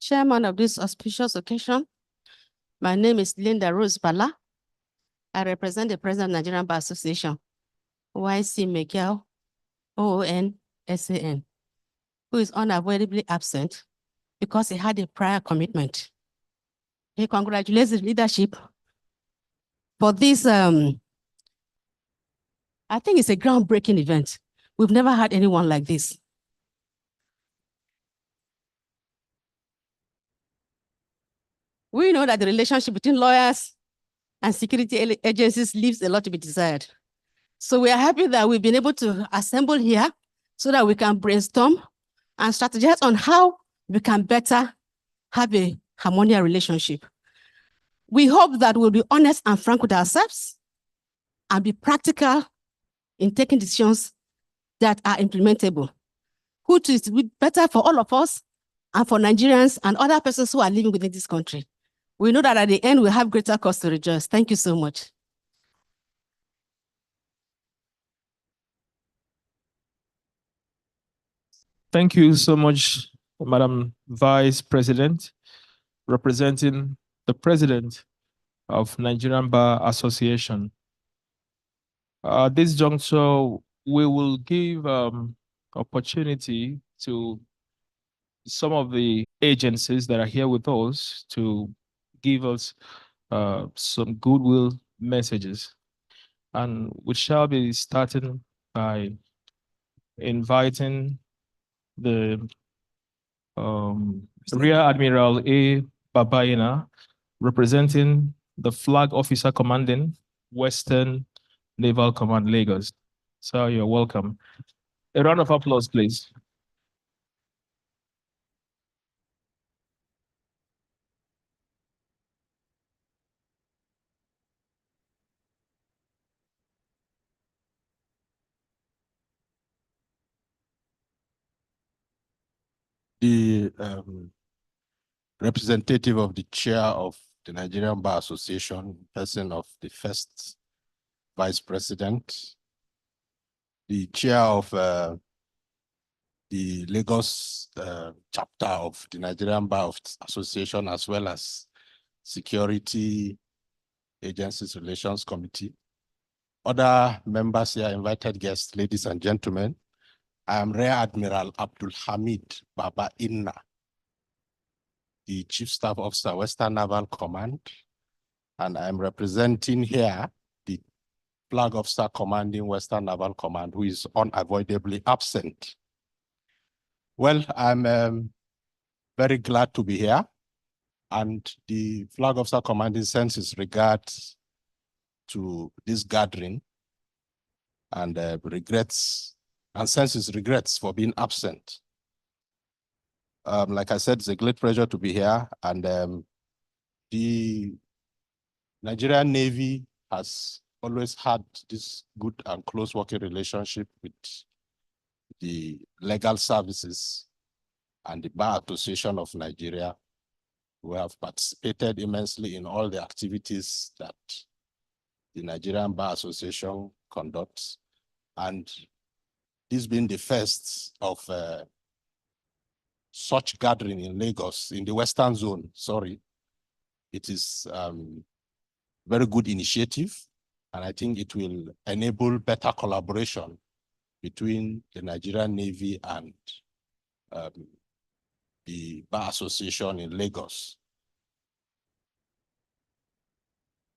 Chairman of this auspicious occasion. My name is Linda Rose Bala. I represent the President of the Nigerian Bar Association, YC Miguel, OON-SAN, who is unavoidably absent because he had a prior commitment. He congratulates the leadership for this, I think it's a groundbreaking event. We've never had anyone like this. We know that the relationship between lawyers and security agencies leaves a lot to be desired. So we are happy that we've been able to assemble here so that we can brainstorm and strategize on how we can better have a harmonious relationship. We hope that we'll be honest and frank with ourselves and be practical in taking decisions that are implementable, which is better for all of us and for Nigerians and other persons who are living within this country. We know that at the end, we'll have greater cause to rejoice. Thank you so much. Thank you so much, Madam Vice President, representing the President of Nigerian Bar Association. At this juncture, we will give opportunity to some of the agencies that are here with us to give us some goodwill messages. And we shall be starting by inviting the Rear Admiral A. Babaina, representing the Flag Officer Commanding Western Naval Command, Lagos. So you're welcome. A round of applause, please. The representative of the chair of the Nigerian Bar Association, person of the first vice president, the chair of the Lagos chapter of the Nigerian Bar Association, as well as Security Agencies Relations Committee, other members here, invited guests, ladies and gentlemen. I am Rear Admiral Abdul Hamid Baba Inna, the Chief Staff Officer, Western Naval Command, and I'm representing here the Flag Officer Commanding Western Naval Command, who is unavoidably absent. Well, I'm very glad to be here, and the Flag Officer Commanding sends his regards to this gathering and sends his regrets for being absent. Like I said, it's a great pleasure to be here, and the Nigerian Navy has always had this good and close working relationship with the legal services and the Bar Association of Nigeria. We have participated immensely in all the activities that the Nigerian Bar Association conducts, and this being the first of such gathering in Lagos, in the Western Zone, sorry. It is very good initiative, and I think it will enable better collaboration between the Nigerian Navy and the Bar Association in Lagos.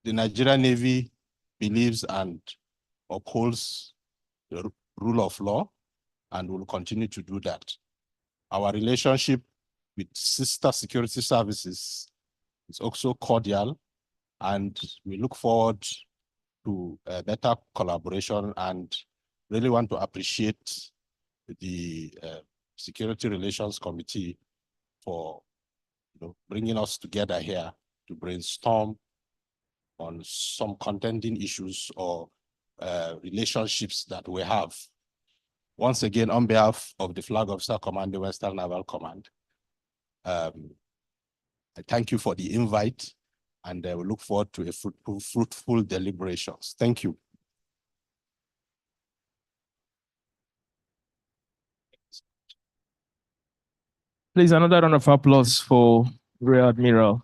The Nigerian Navy believes and upholds the rule of law and will continue to do that. Our relationship with sister security services is also cordial, and we look forward to a better collaboration and really want to appreciate the Security Relations Committee for bringing us together here to brainstorm on some contending issues or relationships that we have. Once again, on behalf of the Flag Officer Commanding Western Naval Command, I thank you for the invite, and we look forward to a fruitful deliberations. Thank you. Please, another round of applause for Rear Admiral.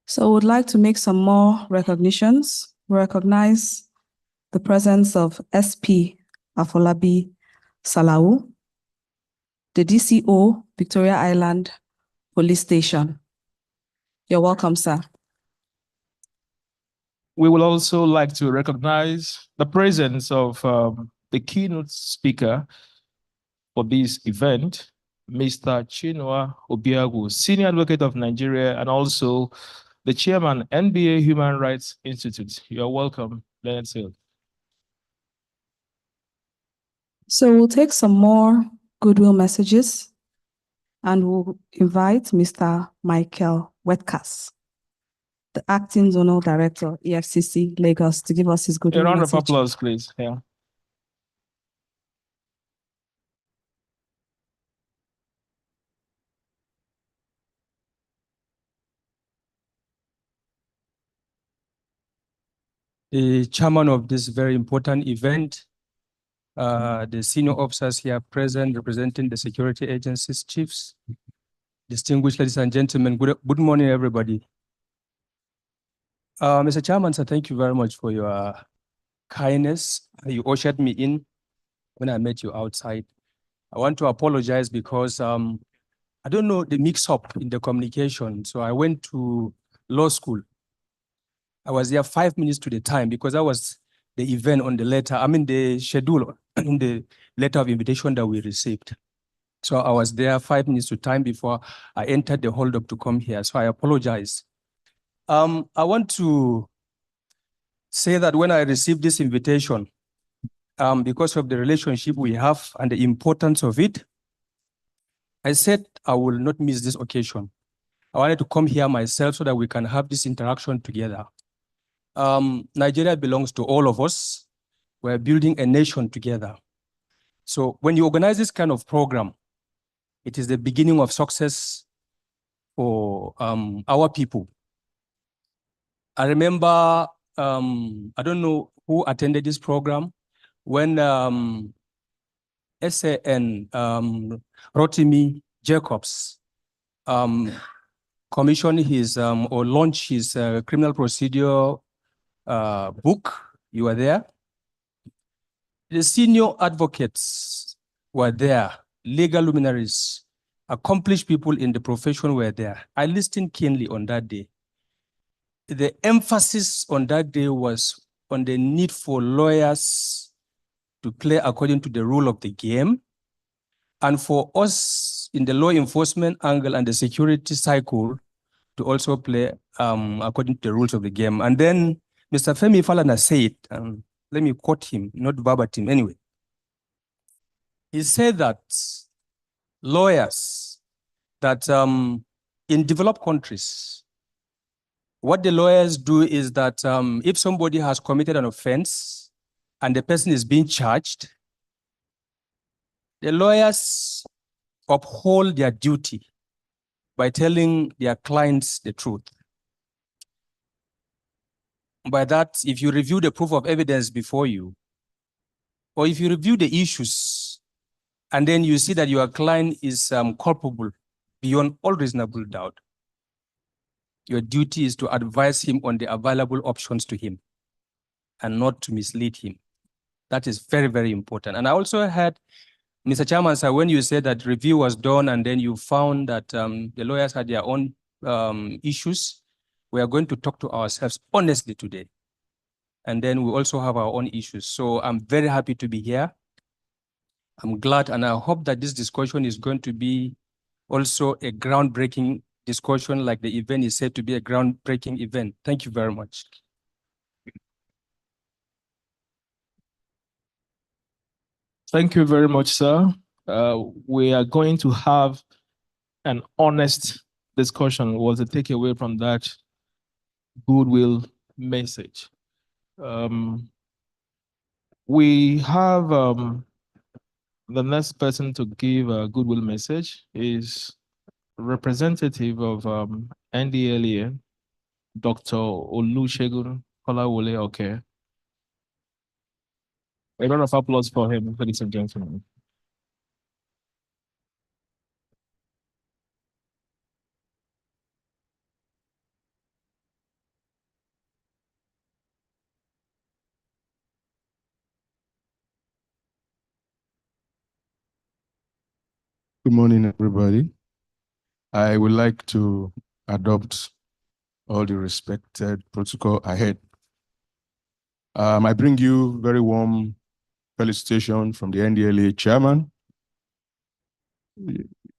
So we would like to make some more recognitions. We recognize the presence of SP Afolabi Salau, the DCO, Victoria Island Police Station. You're welcome, sir. We will also like to recognize the presence of the keynote speaker for this event, Mr. Chinua Obiagu, Senior Advocate of Nigeria, and also the Chairman, NBA Human Rights Institute. You are welcome, Leonard Hill. So we'll take some more goodwill messages and we'll invite Mr. Michael Wetkas, the Acting Zonal Director, EFCC Lagos, to give us his goodwill A round message. of applause, please. Yeah. The chairman of this very important event, the senior officers here present representing the security agencies chiefs, distinguished ladies and gentlemen, good morning, everybody. Mr. Chairman, sir, thank you very much for your kindness. You ushered me in when I met you outside. I want to apologize because I don't know the mix-up in the communication. So I went to law school. I was there 5 minutes to the time because that was the event on the letter, the schedule in the letter of invitation that we received. So I was there 5 minutes to time before I entered the hold-up to come here. So I apologize. I want to say that when I received this invitation, because of the relationship we have and the importance of it, I said I will not miss this occasion. I wanted to come here myself so that we can have this interaction together. Nigeria belongs to all of us. We're building a nation together. So when you organize this kind of program, it is the beginning of success for our people. I remember, I don't know who attended this program, when SAN, Rotimi Jacobs, commissioned his, or launched his criminal procedure book. You were there. The senior advocates were there, legal luminaries, accomplished people in the profession were there. I listened keenly on that day. The emphasis on that day was on the need for lawyers to play according to the rule of the game, and for us in the law enforcement angle and the security cycle to also play according to the rules of the game. And then Mr. Femi Falana said, let me quote him, not verbatim anyway. He said that lawyers, that in developed countries, what the lawyers do is that if somebody has committed an offense and the person is being charged, the lawyers uphold their duty by telling their clients the truth. By that, if you review the proof of evidence before you, or if you review the issues, and then you see that your client is culpable beyond all reasonable doubt, your duty is to advise him on the available options to him and not to mislead him. That is very, very important. And I also heard, Mr. Chairman, sir, when you said that review was done and then you found that the lawyers had their own issues, we are going to talk to ourselves honestly today. And then we also have our own issues. So I'm very happy to be here. I'm glad, and I hope that this discussion is going to be also a groundbreaking discussion, like the event is said to be a groundbreaking event. Thank you very much. Thank you very much, sir. We are going to have an honest discussion. Was a takeaway from that goodwill message. We have the next person to give a goodwill message is representative of NDLEA, Dr. Olusegun Kolawole Oke. A round of applause for him, ladies and gentlemen. Good morning, everybody. I would like to adopt all the respected protocol ahead. I bring you very warm felicitation from the NDLA chairman,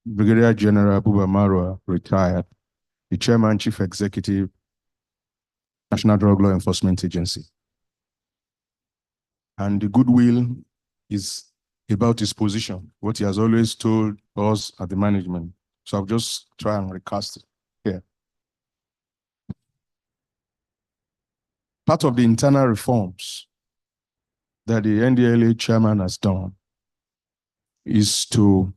Brigadier General Buba Marwa, retired, the chairman, chief executive, National Drug Law Enforcement Agency. And the goodwill is about his position, what he has always told us at the management. So I'll just try and recast it here. Part of the internal reforms that the NDLA chairman has done is to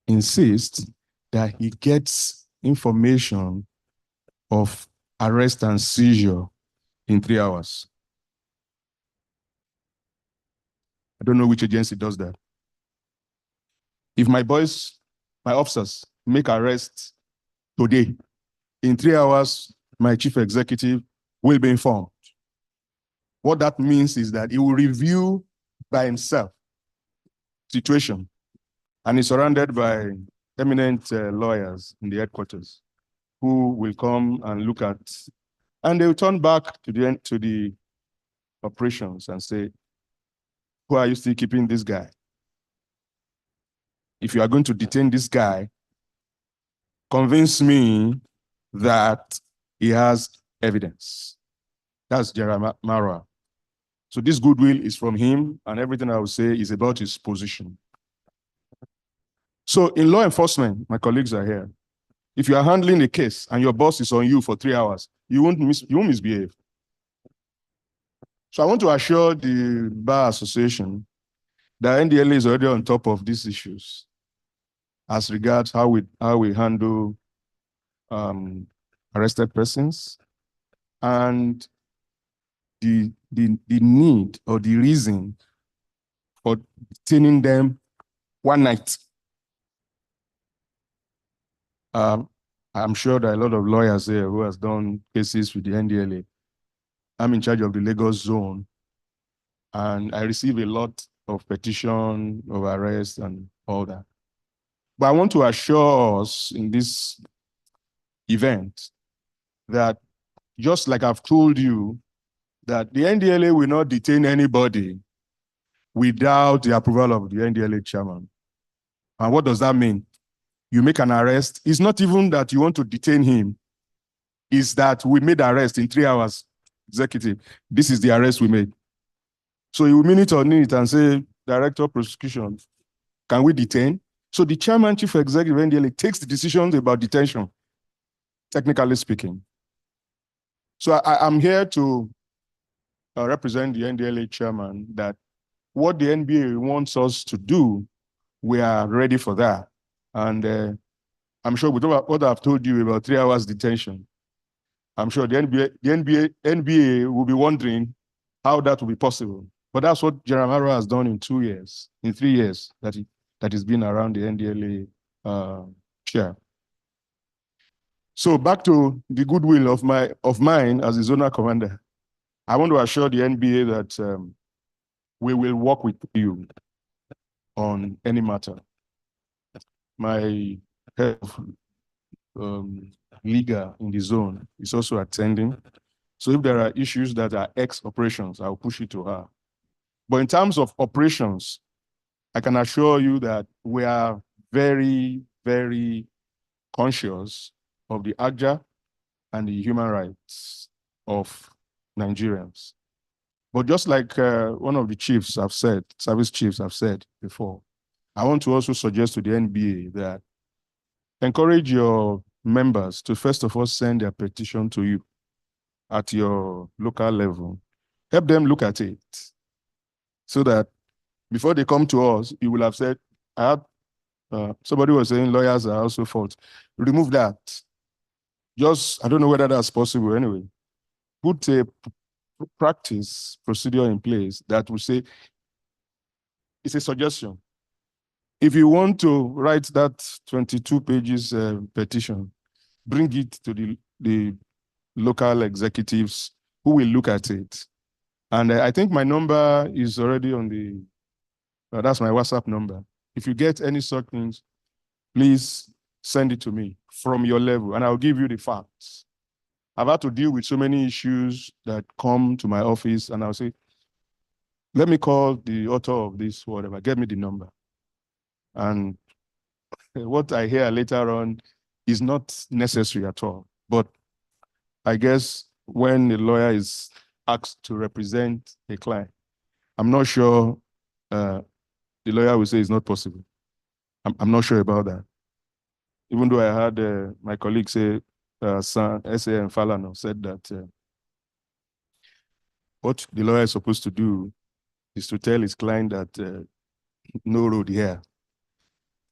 insist that he gets information of arrest and seizure in 3 hours. I don't know which agency does that. If my boys, my officers, make arrests today, in 3 hours, my chief executive will be informed. What that means is that he will review by himself situation, and he's surrounded by eminent lawyers in the headquarters who will come and look at, and they will turn back to the operations and say, who are you still keeping this guy? If you are going to detain this guy, convince me that he has evidence. That's General Marwa. So this goodwill is from him, and everything I will say is about his position. So in law enforcement, my colleagues are here. If you are handling a case and your boss is on you for 3 hours, you won't misbehave. So I want to assure the Bar Association that NDLA is already on top of these issues as regards how we handle arrested persons and the need or the reason for detaining them one night. I'm sure there are a lot of lawyers here who has done cases with the NDLA. I'm in charge of the Lagos zone, and I receive a lot of petition of arrest and all that. But I want to assure us in this event that just like I've told you, that the NDLA will not detain anybody without the approval of the NDLA chairman. And what does that mean? You make an arrest. It's not even that you want to detain him. It's that we made arrest in 3 hours. Executive, this is the arrest we made. So you minute on it and say, Director of Prosecution, can we detain? So the chairman, chief executive of NDLA takes the decisions about detention, technically speaking. So I'm here to represent the NDLA chairman that what the NBA wants us to do, we are ready for that. And I'm sure with what I've told you about 3 hours detention, I'm sure the NBA will be wondering how that will be possible. But that's what General Marwa has done in 2 years, in 3 years that he's been around the NDLA chair. So back to the goodwill of mine as the zonal commander. I want to assure the NBA that we will work with you on any matter. My head of Liga in the zone is also attending. So if there are issues that are ex-operations, I'll push it to her. But in terms of operations, I can assure you that we are very, very conscious of the AGJA and the human rights of Nigerians. But just like one of the chiefs have said, service chiefs have said before, I want to also suggest to the NBA that encourage your members to first of all send their petition to you at your local level. Help them look at it so that before they come to us, you will have said, somebody was saying lawyers are also fault. Remove that. I don't know whether that's possible anyway. Put a practice procedure in place that will say, it's a suggestion. If you want to write that 22 pages petition, bring it to the local executives who will look at it. And I think my number is already on the That's my WhatsApp number. If you get any such things, please send it to me from your level, and I'll give you the facts. I've had to deal with so many issues that come to my office, and I'll say, let me call the author of this, whatever, get me the number. And what I hear later on is not necessary at all. But I guess when a lawyer is asked to represent a client, I'm not sure the lawyer will say it's not possible. I'm not sure about that. Even though I heard my colleague say, S.A. and Falano said that what the lawyer is supposed to do is to tell his client that no road here.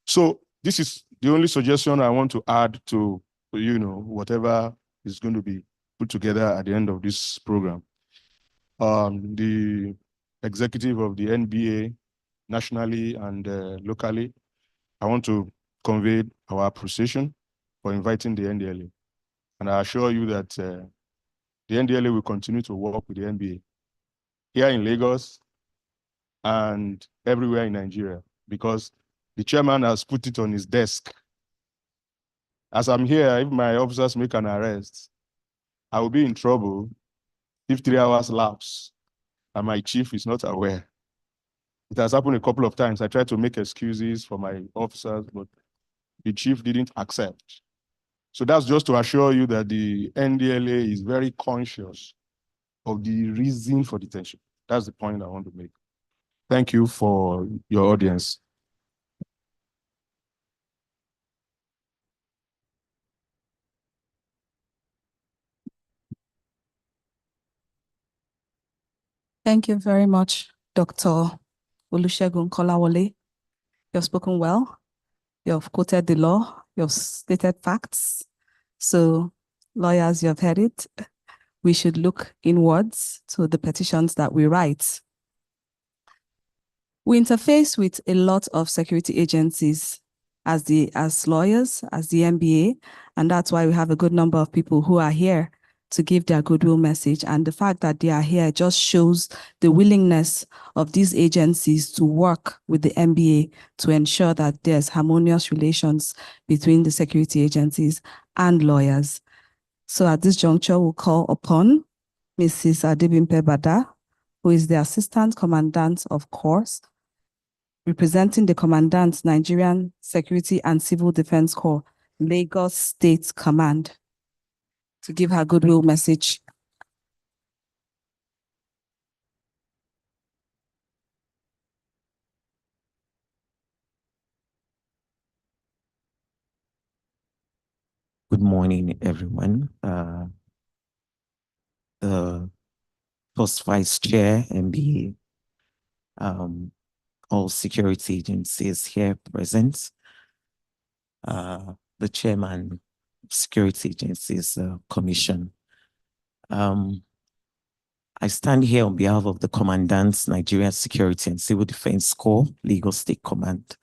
So this is the only suggestion I want to add to, whatever is going to be put together at the end of this program. The executive of the NBA, nationally and locally, I want to convey our appreciation for inviting the NDLA. And I assure you that the NDLA will continue to work with the NBA here in Lagos and everywhere in Nigeria, because the chairman has put it on his desk. As I'm here, if my officers make an arrest, I will be in trouble if 3 hours lapse and my chief is not aware. It has happened a couple of times. I tried to make excuses for my officers, but the chief didn't accept. So that's just to assure you that the NDLA is very conscious of the reason for detention. That's the point I want to make. Thank you for your audience. Thank you very much, Dr. Olusegun Kolawole. You've spoken well. You've quoted the law. You've stated facts. So, lawyers, you've heard it. We should look inwards to the petitions that we write. We interface with a lot of security agencies as lawyers, as the NBA, and that's why we have a good number of people who are here to give their goodwill message. And the fact that they are here just shows the willingness of these agencies to work with the NBA to ensure that there's harmonious relations between the security agencies and lawyers. So at this juncture, we'll call upon Mrs. Adebimpe Bada, who is the Assistant Commandant of Corps, representing the Commandant, Nigerian Security and Civil Defense Corps, Lagos State Command, to give her goodwill message. Good morning, everyone. The First Vice Chair, MBA, all security agencies here present, the Chairman of Security Agencies Commission. I stand here on behalf of the Commandant's Nigerian Security and Civil Defense Corps, Lagos State Command.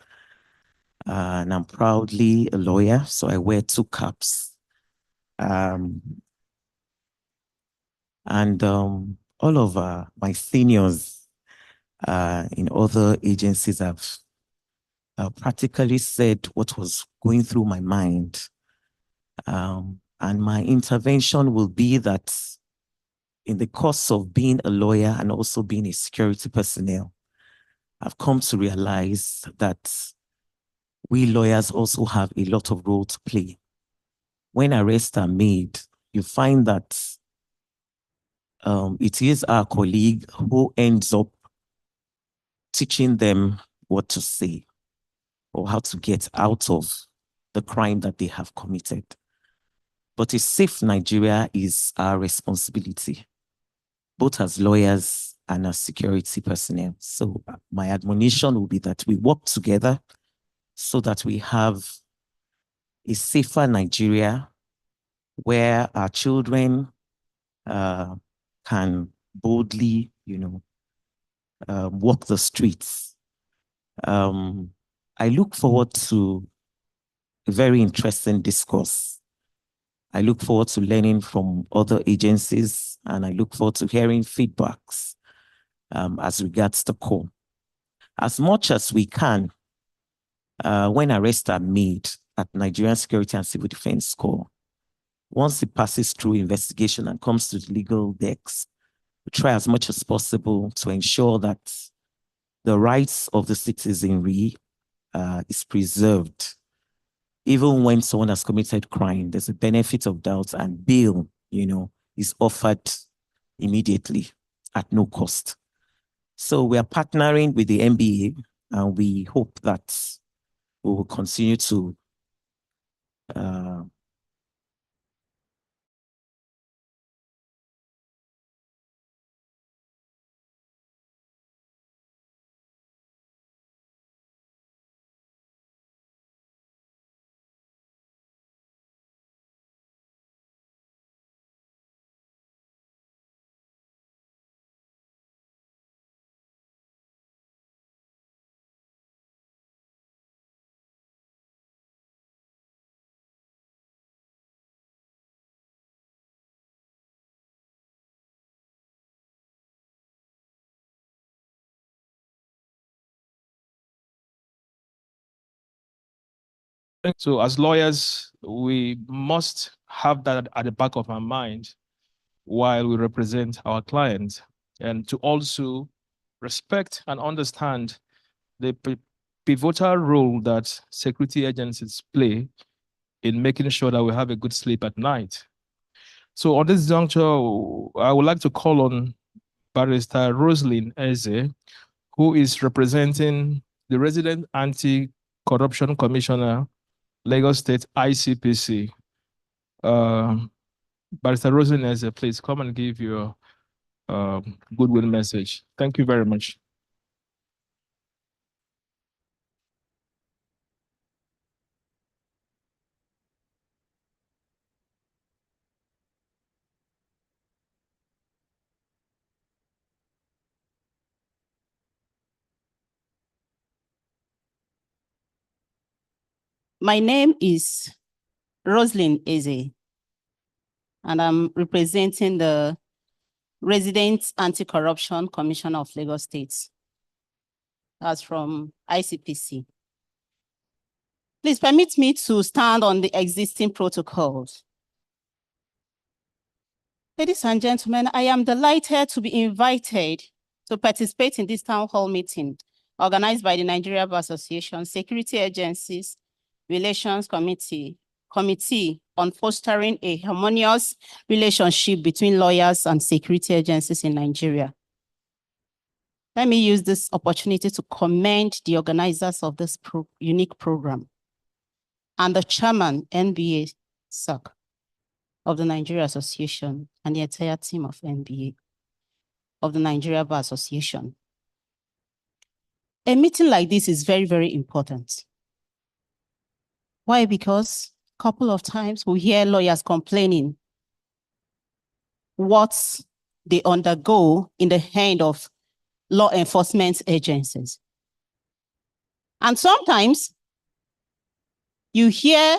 And I'm proudly a lawyer, so I wear 2 caps. All of my seniors in other agencies have practically said what was going through my mind. And my intervention will be that in the course of being a lawyer and also being a security personnel, I've come to realize that we lawyers also have a lot of role to play. When arrests are made, you find that it is our colleague who ends up teaching them what to say or how to get out of the crime that they have committed. But a safe Nigeria is our responsibility, both as lawyers and as security personnel. So my admonition will be that we work together so that we have a safer Nigeria where our children can boldly, walk the streets. I look forward to a very interesting discourse. I look forward to learning from other agencies, and I look forward to hearing feedbacks as regards the Corps. as much as we can, when arrests are made at Nigerian Security and Civil Defense Corps, once it passes through investigation and comes to the legal decks, we try as much as possible to ensure that the rights of the citizenry is preserved. Even when someone has committed crime, there's a benefit of doubt, and bail, is offered immediately at no cost. So we are partnering with the NBA, and we hope that we will continue to So as lawyers, we must have that at the back of our mind while we represent our clients, and to also respect and understand the pivotal role that security agencies play in making sure that we have a good sleep at night. So on this juncture, I would like to call on Barrister Roslyn Eze, who is representing the Resident Anti-Corruption Commissioner, Lagos State ICPC. Barrister Roslyn Eze, please come and give your goodwill message. Thank you very much. My name is Roslyn Eze, and I'm representing the Resident Anti-Corruption Commissioner of Lagos State. That's from ICPC. Please permit me to stand on the existing protocols. Ladies and gentlemen, I am delighted to be invited to participate in this town hall meeting organized by the Nigeria Bar Association Security Agencies Relations Committee on fostering a harmonious relationship between lawyers and security agencies in Nigeria. Let me use this opportunity to commend the organizers of this unique program and the chairman, Nba-Sarc, of the Nigeria Association, and the entire team of NBA, of the Nigeria Bar Association. A meeting like this is very, very important. Why? Because a couple of times we hear lawyers complaining what they undergo in the hand of law enforcement agencies. And sometimes you hear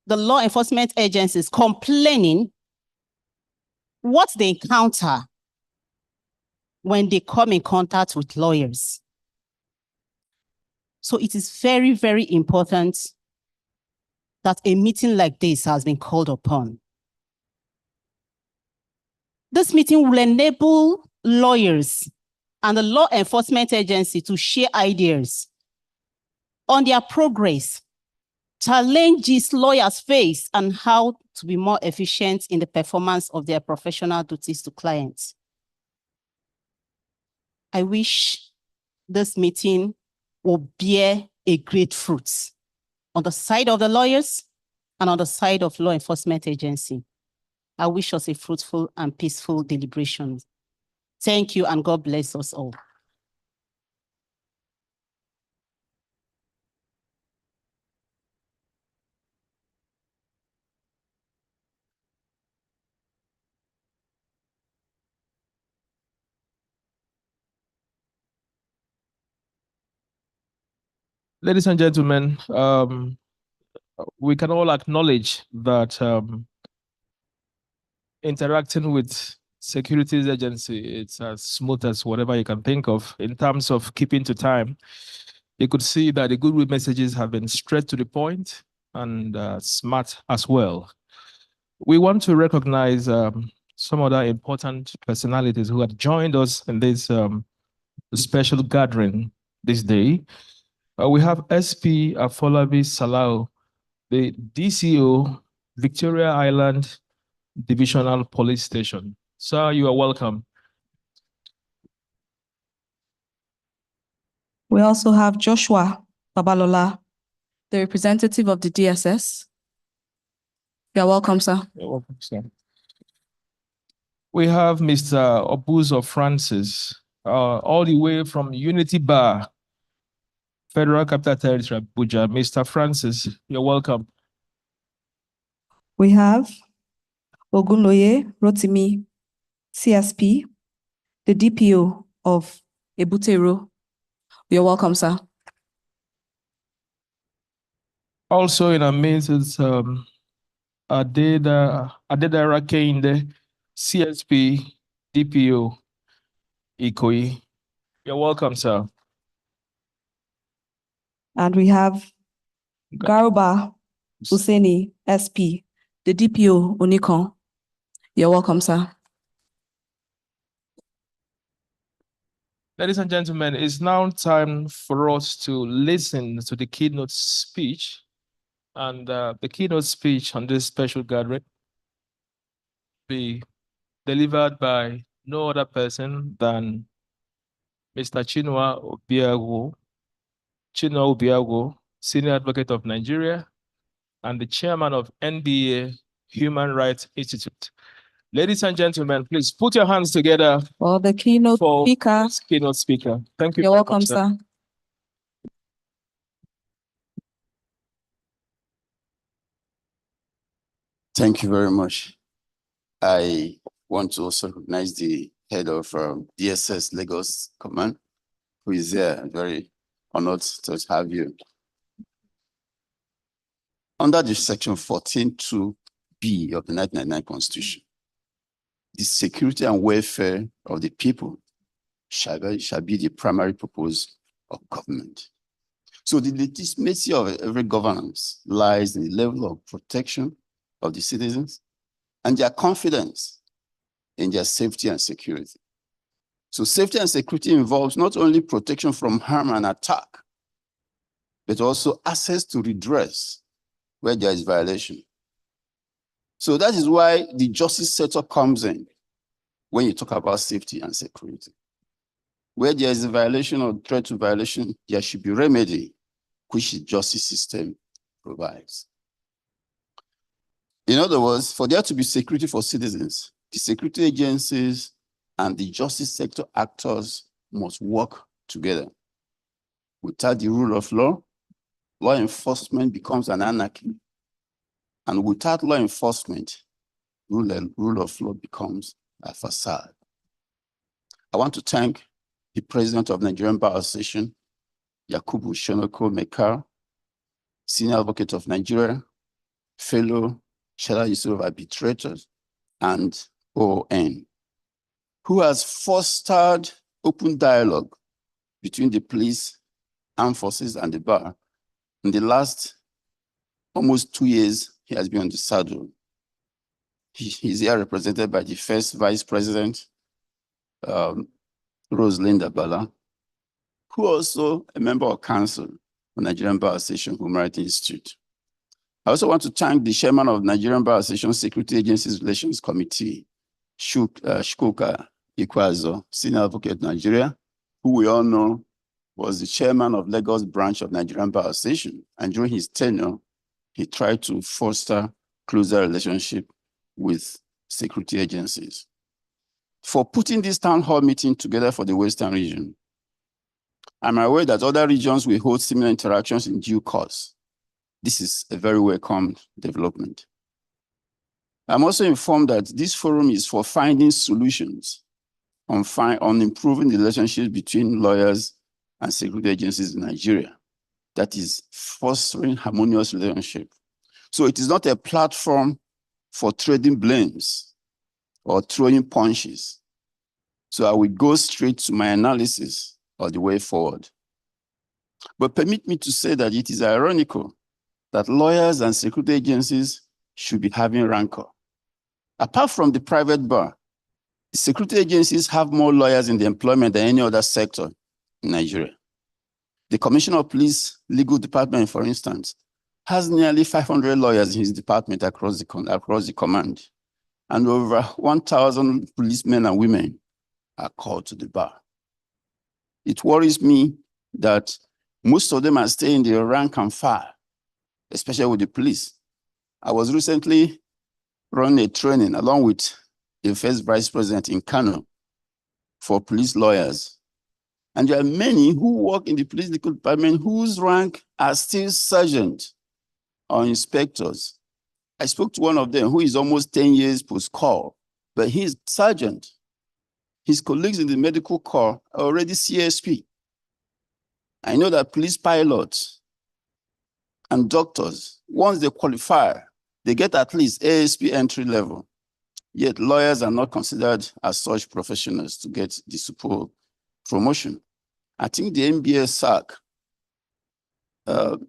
the law enforcement agencies complaining what they encounter when they come in contact with lawyers. So it is very, very important that a meeting like this has been called upon. This meeting will enable lawyers and the law enforcement agency to share ideas on their progress, challenges lawyers face, and how to be more efficient in the performance of their professional duties to clients. I wish this meeting will bear a great fruit on the side of the lawyers and on the side of law enforcement agency. I wish us a fruitful and peaceful deliberation. Thank you, and God bless us all. Ladies and gentlemen, we can all acknowledge that interacting with securities agency, it's as smooth as whatever you can think of. In terms of keeping to time, you could see that the goodwill messages have been straight to the point and smart as well. We want to recognize some other important personalities who have joined us in this special gathering this day. We have SP Afolabi Salau, the DCO, Victoria Island Divisional Police Station. Sir, you are welcome. We also have Joshua Babalola, the representative of the DSS. You're welcome, sir. You're welcome, sir. We have Mr. Obuzo Francis, all the way from Unity Bar, Federal Capital Territory, Abuja. Mr. Francis, you're welcome. We have Ogunloye Rotimi, CSP, the DPO of Ebutero. You're welcome, sir. Also in our midst is Adedara Kende, CSP, DPO, Ikoyi. You're welcome, sir. And we have Garuba Useni, SP, the DPO Unikon. You're welcome, sir. Ladies and gentlemen, it's now time for us to listen to the keynote speech. And the keynote speech on this special gathering will be delivered by no other person than Mr. Chinua Obiago, Senior Advocate of Nigeria and the Chairman of NBA Human Rights Institute. Ladies and gentlemen, please put your hands together for the keynote speaker. Keynote speaker. Thank you. You're welcome, sir. Thank you very much. I want to also recognize the head of DSS Lagos Command, who is here. I'm very honored to have you. Under the section 14(2)(b) of the 1999 Constitution, the security and welfare of the people shall be the primary purpose of government. So the legitimacy of every governance lies in the level of protection of the citizens and their confidence in their safety and security. So safety and security involves not only protection from harm and attack, but also access to redress where there is violation. So that is why the justice setup comes in when you talk about safety and security. Where there is a violation or threat to violation, there should be remedy, which the justice system provides. In other words, for there to be security for citizens, the security agencies and the justice sector actors must work together. Without the rule of law enforcement becomes an anarchy. And without law enforcement, rule of law becomes a facade. I want to thank the president of Nigerian Bar Association, Yakubu Shonoko Mekar, Senior Advocate of Nigeria, fellow Shadow Yusuf arbitrators, and ON, who has fostered open dialogue between the police, armed forces, and the bar. In the last almost 2 years, he has been on the saddle. He's here represented by the first vice president, Rosalinda Bala, who also a member of council of Nigerian Bar Association Human Rights Institute. I also want to thank the chairman of Nigerian Bar Association Security Agencies Relations Committee, Shukoka Ikwazo, Senior Advocate Nigeria, who we all know was the chairman of Lagos branch of Nigerian Bar Association. And during his tenure, he tried to foster closer relationship with security agencies. For putting this town hall meeting together for the Western region, I'm aware that other regions will hold similar interactions in due course. This is a very welcome development. I'm also informed that this forum is for finding solutions on improving the relationship between lawyers and security agencies in Nigeria. That is fostering harmonious relationship. So it is not a platform for trading blames or throwing punches. So I will go straight to my analysis of the way forward. But permit me to say that it is ironical that lawyers and security agencies should be having rancor. Apart from the private bar, the security agencies have more lawyers in the employment than any other sector in Nigeria. The Commissioner of Police Legal Department, for instance, has nearly 500 lawyers in his department across the command, and over 1,000 policemen and women are called to the bar. It worries me that most of them are staying in the rank and file, especially with the police. I was recently running a training along with the first vice president in Kano for police lawyers. And there are many who work in the police legal department whose rank are still sergeant or inspectors. I spoke to one of them who is almost 10 years post-call, but he's sergeant. His colleagues in the medical corps are already CSP. I know that police pilots and doctors, once they qualify, they get at least ASP entry level. Yet lawyers are not considered as such professionals to get the super promotion. I think the Nba-Sarc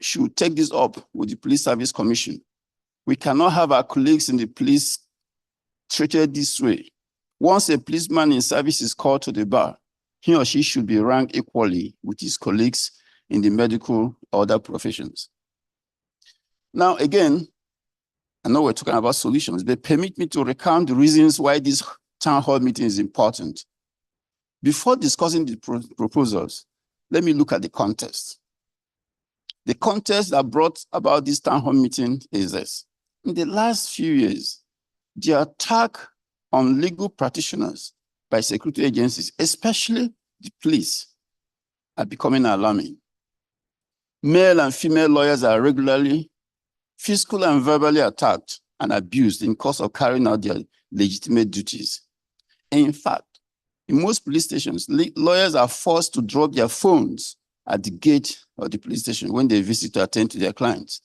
should take this up with the Police Service Commission. We cannot have our colleagues in the police treated this way. Once a policeman in service is called to the bar, he or she should be ranked equally with his colleagues in the medical or other professions. Now, again, I know we're talking about solutions, but permit me to recount the reasons why this town hall meeting is important. Before discussing the proposals, let me look at the context. The context that brought about this town hall meeting is this. In the last few years, the attack on legal practitioners by security agencies, especially the police, are becoming alarming. Male and female lawyers are regularly physically and verbally attacked and abused in course of carrying out their legitimate duties. And in fact, in most police stations, lawyers are forced to drop their phones at the gate of the police station when they visit to attend to their clients.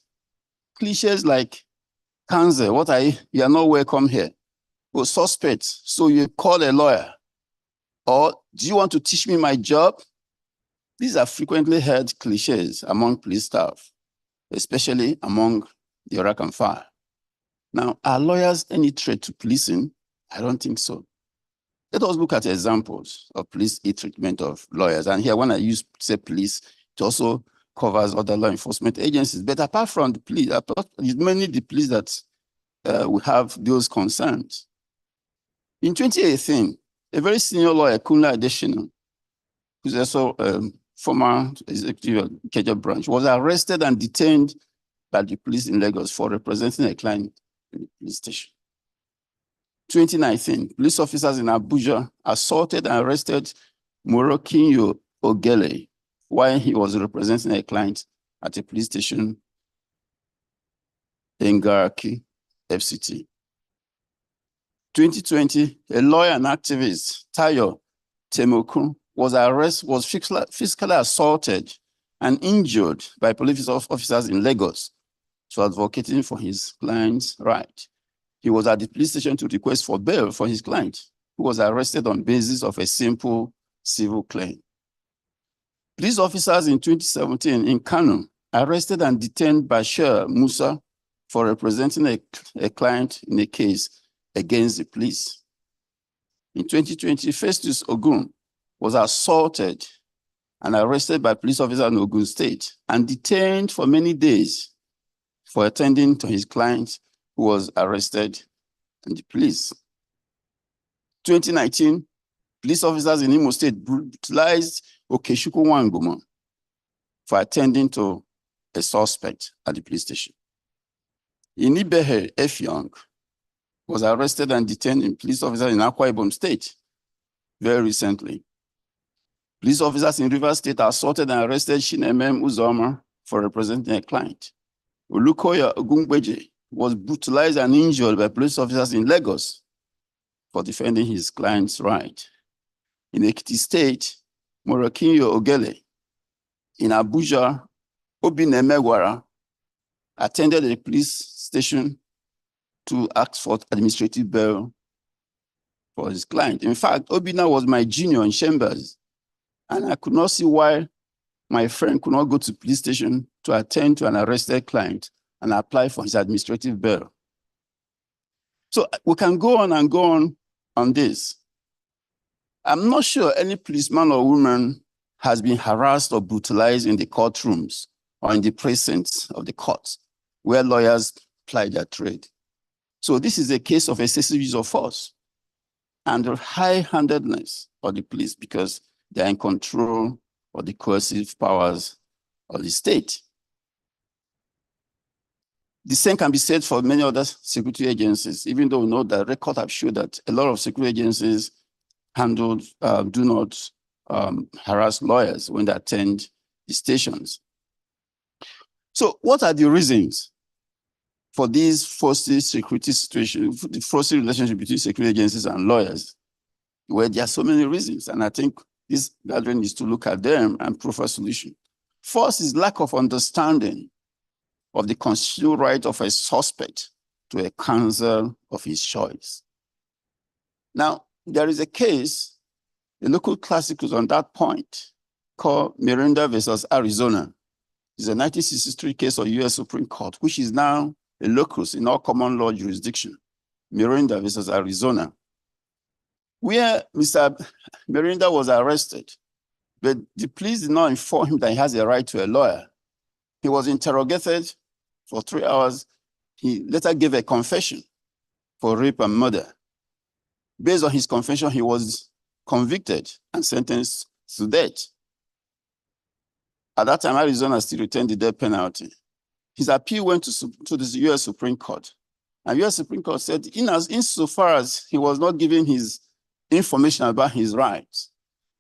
Cliches like, "Kanze, what are you? You are not welcome here." Or "Suspects, so you call a lawyer." Or, "Do you want to teach me my job?" These are frequently heard cliches among police staff, especially among the rank and file. Now, are lawyers any threat to policing? I don't think so. Let us look at examples of police treatment of lawyers. And here, when I say police, it also covers other law enforcement agencies. But apart from the police, it's mainly the police that we have those concerns. In 2018, a very senior lawyer, Kunle Adesina, who's also former executive of Ikeja branch, was arrested and detained by the police in Lagos for representing a client in the police station. 2019, police officers in Abuja assaulted and arrested Morokinyo Ogele while he was representing a client at a police station in Garaki, FCT. 2020, a lawyer and activist, Tayo Temokun, was physically assaulted and injured by police officers in Lagos for advocating for his client's right. He was at the police station to request for bail for his client, who was arrested on basis of a simple civil claim. Police officers in 2017 in Kano arrested and detained Bashir Musa for representing a client in a case against the police. In 2020, Festus Ogun was assaulted and arrested by police officers in Ogun State and detained for many days for attending to his client who was arrested in the police. 2019, police officers in Imo State brutalized Okechukwu Wangoma for attending to a suspect at the police station. Inibehe Efyong was arrested and detained in police officers in Akwa Ibom State very recently. Police officers in Rivers State assaulted and arrested Shinemem Uzoma for representing a client. Olukoya Ogungbeje was brutalized and injured by police officers in Lagos for defending his client's right. In Ekiti State, Morokinyo Ogele. In Abuja, Obinemegwara attended a police station to ask for administrative bail for his client. In fact, Obina was my junior in Chambers, and I could not see why my friend could not go to police station to attend to an arrested client and apply for his administrative bail. So we can go on and go on this. I'm not sure any policeman or woman has been harassed or brutalized in the courtrooms or in the precincts of the courts where lawyers ply their trade. So this is a case of excessive use of force and the high-handedness of the police because they're in control of the coercive powers of the state. The same can be said for many other security agencies, even though we know that records have shown that a lot of security agencies do not harass lawyers when they attend the stations. So what are the reasons for these forced security situations, the forced relationship between security agencies and lawyers? Well, there are so many reasons, and I think this gathering is to look at them and provide a solution. First is lack of understanding of the constitutional right of a suspect to a counsel of his choice. Now, there is a case, a local classic on that point, called Miranda versus Arizona. It's a 1963 case of US Supreme Court, which is now a locus in all common law jurisdiction, Miranda versus Arizona, where Mr. Miranda was arrested, but the police did not inform him that he has a right to a lawyer. He was interrogated for 3 hours. He later gave a confession for rape and murder. Based on his confession, he was convicted and sentenced to death. At that time, Arizona still retained the death penalty. His appeal went to the US Supreme Court. And US Supreme Court said, insofar as he was not giving his information about his rights,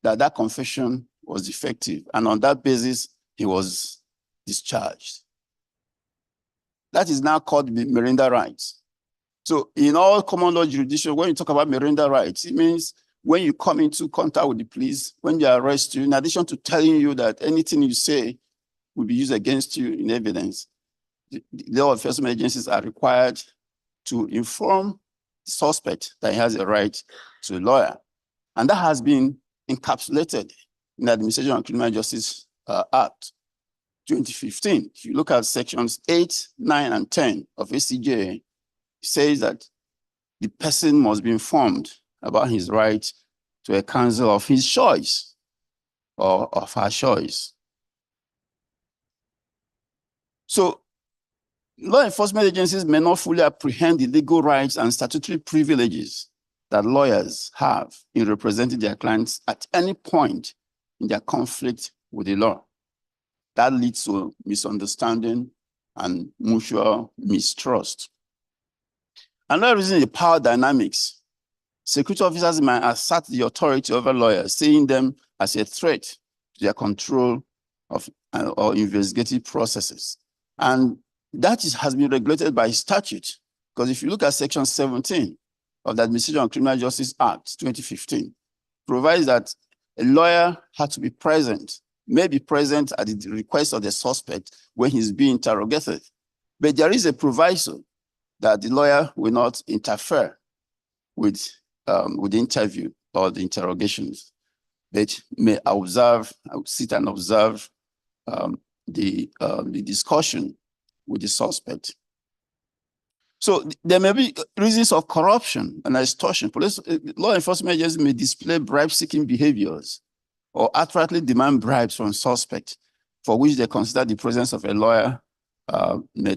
that confession was defective. And on that basis, he was discharged. That is now called Miranda rights. So in all common law jurisdiction, when you talk about Miranda rights, it means when you come into contact with the police, when they arrest you, in addition to telling you that anything you say will be used against you in evidence, the law enforcement agencies are required to inform the suspect that he has a right to a lawyer. And that has been encapsulated in the Administration of Criminal Justice Act 2015. If you look at sections 8, 9, and 10 of ACJ, it says that the person must be informed about his right to a counsel of his choice or of her choice. So law enforcement agencies may not fully apprehend the legal rights and statutory privileges that lawyers have in representing their clients at any point in their conflict with the law. That leads to misunderstanding and mutual mistrust. Another reason is the power dynamics. Security officers might assert the authority over lawyers, seeing them as a threat to their control of or investigative processes. And that has been regulated by statute, because if you look at section 17 of the Administration of Criminal Justice Act 2015, provides that a lawyer had to be present, may be present at the request of the suspect when he's being interrogated. But there is a proviso that the lawyer will not interfere with the interview or the interrogations. They may observe, sit and observe the discussion with the suspect. So there may be reasons of corruption and extortion. Law enforcement agencies may display bribe-seeking behaviors or outrightly demand bribes from suspects for which they consider the presence of a lawyer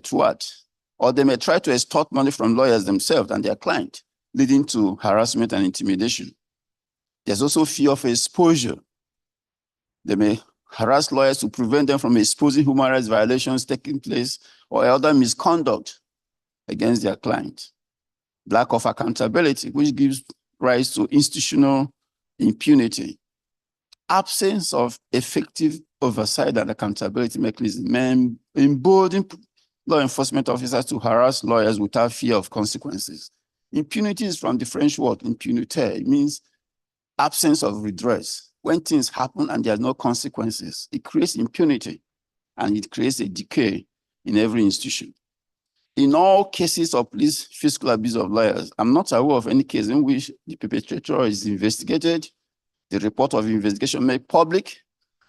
thwart. Or they may try to extort money from lawyers themselves and their client, leading to harassment and intimidation. There's also fear of exposure. They may harass lawyers to prevent them from exposing human rights violations taking place or other misconduct against their client. Lack of accountability, which gives rise to institutional impunity. Absence of effective oversight and accountability mechanism may embolden law enforcement officers to harass lawyers without fear of consequences. Impunity is from the French word impunité. It means absence of redress. When things happen and there are no consequences, it creates impunity and it creates a decay in every institution. In all cases of police physical abuse of lawyers, I'm not aware of any case in which the perpetrator is investigated, the report of investigation made public,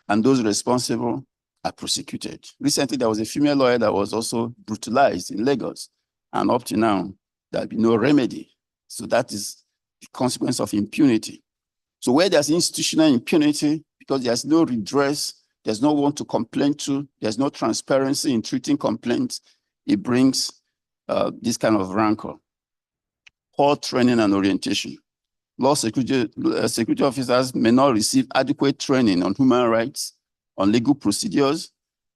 and those responsible are prosecuted. Recently, there was a female lawyer that was also brutalized in Lagos, and up to now, there'll be no remedy. So that is the consequence of impunity. So where there's institutional impunity, because there's no redress, there's no one to complain to, there's no transparency in treating complaints, it brings this kind of rancor. Poor training and orientation. Law security officers may not receive adequate training on human rights, on legal procedures,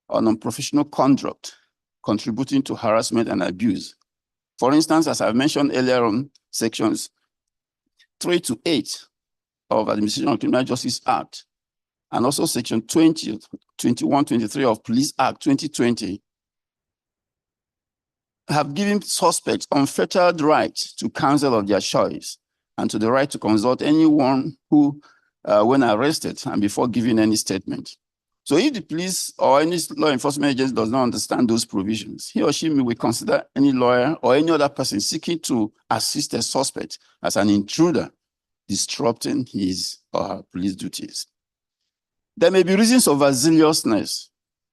on professional conduct, contributing to harassment and abuse. For instance, as I mentioned earlier on, sections 3 to 8 of Administration of Criminal Justice Act, and also section 20, 21, 23 of Police Act 2020, have given suspects unfettered right to counsel of their choice and to the right to consult anyone who, when arrested and before giving any statement. So if the police or any law enforcement agency does not understand those provisions, he or she will consider any lawyer or any other person seeking to assist a suspect as an intruder, disrupting his or her police duties. There may be reasons of overzealousness.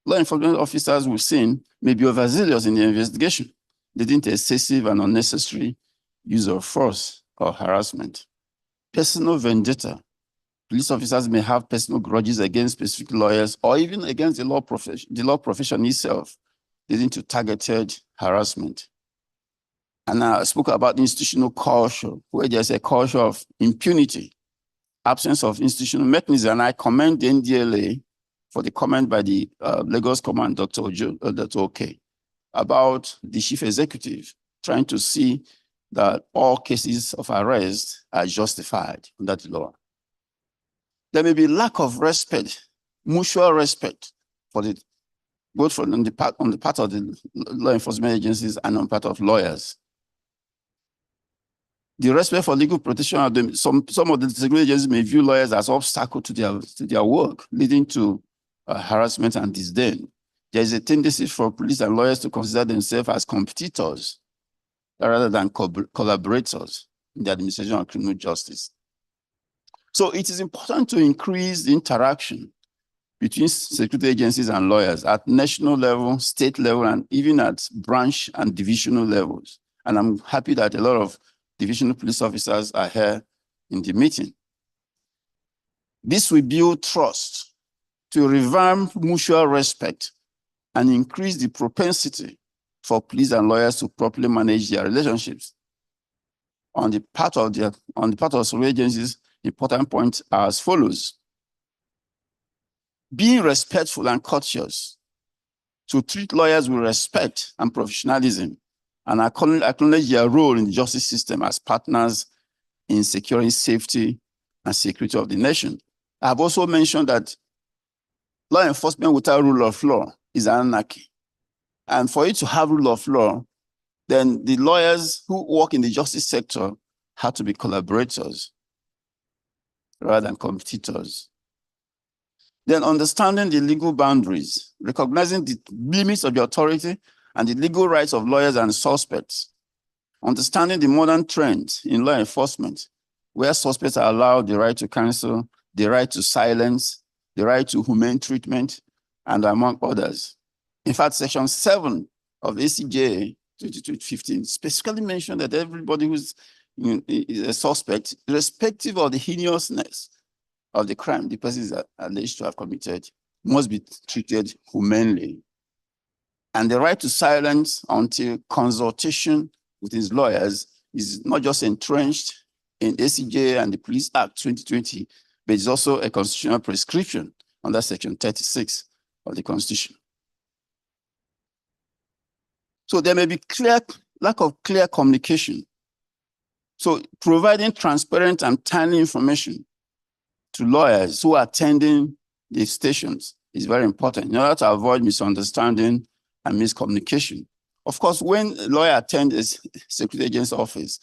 Law enforcement officers we've seen may be overzealous in the investigation, leading to excessive and unnecessary use of force or harassment. Personal vendetta. Police officers may have personal grudges against specific lawyers or even against the law profession itself, leading to targeted harassment. And I spoke about institutional culture, where there's a culture of impunity, absence of institutional mechanism. And I commend the NDLA for the comment by the Lagos Command, Dr. Oke, about the chief executive trying to see that all cases of arrest are justified under the law. There may be lack of respect, mutual respect, for the both on the part of the law enforcement agencies and on the part of lawyers. The respect for legal protection of them, some of the security agencies may view lawyers as obstacle to their work, leading to harassment and disdain. There is a tendency for police and lawyers to consider themselves as competitors rather than collaborators in the administration of criminal justice. So it is important to increase the interaction between security agencies and lawyers at national level, state level, and even at branch and divisional levels. And I'm happy that a lot of divisional police officers are here in the meeting. This will build trust to revamp mutual respect and increase the propensity for police and lawyers to properly manage their relationships. On the part of security agencies, important points are as follows. Being respectful and courteous, to treat lawyers with respect and professionalism, and acknowledge their role in the justice system as partners in securing safety and security of the nation. I have also mentioned that law enforcement without rule of law is anarchy. And for it to have rule of law, then the lawyers who work in the justice sector have to be collaborators rather than competitors. Then understanding the legal boundaries, recognizing the limits of the authority and the legal rights of lawyers and suspects, understanding the modern trends in law enforcement, where suspects are allowed the right to counsel, the right to silence, the right to humane treatment, and among others. In fact, Section 7 of ACJ 2215 specifically mentioned that everybody who's is a suspect, irrespective of the heinousness of the crime the person is alleged to have committed, must be treated humanely. And the right to silence until consultation with his lawyers is not just entrenched in ACJ and the Police Act 2020, but it's also a constitutional prescription under Section 36 of the Constitution. So there may be lack of clear communication. So providing transparent and timely information to lawyers who are attending the stations is very important in order to avoid misunderstanding and miscommunication. Of course, when a lawyer attends a security agency office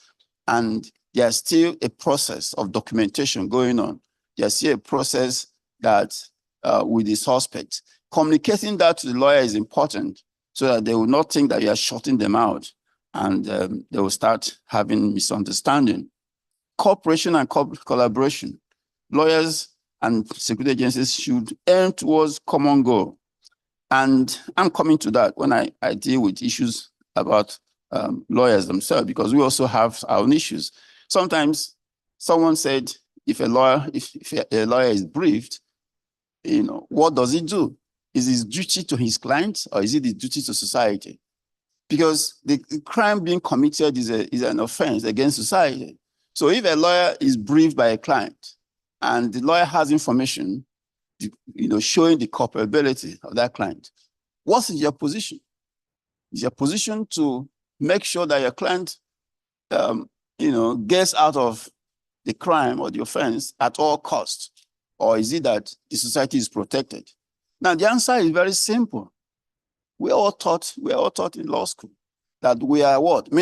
and there's still a process of documentation going on, there's still a process that with the suspect, communicating that to the lawyer is important so that they will not think that you are shutting them out, and they will start having misunderstanding. Cooperation and collaboration. Lawyers and security agencies should aim towards common goal. And I'm coming to that when I deal with issues about lawyers themselves, because we also have our own issues. Sometimes someone said, if a lawyer is briefed, what does he do? Is his duty to his client, or is it his duty to society? Because the crime being committed is an offense against society. So if a lawyer is briefed by a client and the lawyer has information, showing the culpability of that client, what is your position? Is your position to make sure that your client, gets out of the crime or the offense at all costs? Or is it that the society is protected? Now, the answer is very simple. We're all taught in law school that we are what? We're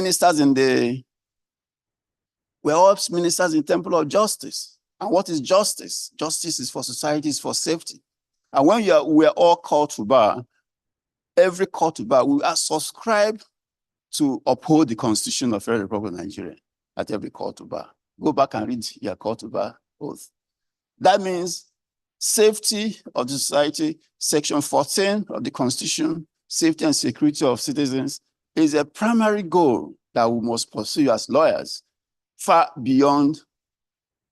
all ministers in Temple of Justice. And what is justice? Justice is for society, is for safety. And when we're all called to bar, every call to bar, we are subscribed to uphold the Constitution of the Federal Republic of Nigeria at every call to bar. Go back and read your call to bar oath. That means safety of the society, Section 14 of the Constitution, safety and security of citizens, is a primary goal that we must pursue as lawyers, far beyond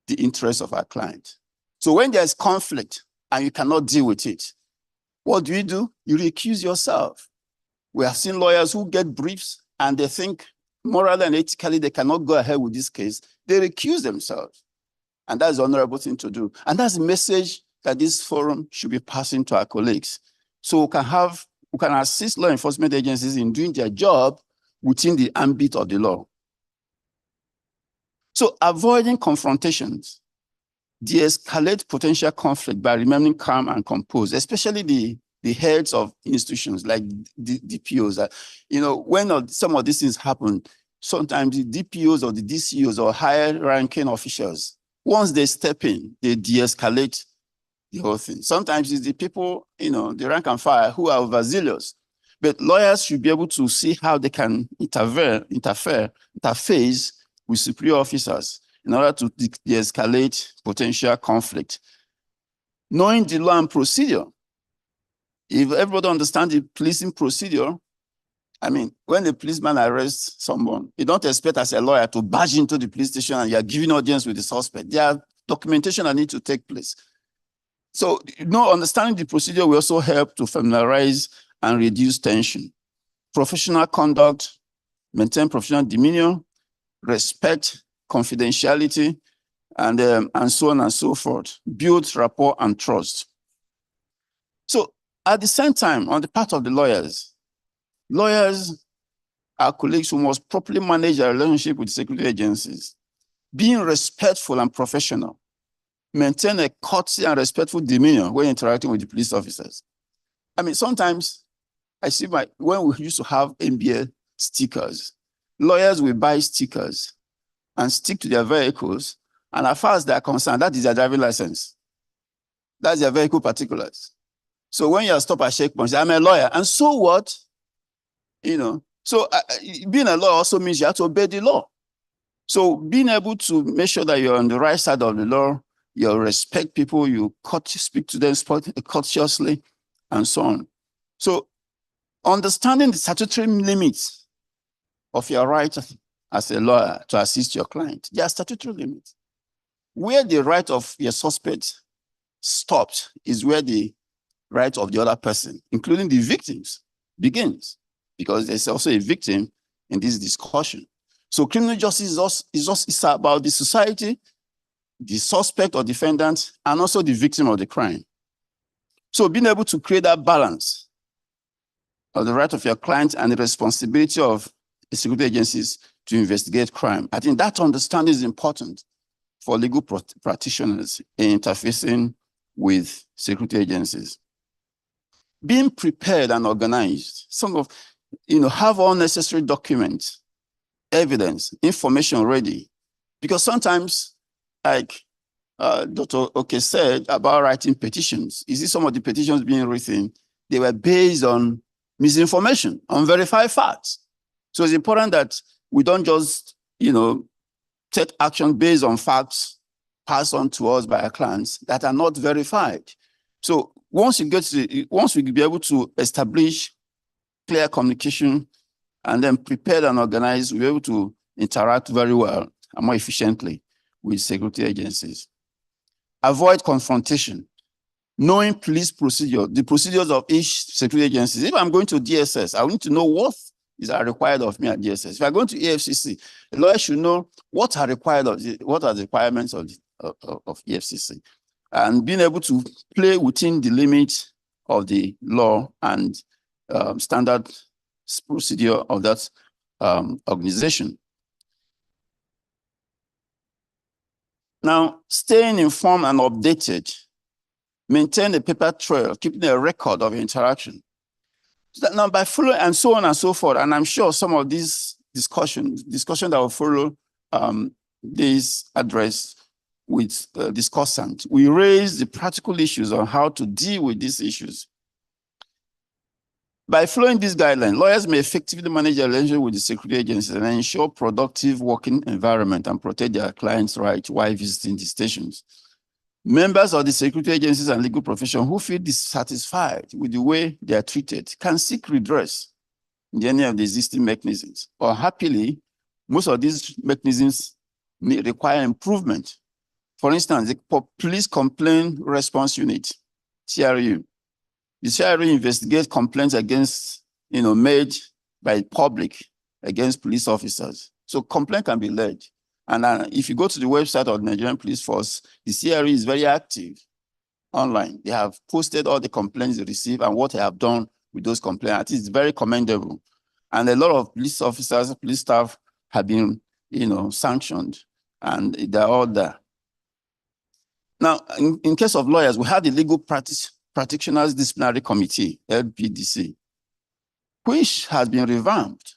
the interests of our client. So when there's conflict and you cannot deal with it, what do? You recuse yourself. We have seen lawyers who get briefs and they think morally and ethically they cannot go ahead with this case. They recuse themselves. And that's the honorable thing to do. And that's the message that this forum should be passing to our colleagues. So we can assist law enforcement agencies in doing their job within the ambit of the law. So avoiding confrontations, de-escalate potential conflict by remaining calm and composed, especially the heads of institutions like the DPOs. When some of these things happen, sometimes the DPOs or the DCOs or higher ranking officials, once they step in, they de-escalate the whole thing. Sometimes it's the people, the rank and file who are overzealous. But lawyers should be able to see how they can interface with superior officers in order to de-escalate potential conflict. Knowing the law and procedure. If everybody understands the policing procedure, when the policeman arrests someone, you don't expect as a lawyer to barge into the police station and you're giving audience with the suspect. There are documentation that need to take place. So, understanding the procedure will also help to familiarize and reduce tension. Professional conduct, maintain professional demeanor, respect, confidentiality, and so on and so forth. Build rapport and trust. So at the same time, on the part of the lawyers are colleagues who must properly manage their relationship with security agencies, being respectful and professional, maintain a courtesy and respectful demeanor when interacting with the police officers. Sometimes I see when we used to have NBA stickers, lawyers will buy stickers and stick to their vehicles, and as far as they're concerned, that is their driving license. That's their vehicle particulars. So when you stop at checkpoints, I'm a lawyer, and so what? So being a lawyer also means you have to obey the law. So being able to make sure that you're on the right side of the law, you respect people, you speak to them courteously, and so on. So understanding the statutory limits of your right as a lawyer to assist your client, there are statutory limits. Where the right of your suspect stops is where the right of the other person, including the victims, begins, because there's also a victim in this discussion. So criminal justice is about the society, the suspect or defendant, and also the victim of the crime. So being able to create that balance of the right of your client and the responsibility of the security agencies to investigate crime, I think that understanding is important for legal practitioners in interfacing with security agencies. Being prepared and organized, have all necessary documents, evidence, information ready. Because sometimes, like Dr. Oke said about writing petitions, you see some of the petitions being written, they were based on misinformation, unverified facts. So it's important that we don't just, take action based on facts passed on to us by our clients that are not verified. So once we be able to establish clear communication and then prepared and organized, we'll be able to interact very well and more efficiently with security agencies. Avoid confrontation. Knowing police procedure, the procedures of each security agency. If I'm going to DSS, I need to know what is required of me at DSS. If I'm going to EFCC, the lawyer should know what are required what are the requirements of EFCC, and being able to play within the limits of the law and standard procedure of that organization. Now, staying informed and updated. Maintain a paper trail, keeping a record of interaction. So that now by following and so on and so forth, and I'm sure some of these discussion that will follow this address with discussant, we raise the practical issues on how to deal with these issues. By following these guidelines, lawyers may effectively manage their relationship with the security agencies and ensure productive working environment and protect their clients' rights while visiting the stations. Members of the security agencies and legal profession who feel dissatisfied with the way they are treated can seek redress in any of the existing mechanisms. Or happily, most of these mechanisms may require improvement. For instance, the Police Complaint Response Unit, CRU. The CRU investigates complaints against, made by public against police officers. So complaint can be led. And if you go to the website of the Nigerian Police Force, the CRE is very active online. They have posted all the complaints they receive and what they have done with those complaints. It's very commendable. And a lot of police officers, police staff have been, sanctioned, and they're all there. Now, in case of lawyers, we have the Legal Practitioners Disciplinary Committee, LPDC, which has been revamped.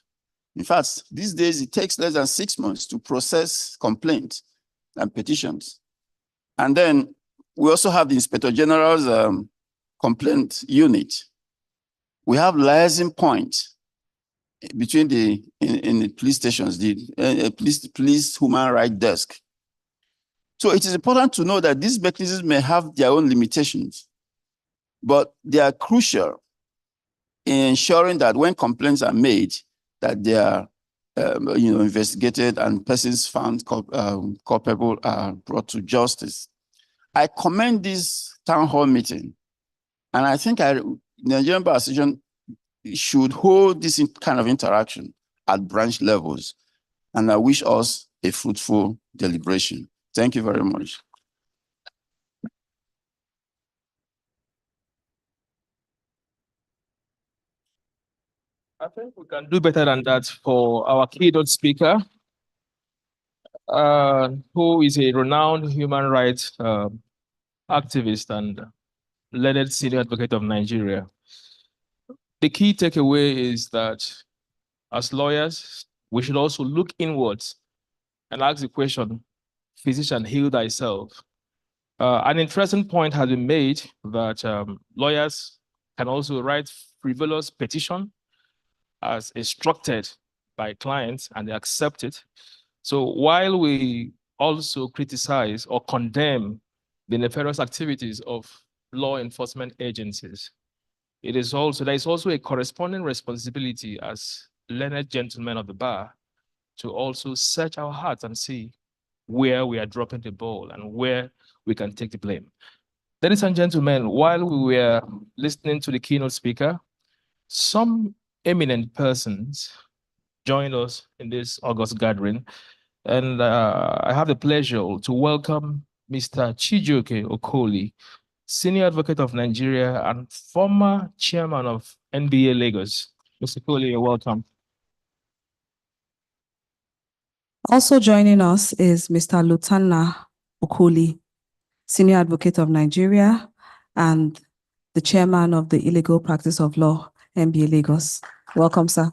In fact, these days, it takes less than 6 months to process complaints and petitions. And then we also have the Inspector General's complaint unit. We have liaison points between in the police stations, the police human rights desk. So it is important to know that these mechanisms may have their own limitations, but they are crucial in ensuring that when complaints are made, that they are investigated and persons found culpable are brought to justice. I commend this town hall meeting, and I think the Nigerian Bar Association should hold this kind of interaction at branch levels, and I wish us a fruitful deliberation. Thank you very much. I think we can do better than that for our keynote speaker, who is a renowned human rights activist and leaded senior advocate of Nigeria. The key takeaway is that as lawyers, we should also look inwards and ask the question, physician, heal thyself. An interesting point has been made that lawyers can also write frivolous petition as instructed by clients and they accept it. So while we also criticize or condemn the nefarious activities of law enforcement agencies, there is also a corresponding responsibility as learned gentlemen of the bar to also search our hearts and see where we are dropping the ball and where we can take the blame. Ladies and gentlemen, while we were listening to the keynote speaker, some eminent persons joined us in this August gathering, and I have the pleasure to welcome Mr. Chijioke Okoli, Senior Advocate of Nigeria and former Chairman of NBA Lagos. Mr. Okoli, you're welcome. Also joining us is Mr. Lutana Okoli, Senior Advocate of Nigeria and the Chairman of the Illegal Practice of Law, NBA Lagos. Welcome, sir.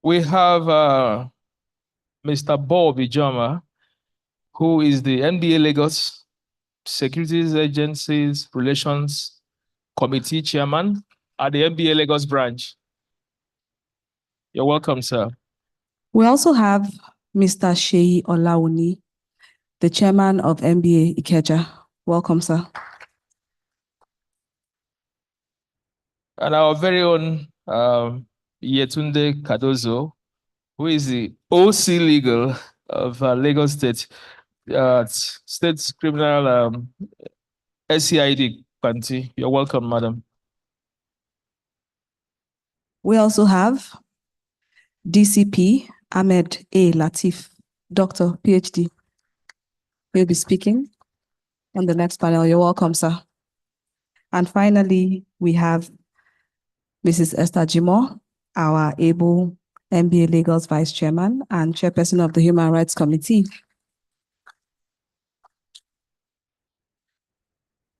We have Mr. Bob Ijoma, who is the NBA Lagos Securities Agencies Relations Committee Chairman at the NBA Lagos branch. You're welcome, sir. We also have Mr. Sheyi Olaoni, the chairman of NBA Ikeja. Welcome, sir. And our very own Yetunde Cardozo, who is the OC Legal of Lagos State, State Criminal SCID Panti. You're welcome, madam. We also have DCP Ahmed A. Latif, Doctor, PhD. He'll be speaking on the next panel. You're welcome, sir. And finally, we have Mrs. Esther Jimo, our able NBA Lagos Vice Chairman and Chairperson of the Human Rights Committee.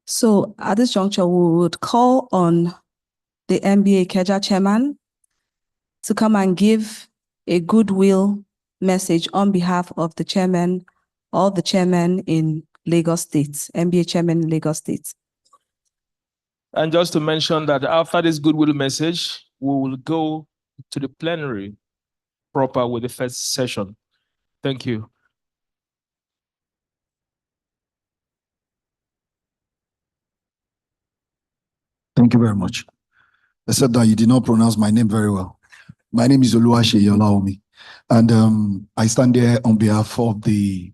So at this juncture, we would call on the NBA Ikeja Chairman to come and give a goodwill message on behalf of the chairman, all the chairmen in Lagos State, NBA chairman in Lagos State. And just to mention that after this goodwill message, we will go to the plenary proper with the first session. Thank you. Thank you very much. Except that you did not pronounce my name very well. My name is Oluwaseyi Olaomi, and I stand here on behalf of the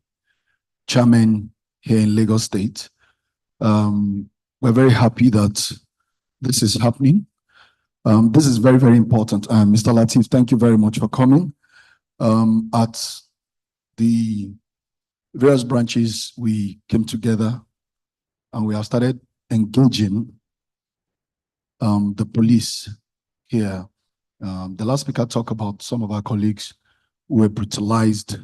chairman here in Lagos State. We're very happy that this is happening. This is very, very important. Mr. Latif, thank you very much for coming. At the various branches, we came together and we have started engaging the police here. The last speaker talked about some of our colleagues who were brutalized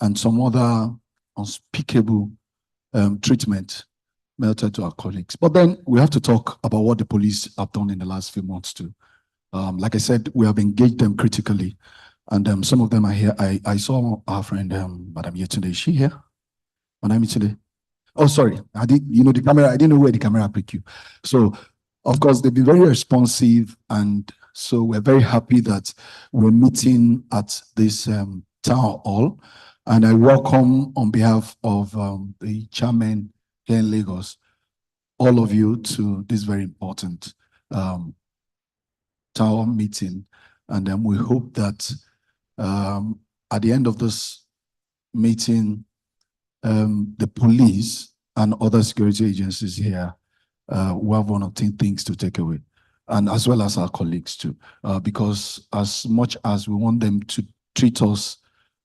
and some other unspeakable treatment melted to our colleagues. But then we have to talk about what the police have done in the last few months too. Like I said, we have engaged them critically, and some of them are here. I saw our friend, Madam Yetunde. Is she here? Madam Yetunde? Oh, sorry. I did. You know the camera. I didn't know where the camera picked you. So, of course, they've been very responsive, and so we're very happy that we're meeting at this town hall. And I welcome, on behalf of the chairman here in Lagos, all of you to this very important town hall meeting. And then we hope that at the end of this meeting, the police and other security agencies here will have one or two things to take away, and as well as our colleagues too, because as much as we want them to treat us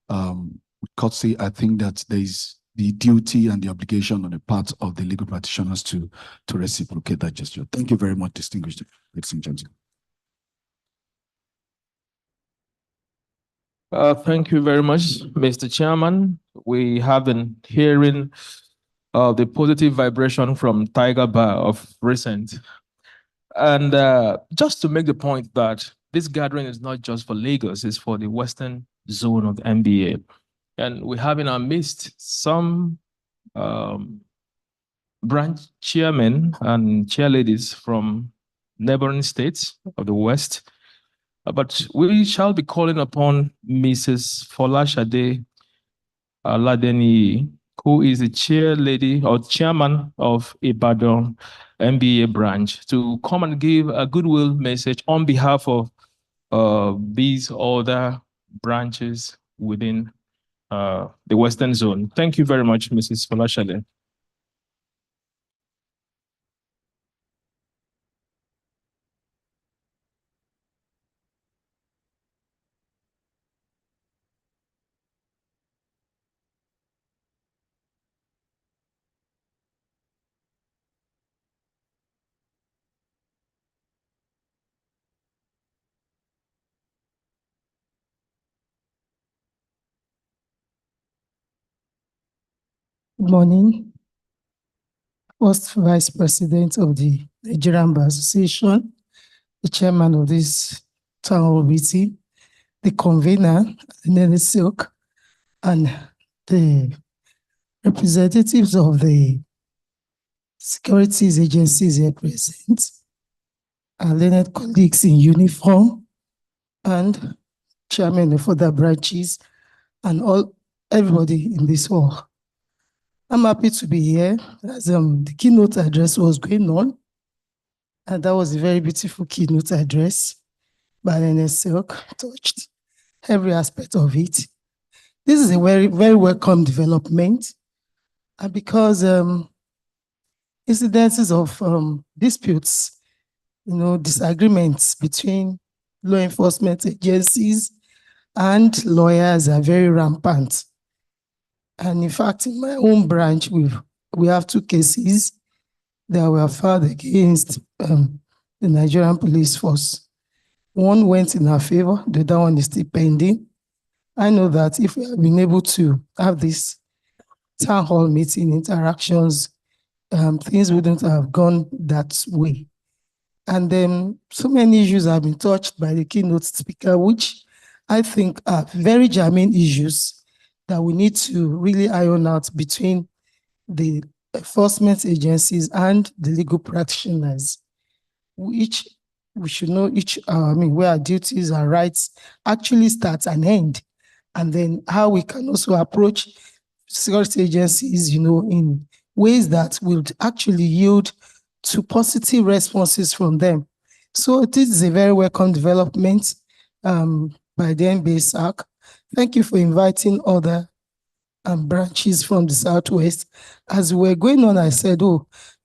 with courtesy, I think that there is the duty and the obligation on the part of the legal practitioners to reciprocate that gesture. Thank you very much, distinguished ladies and gentlemen. Thank you very much, Mr. Chairman. We have been hearing the positive vibration from Tiger Bar of recent. And just to make the point that this gathering is not just for Lagos, it's for the Western zone of the NBA. And we have in our midst some branch chairmen and chairladies from neighboring states of the West. But we shall be calling upon Mrs. Folashade Ladeni, who is the chairlady or chairman of Ibadan MBA branch, to come and give a goodwill message on behalf of these other branches within the Western zone. Thank you very much, Mrs. Folashade. Good morning. First Vice President of the Nigerian Bar Association, the chairman of this town hall meeting, the convener, Nba-Sarc, and the representatives of the securities agencies here present, our learned colleagues in uniform, and chairman of other branches, and everybody in this hall. I'm happy to be here as the keynote address was going on, and that was a very beautiful keynote address by Nba-Sarc, touched every aspect of it. This is a very, very welcome development, and because incidences of disputes, disagreements between law enforcement agencies and lawyers are very rampant. And in fact, in my own branch, we have 2 cases that were filed against the Nigerian police force. One went in our favor, the other one is still pending. I know that if we have been able to have this town hall meeting interactions, things wouldn't have gone that way. And then so many issues have been touched by the keynote speaker, which I think are very germane issues that we need to really iron out between the enforcement agencies and the legal practitioners, which we should know where our duties and rights actually start and end, and then how we can also approach security agencies, in ways that will actually yield to positive responses from them. So this is a very welcome development by the Nba-Sarc. Thank you for inviting other branches from the Southwest. As we were going on, I said,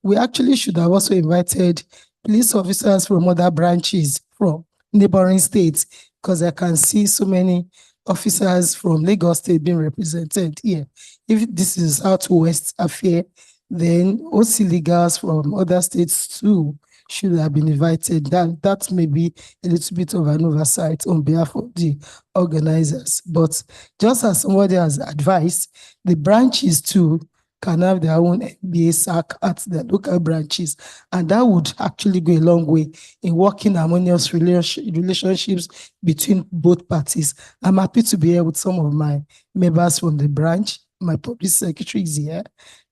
we actually should have also invited police officers from other branches from neighboring states, because I can see so many officers from Lagos State being represented here. If this is a Southwest affair, then OC legals from other states too should have been invited. That may be a little bit of an oversight on behalf of the organizers. But just as somebody has advised, the branches too can have their own Nba-Sarc at their local branches. And that would actually go a long way in working harmonious relationships between both parties. I'm happy to be here with some of my members from the branch. My public secretary is here,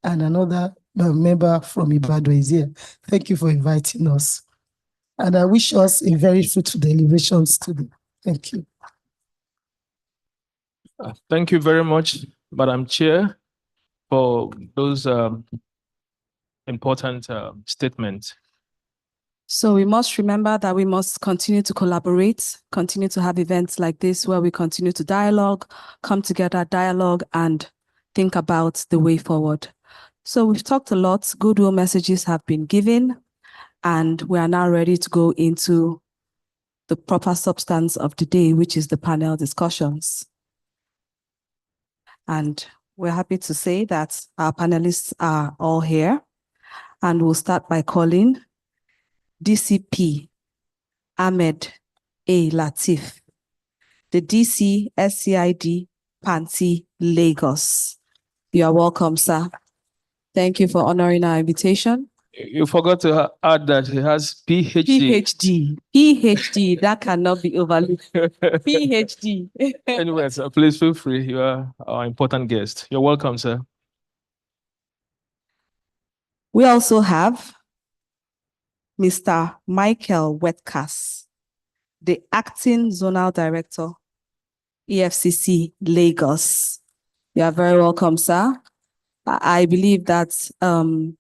and another member from Ibadan is here. Thank you for inviting us. And I wish us a very fruitful deliberations today. Thank you. Thank you very much, Madam Chair, for those important statements. So we must remember that we must continue to collaborate, continue to have events like this where we continue to dialogue, come together, dialogue, and think about the way forward. So we've talked a lot, goodwill messages have been given, and we are now ready to go into the proper substance of the day, which is the panel discussions. And we're happy to say that our panelists are all here, and we'll start by calling DCP Ahmed A. Latif, the DC SCID Panti Lagos. You are welcome, sir. Thank you for honoring our invitation. You forgot to add that he has PhD. PhD, that cannot be overlooked. PhD. Anyway, sir, please feel free. You are our important guest. You're welcome, sir. We also have Mr. Michael Wetkas, the Acting Zonal Director, EFCC Lagos. You are very welcome, sir. I believe that some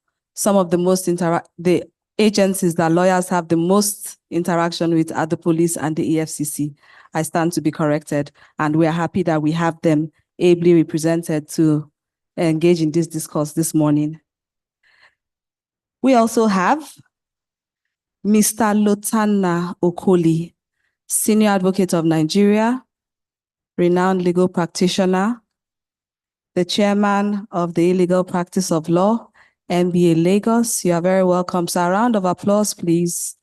of the agencies that lawyers have the most interaction with are the police and the EFCC. I stand to be corrected, and we are happy that we have them ably represented to engage in this discourse this morning. We also have Mr. Lotana Okoli, Senior Advocate of Nigeria, renowned legal practitioner, the chairman of the Illegal Practice of Law, NBA Lagos. You are very welcome, sir. A round of applause, please.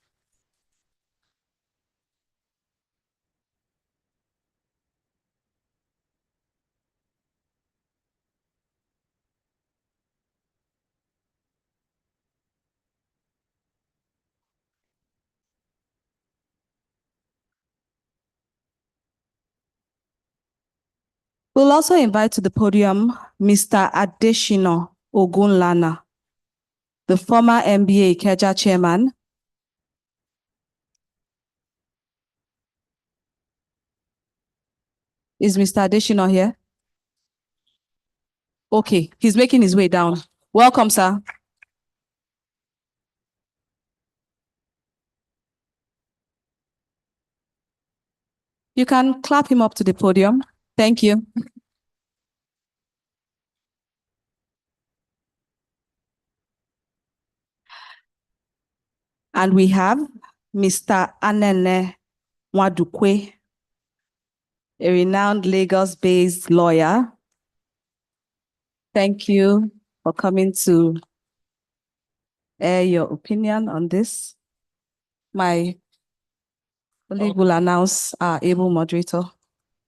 We'll also invite to the podium Mr. Adeshino Ogunlana, the former NBA Ikeja chairman, is Mr. Adesina here? Okay, he's making his way down. Welcome, sir. You can clap him up to the podium. Thank you. And we have Mr. Anene Mwadukwe, a renowned Lagos-based lawyer. Thank you for coming to air your opinion on this. My colleague will announce our able moderator.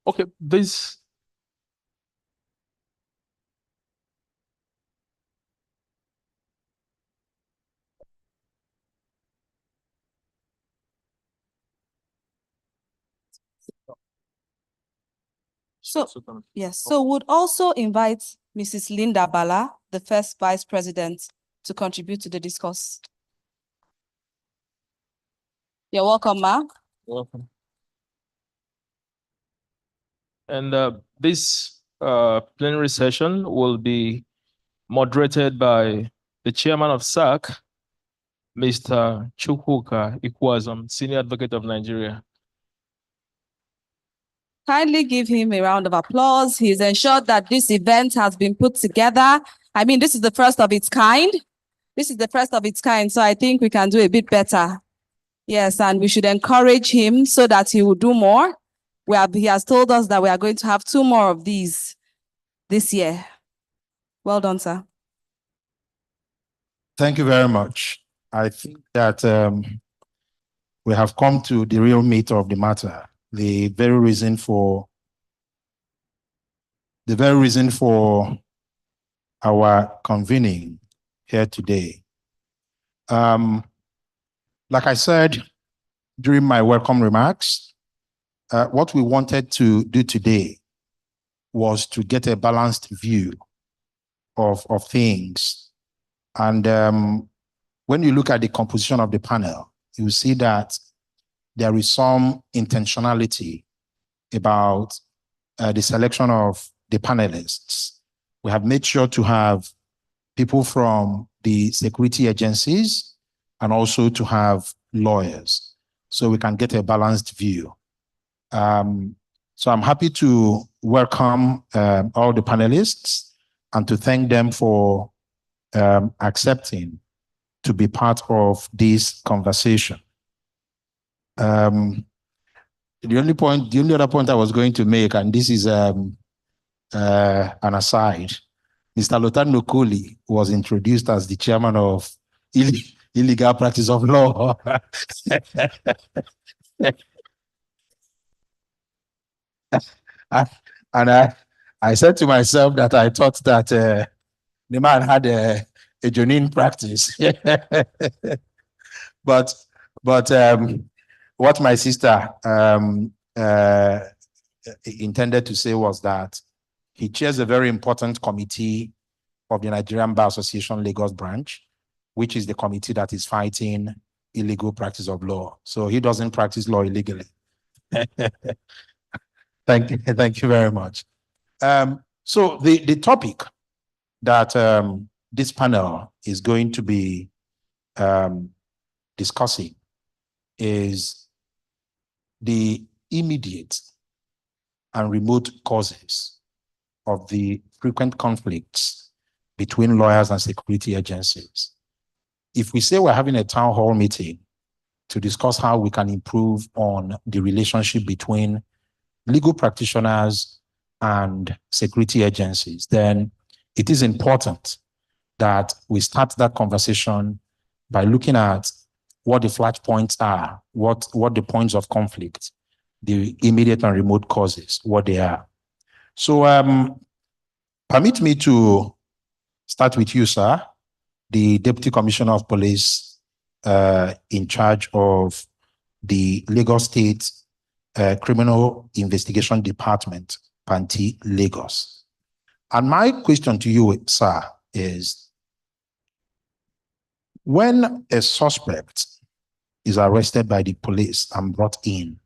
Okay, this. So, yes, so would also invite Mrs. Linda Bala, the first vice president, to contribute to the discourse. You're welcome, Ma. Welcome. And this plenary session will be moderated by the chairman of SARC, Mr. Chukwuka Ikwazam, Senior Advocate of Nigeria. Kindly give him a round of applause. He's ensured that this event has been put together. I mean, this is the first of its kind. This is the first of its kind, so I think we can do a bit better. Yes, and we should encourage him so that he will do more. He has told us that we are going to have 2 more of these this year. Well done, sir. Thank you very much. I think that we have come to the real meat of the matter. The very reason for our convening here today. Like I said during my welcome remarks, what we wanted to do today was to get a balanced view of things. And when you look at the composition of the panel, you see that there is some intentionality about the selection of the panelists. We have made sure to have people from the security agencies and also to have lawyers so we can get a balanced view. So I'm happy to welcome all the panelists and to thank them for accepting to be part of this conversation. The only other point I was going to make, and this is an aside, Mr. Lotan Nokoli was introduced as the chairman of illegal practice of law. And I said to myself that I thought that the man had a genuine practice. but what my sister intended to say was that he chairs a very important committee of the Nigerian Bar Association Lagos branch, which is the committee that is fighting illegal practice of law. So he doesn't practice law illegally. Thank you very much. So the topic that this panel is going to be discussing is the immediate and remote causes of the frequent conflicts between lawyers and security agencies. If we say we're having a town hall meeting to discuss how we can improve on the relationship between legal practitioners and security agencies, then it is important that we start that conversation by looking at what the flashpoints are, what the points of conflict, the immediate and remote causes, what they are. So permit me to start with you, sir, the Deputy Commissioner of Police in charge of the Lagos State Criminal Investigation Department, Panti, Lagos. And my question to you, sir, is When a suspect is arrested by the police and brought in,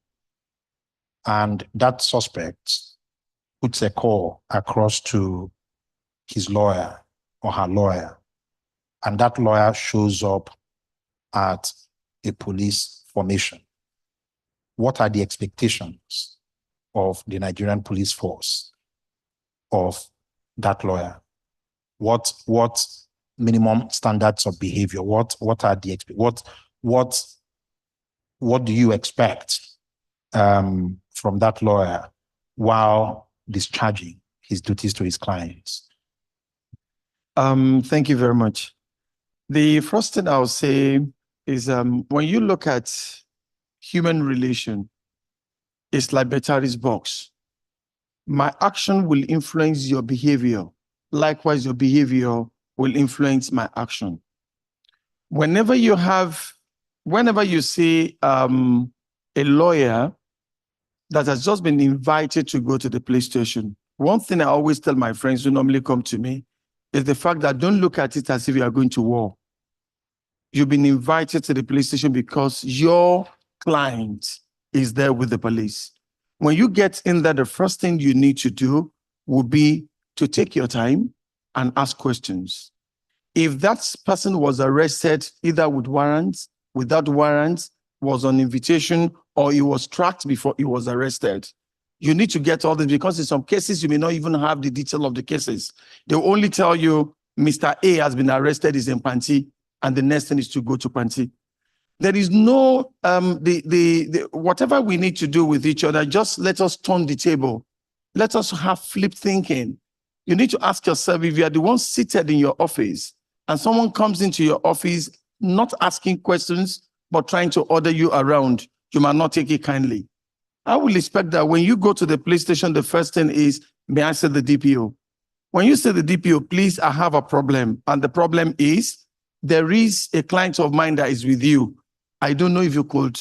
and that suspect puts a call across to his lawyer or her lawyer, and that lawyer shows up at a police formation, what are the expectations of the Nigerian police force of that lawyer? What minimum standards of behavior? What do you expect from that lawyer while discharging his duties to his clients? Thank you very much. The first thing I'll say is when you look at human relation, it's like battery's box. My action will influence your behavior. Likewise, your behavior will influence my action. Whenever you see a lawyer that has just been invited to go to the police station, one thing I always tell my friends who normally come to me is the fact that don't look at it as if you are going to war. You've been invited to the police station because your client is there with the police. When you get in there, the first thing you need to do will be to take your time and ask questions. If that person was arrested either with warrants, without warrants, was on invitation, or he was tracked before he was arrested, you need to get all this, because in some cases, you may not even have the detail of the cases. They'll only tell you, Mr. A has been arrested, is in Panti, and the next thing is to go to Panti. There is no, whatever we need to do with each other, just let us turn the table. Let us have flip thinking. You need to ask yourself, if you are the one seated in your office and someone comes into your office, not asking questions, but trying to order you around, you might not take it kindly. I will expect that when you go to the police station, the first thing is, may I see the DPO? When you say the DPO, please, I have a problem. And the problem is, there is a client of mine that is with you. I don't know if you could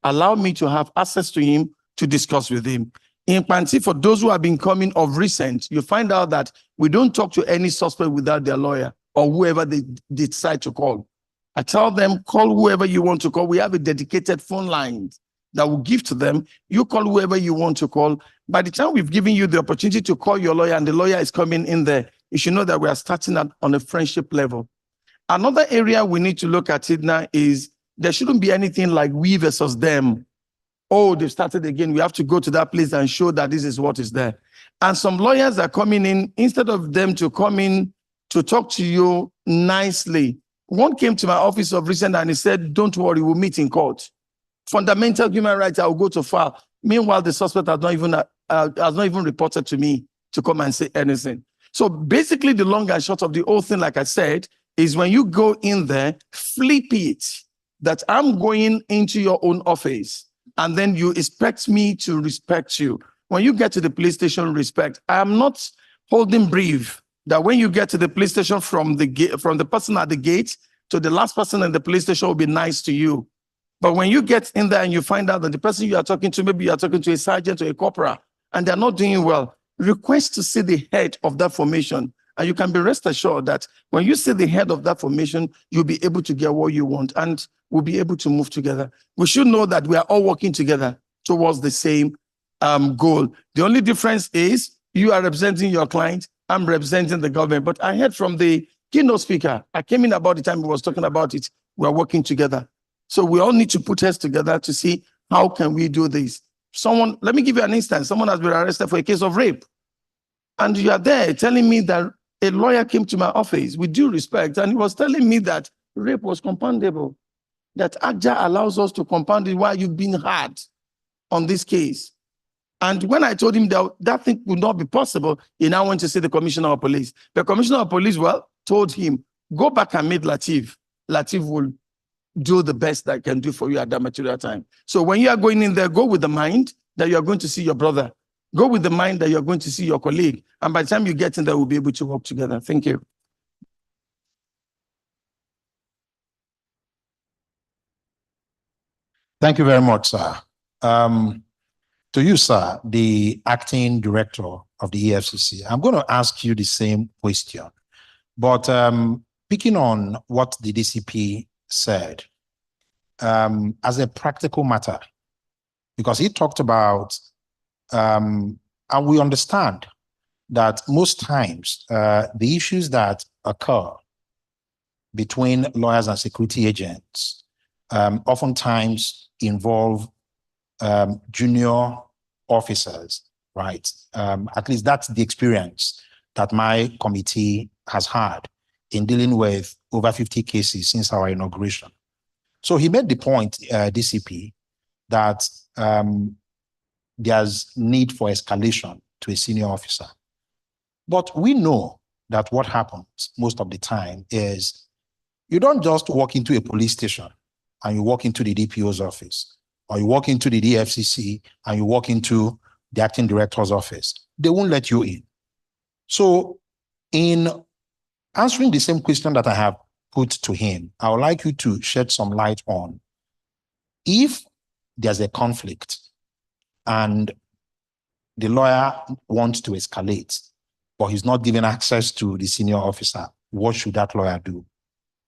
allow me to have access to him to discuss with him. In Panti, for those who have been coming of recent, you find out that we don't talk to any suspect without their lawyer or whoever they decide to call. I tell them, call whoever you want to call. We have a dedicated phone line that will give to them. You call whoever you want to call. By the time we've given you the opportunity to call your lawyer and the lawyer is coming in there, you should know that we are starting at on a friendship level. Another area we need to look at it now is there shouldn't be anything like we versus them. Oh, they've started again. We have to go to that place and show that this is what is there. And some lawyers are coming in, instead of them to come in to talk to you nicely. One came to my office of recent and he said, don't worry, we'll meet in court. Fundamental human rights, I will go to file. Meanwhile, the suspect has not even reported to me to come and say anything. So basically, the long and short of the whole thing, like I said, is when you go in there, flip it, that I'm going into your own office, and then you expect me to respect you. When you get to the police station, respect. I am not holding brief that when you get to the police station, from the person at the gate to the last person in the police station will be nice to you. But when you get in there and you find out that the person you are talking to, maybe you are talking to a sergeant or a corporal, and they're not doing well, request to see the head of that formation. And you can be rest assured that when you see the head of that formation, you'll be able to get what you want and we'll be able to move together. We should know that we are all working together towards the same goal. The only difference is you are representing your client, I'm representing the government. But I heard from the keynote speaker, I came in about the time he was talking about it, we're working together. So we all need to put heads together to see how can we do this. Let me give you an instance. Someone has been arrested for a case of rape. And you are there telling me that a lawyer came to my office with due respect, and he was telling me that rape was compoundable, that ACJA allows us to compound it while you've been hard on this case. And when I told him that that thing would not be possible, he now went to see the commissioner of police. The commissioner of police, told him, go back and meet Latif. Latif will do the best that can do for you at that material time. So when you are going in there, go with the mind that you are going to see your brother. Go with the mind that you're going to see your colleague. And by the time you get in there, we'll be able to work together. Thank you. Thank you very much, sir. To you, sir, the acting director of the EFCC, I'm going to ask you the same question. But picking on what the DCP said, as a practical matter, because he talked about, and we understand that most times the issues that occur between lawyers and security agents oftentimes involve junior officers, right? At least that's the experience that my committee has had in dealing with over 50 cases since our inauguration. So he made the point, DCP, that there's need for escalation to a senior officer. But we know that what happens most of the time is you don't just walk into a police station and you walk into the DPO's office, or you walk into the DFCC and you walk into the acting director's office. They won't let you in. So in answering the same question that I have put to him, I would like you to shed some light on if there's a conflict and the lawyer wants to escalate, but he's not given access to the senior officer, what should that lawyer do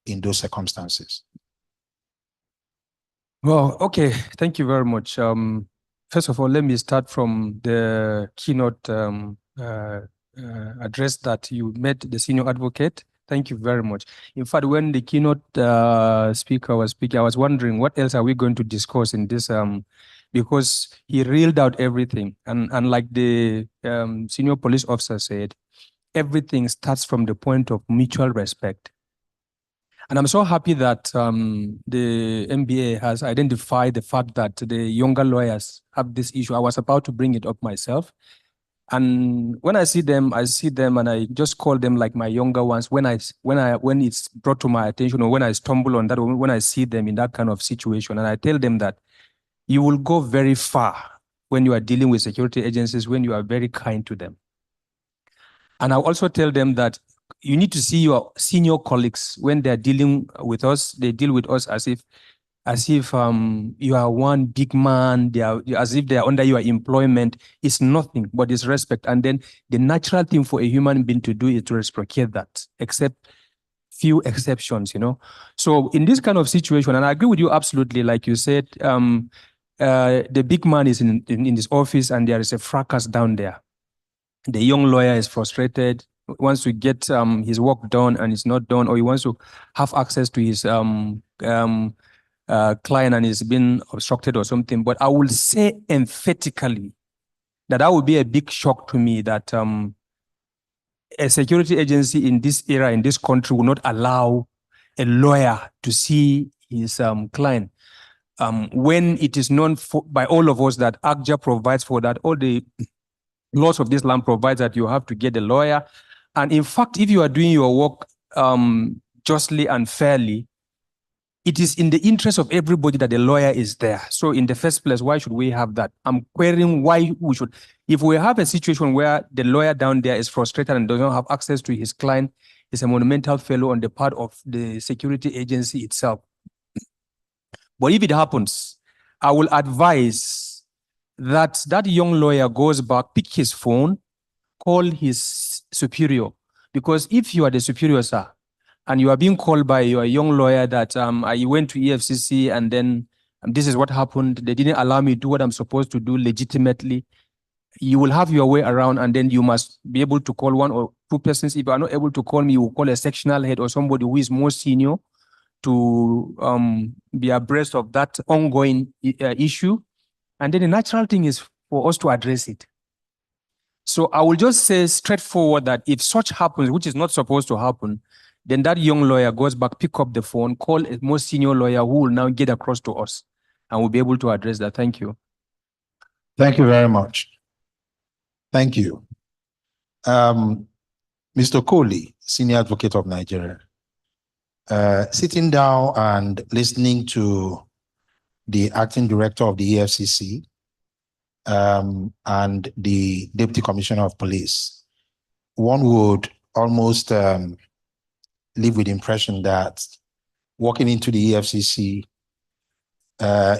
in those circumstances? Well, okay, thank you very much. First of all, let me start from the keynote address that you made, the senior advocate. Thank you very much. In fact, when the keynote speaker was speaking, I was wondering what else are we going to discuss in this, because he reeled out everything. And like the senior police officer said, everything starts from the point of mutual respect. And I'm so happy that the NBA has identified the fact that the younger lawyers have this issue. I was about to bring it up myself. And when I see them and I just call them like my younger ones when it's brought to my attention, or when I stumble on that, or when I see them in that kind of situation. And I tell them that you will go very far when you are dealing with security agencies, when you are very kind to them. And I also tell them that you need to see your senior colleagues when they're dealing with us. They deal with us as if you are one big man. As if they are under your employment. It's nothing but it's respect. And then the natural thing for a human being to do is to reciprocate that, except few exceptions, you know. So in this kind of situation, and I agree with you absolutely, like you said, the big man is in his office and there is a fracas down there. The young lawyer is frustrated, wants to get his work done and it's not done, or he wants to have access to his client and it's been obstructed or something. But I will say emphatically that would be a big shock to me that a security agency in this era, in this country, will not allow a lawyer to see his client. When it is known by all of us that ACJA provides for that, all the laws of this land provides that you have to get a lawyer. And in fact, if you are doing your work justly and fairly, it is in the interest of everybody that the lawyer is there. So in the first place, why should we have that? I'm querying why we should. If we have a situation where the lawyer down there is frustrated and does not have access to his client, it's a monumental failure on the part of the security agency itself. But if it happens, I will advise that that young lawyer goes back, pick his phone, call his superior. Because if you are the superior, sir, and you are being called by your young lawyer that I went to EFCC and then this is what happened, they didn't allow me to do what I'm supposed to do legitimately, you will have your way around, and then you must be able to call one or two persons. If you are not able to call me, you will call a sectional head or somebody who is more senior to be abreast of that ongoing issue. And then the natural thing is for us to address it. So I will just say straightforward that if such happens, which is not supposed to happen, then that young lawyer goes back, pick up the phone, call a more senior lawyer who will now get across to us and we'll be able to address that. Thank you. Thank you very much. Thank you. Mr. Kohli, Senior Advocate of Nigeria, sitting down and listening to the acting director of the EFCC and the Deputy Commissioner of Police, one would almost live with the impression that walking into the EFCC or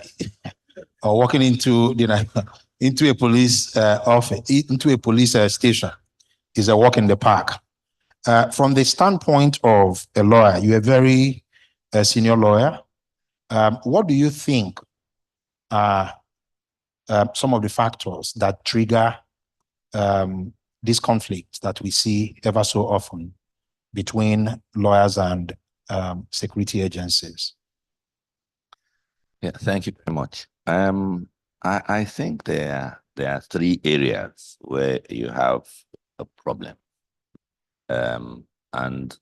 walking into a police office, into a police station, is a walk in the park. From the standpoint of a lawyer, you're a very senior lawyer. What do you think are some of the factors that trigger these conflicts that we see ever so often between lawyers and security agencies? Yeah, thank you very much. I think there are three areas where you have a problem. And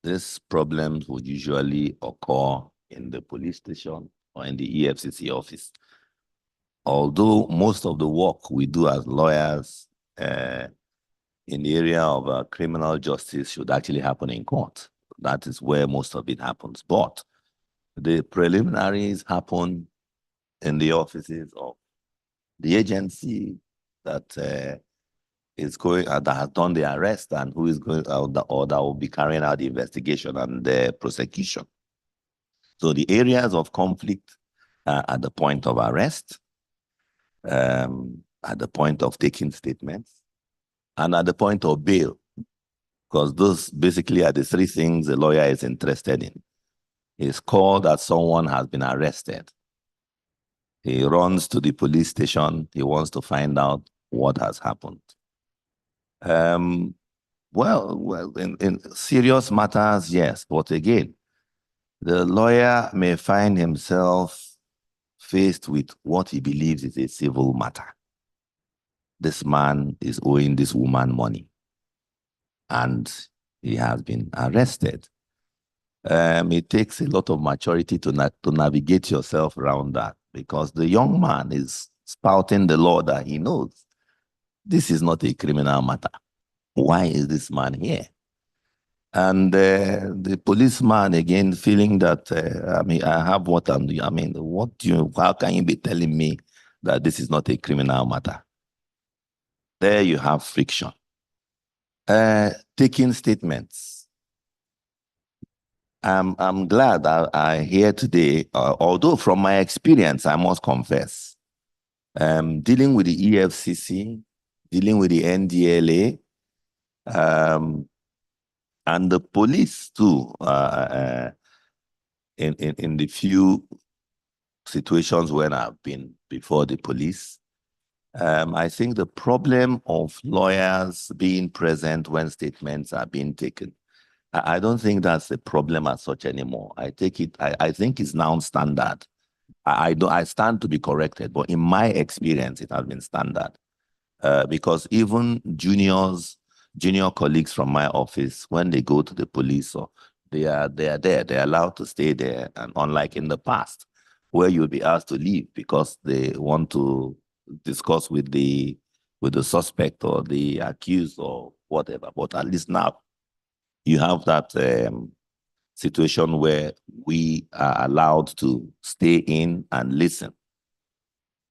these problems would usually occur in the police station or in the EFCC office. Although most of the work we do as lawyers in the area of criminal justice should actually happen in court. That is where most of it happens. But the preliminaries happen in the offices of the agency that is going that has done the arrest and who is going or that will be carrying out the investigation and the prosecution. So the areas of conflict are at the point of arrest, at the point of taking statements, and at the point of bail, because those basically are the three things a lawyer is interested in. He's called that someone has been arrested. He runs to the police station. He wants to find out what has happened. Well, in serious matters, yes. But again, the lawyer may find himself faced with what he believes is a civil matter. This man is owing this woman money, and he has been arrested. It takes a lot of maturity to navigate yourself around that, because the young man is spouting the law that he knows. This is not a criminal matter. Why is this man here? And the policeman again feeling that, I have what I'm doing. How can you be telling me that this is not a criminal matter? There you have friction. Taking statements. I'm glad I hear today, although from my experience, I must confess, dealing with the EFCC, dealing with the NDLA, and the police too, in the few situations when I've been before the police, I think the problem of lawyers being present when statements are being taken, I don't think that's a problem as such anymore. I think it's now standard. I stand to be corrected, but in my experience, it has been standard. Because even junior colleagues from my office, when they go to the police, or they are there, they're allowed to stay there. And unlike in the past, where you'll be asked to leave because they want to discuss with the suspect or the accused or whatever. But at least now you have that situation where we are allowed to stay in and listen.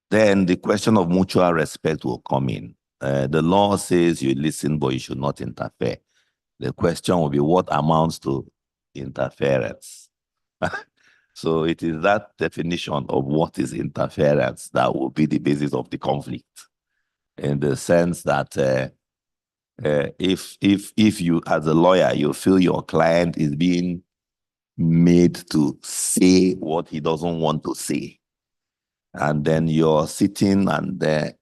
Then the question of mutual respect will come in. The law says you listen, but you should not interfere. The question will be what amounts to interference. So it is that definition of what is interference that will be the basis of the conflict, in the sense that if you, as a lawyer, you feel your client is being made to say what he doesn't want to say, and then you're sitting and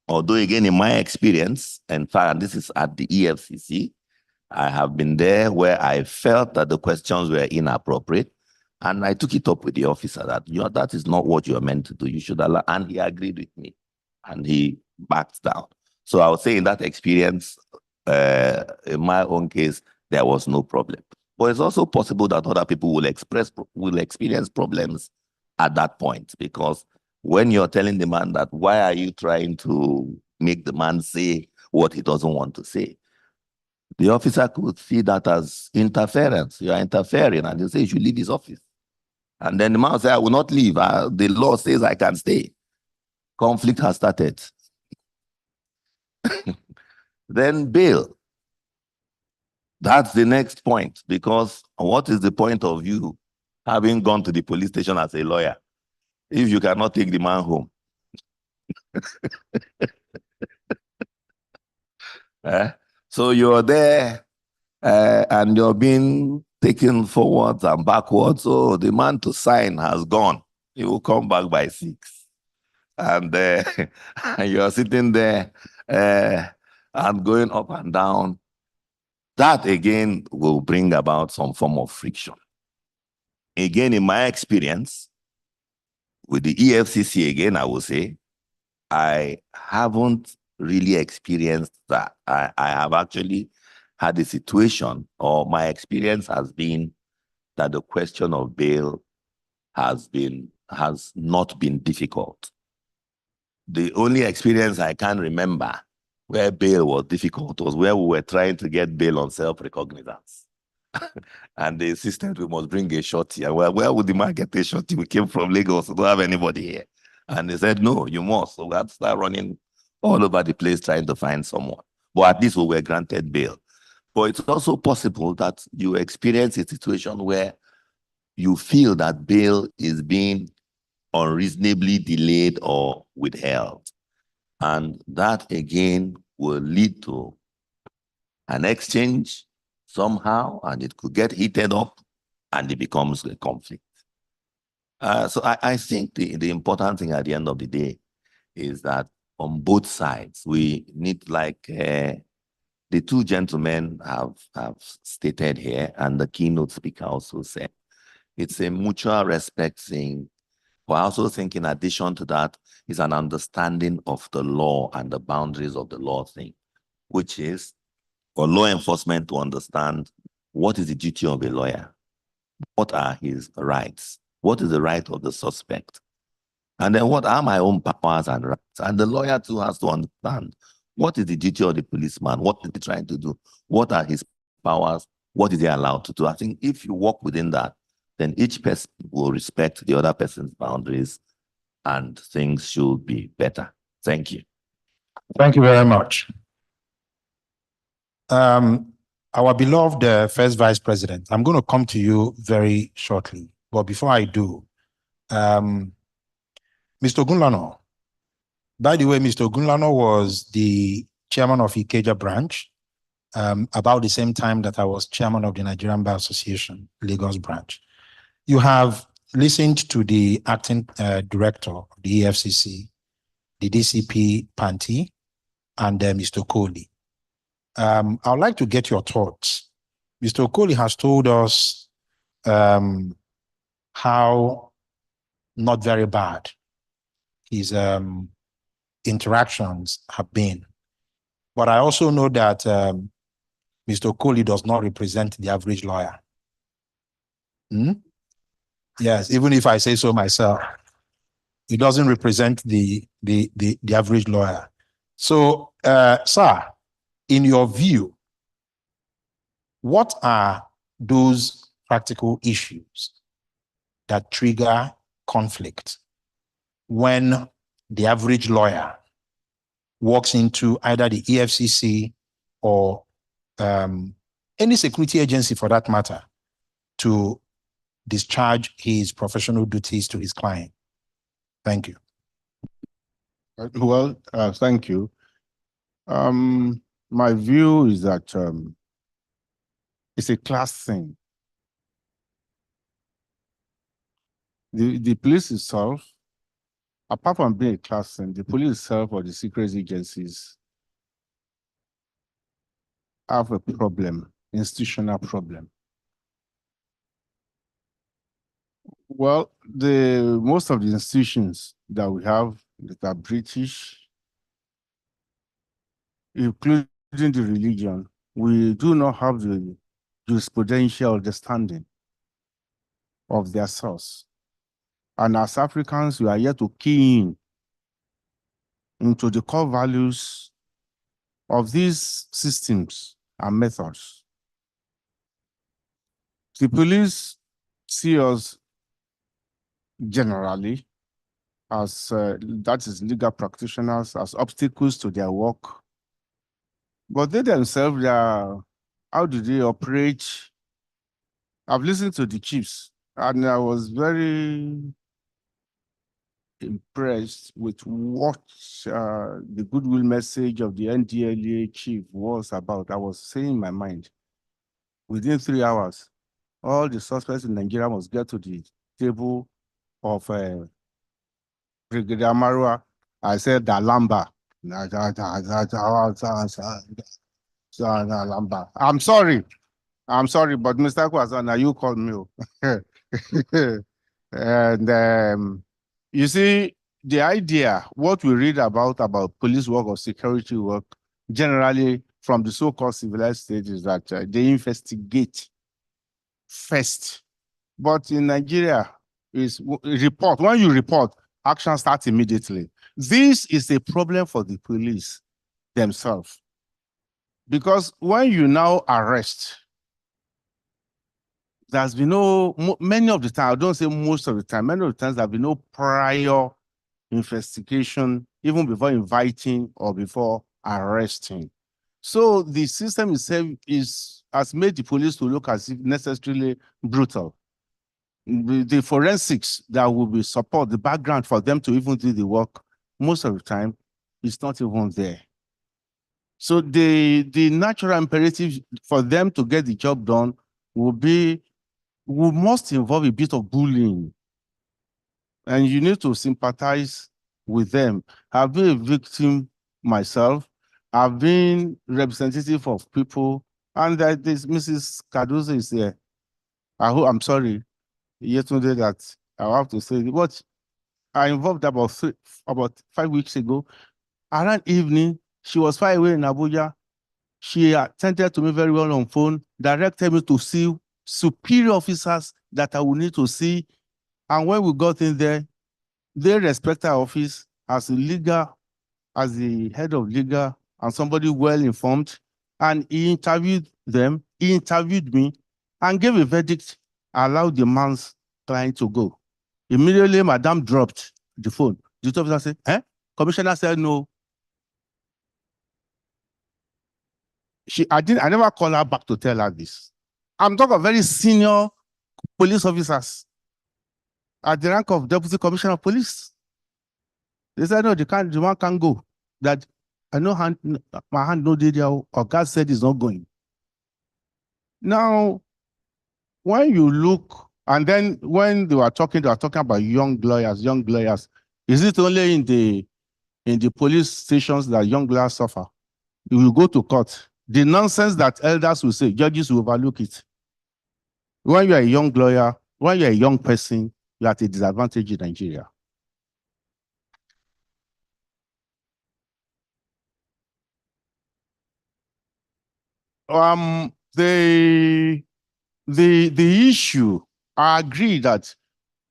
although again, in my experience, in fact, this is at the EFCC, I have been there where I felt that the questions were inappropriate, and I took it up with the officer that that is not what you are meant to do. You should allow, and he agreed with me, and he backed down. So I would say in that experience, in my own case, there was no problem. But it's also possible that other people will experience problems at that point, because when you're telling the man that, why are you trying to make the man say what he doesn't want to say? The officer could see that as interference. You are interfering, and they say you should leave his office. And then the man will say, I will not leave. The law says I can stay. Conflict has started. Then bail. That's the next point, because what is the point of you having gone to the police station as a lawyer if you cannot take the man home? So you're there and you're being taken forwards and backwards. So the man to sign has gone. He will come back by 6. And, and you're sitting there and going up and down. That again will bring about some form of friction. Again, in my experience, with the EFCC, again, I will say, I haven't really experienced that. I have actually had a situation, or my experience has been that the question of bail has not been difficult. The only experience I can remember where bail was difficult was where we were trying to get bail on self-recognizance. And they insisted we must bring a shorty. And where would the man get a shorty? We came from Lagos, we don't have anybody here. And they said, no, you must. So we had to start running all over the place trying to find someone. But at least we were granted bail. But it's also possible that you experience a situation where you feel that bail is being unreasonably delayed or withheld. And that again will lead to an exchange somehow, and it could get heated up and it becomes a conflict. So I think the important thing at the end of the day is that on both sides, we need, like the two gentlemen have stated here, and the keynote speaker also said, it's a mutual respect thing. But I also think in addition to that is an understanding of the law and the boundaries of the law thing, which is for law enforcement to understand what is the duty of a lawyer, what are his rights, what is the right of the suspect, and then what are my own powers and rights. And the lawyer too has to understand what is the duty of the policeman, what is he trying to do, what are his powers, what is he allowed to do. I think if you work within that, then each person will respect the other person's boundaries and things should be better. Thank you. Thank you very much. Our beloved first Vice President, I'm going to come to you very shortly. But before I do, Mr. Ogunlana, by the way, Mr. Ogunlana was the chairman of Ikeja branch about the same time that I was chairman of the Nigerian Bar Association, Lagos branch. You have listened to the acting director of the EFCC, the DCP Panti, and Mr. Kohli. I would like to get your thoughts. Mr. Kohli has told us how not very bad his interactions have been. But I also know that Mr. Kohli does not represent the average lawyer. Yes, even if I say so myself, he doesn't represent the average lawyer. So, sir, in your view, what are those practical issues that trigger conflict when the average lawyer walks into either the EFCC or any security agency for that matter to discharge his professional duties to his client? Thank you. Well, thank you. My view is that it's a class thing. The police itself, apart from being a class thing, the police itself or the secret agencies have a problem, institutional problem. Well, most of the institutions that we have that are British, including the religion, we do not have the jurisprudential understanding of their source. And as Africans, we are yet to key into the core values of these systems and methods. The police see us generally as, that is legal practitioners, as obstacles to their work. But they themselves, how do they operate? I've listened to the chiefs and I was very impressed with what the goodwill message of the NDLEA chief was about. I was saying in my mind, within 3 hours, all the suspects in Nigeria must get to the table of Brigadier Marwa. I said Dalamba. I'm sorry. I'm sorry, but Mr. Kwasana, you called me. And you see, the idea, what we read about police work or security work, generally from the so-called civilized state, is that they investigate first. But in Nigeria, is report. When you report, action starts immediately. This is a problem for the police themselves. Because when you now arrest, there's been many of the time, I don't say most of the time, many of the times there have been no prior investigation, even before inviting or before arresting. So the system itself has made the police to look as if necessarily brutal. The forensics that will be support, the background for them to even do the work, most of the time, is not even there. So the natural imperative for them to get the job done must involve a bit of bullying. And you need to sympathize with them. I've been a victim myself. I've been representative of people, and that this Mrs. Cardozo is there. I'm sorry, yesterday that I have to say, but I involved about 5 weeks ago. Around evening, she was far away in Abuja. She attended to me very well on phone, directed me to see superior officers that I would need to see. And when we got in there, they respect our office as the head of legal and somebody well informed. And he interviewed them, he interviewed me, and gave a verdict, allowed the man's client to go. Immediately, Madam dropped the phone. The officer said, eh? Commissioner said no. I never called her back to tell her this. I'm talking of very senior police officers at the rank of Deputy Commissioner of Police. They said, no, the one can't go. That I know my hand no did, or God said he's not going. Now, when you look, and then when they were talking about young lawyers. Is it only in the police stations that young lawyers suffer? You will go to court. The nonsense that elders will say, judges will overlook it. When you are a young lawyer, when you're a young person, you're at a disadvantage in Nigeria. The issue, I agree that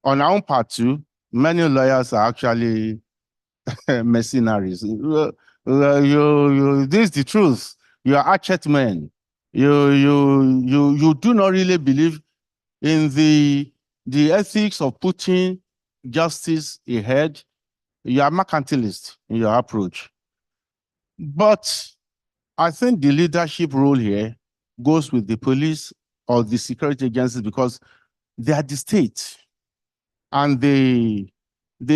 on our own part too, many lawyers are actually mercenaries. This is the truth. You are hatchet men. You do not really believe in the ethics of putting justice ahead. You are mercantilist in your approach. But I think the leadership role here goes with the police or the security agencies, because they are the state and they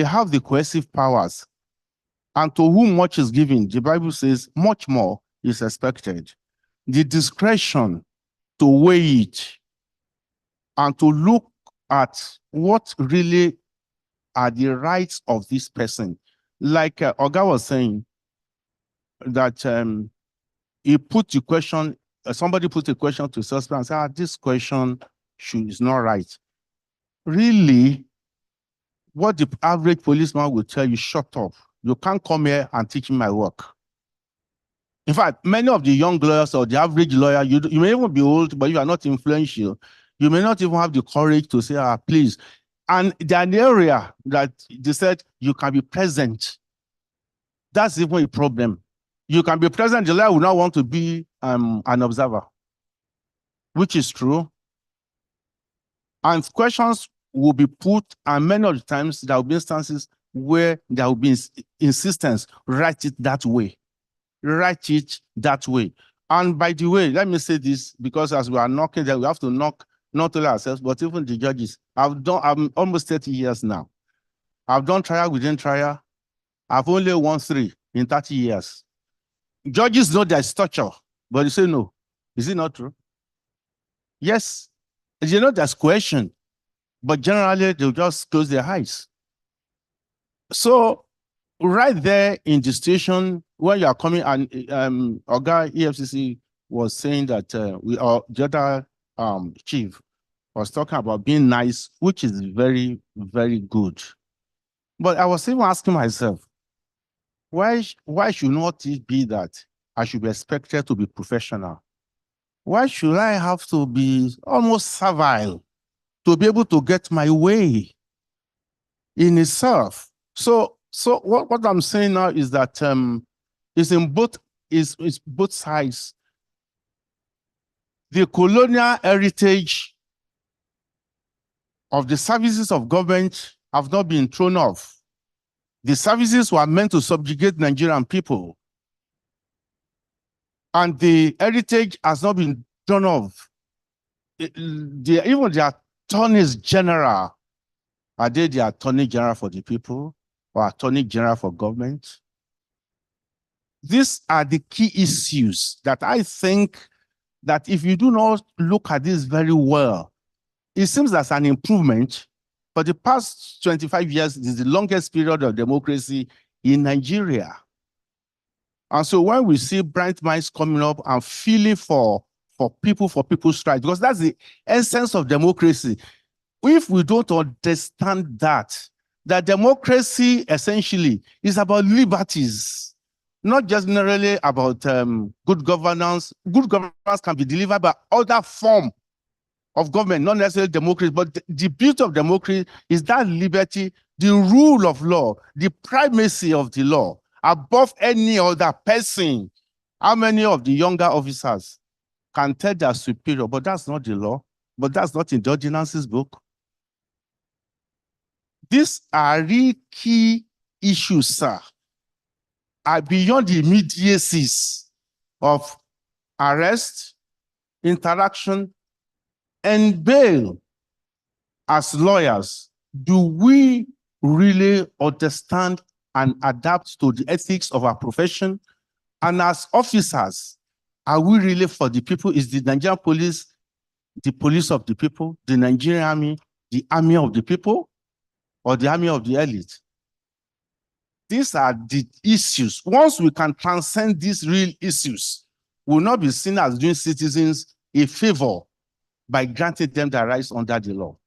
have the coercive powers. And to whom much is given, the Bible says much more is expected. The discretion to weigh it and to look at what really are the rights of this person. Like Oga was saying, that he put the question, somebody put a question to suspect and said, this question is not right. Really, what the average policeman will tell you, shut up. You can't come here and teach me my work. In fact, many of the young lawyers or the average lawyer, you may even be old, but you are not influential. You may not even have the courage to say, please. And the area that they said you can be present, that's even a problem. You can be present, the lawyer will not want to be an observer, which is true. And questions will be put, and many of the times there will be instances where there will be insistence, write it that way. Write it that way. And by the way, let me say this, because as we are knocking there, we have to knock not only ourselves, but even the judges. I'm almost 30 years now. I've done trial within trial. I've only won 3 in 30 years. Judges know there's torture, but you say no. Is it not true? Yes, there's question, but generally they'll just close their eyes. So right there in the station where you are coming, and Oga EFCC was saying that the other chief was talking about being nice, which is very, very good. But I was even asking myself, why should not it be that I should be expected to be professional? Why should I have to be almost servile to be able to get my way in itself? So what I'm saying now is that it's both sides. The colonial heritage of the services of government have not been thrown off. The services were meant to subjugate Nigerian people. And the heritage has not been thrown off. Even the attorneys general, are they the attorney general for the people or attorney general for government? These are the key issues that I think that if you do not look at this very well, it seems that's an improvement. For the past 25 years, this is the longest period of democracy in Nigeria. And so when we see bright minds coming up and feeling for people's rights, because that's the essence of democracy. If we don't understand that democracy essentially is about liberties, not just generally about good governance. Good governance can be delivered by other forms of government, not necessarily democracy, but the beauty of democracy is that liberty, the rule of law, the primacy of the law above any other person. How many of the younger officers can tell their superior, but that's not the law, but that's not in the ordinances book? These are real key issues, sir, are beyond the immediacies of arrest, interaction, and bail. As lawyers, do we really understand and adapt to the ethics of our profession? And as officers, are we really for the people? Is the Nigerian police the police of the people, the Nigerian army, the army of the people, or the army of the elite? These are the issues. Once we can transcend these real issues, we will not be seen as doing citizens a favor by granting them their rights under the law.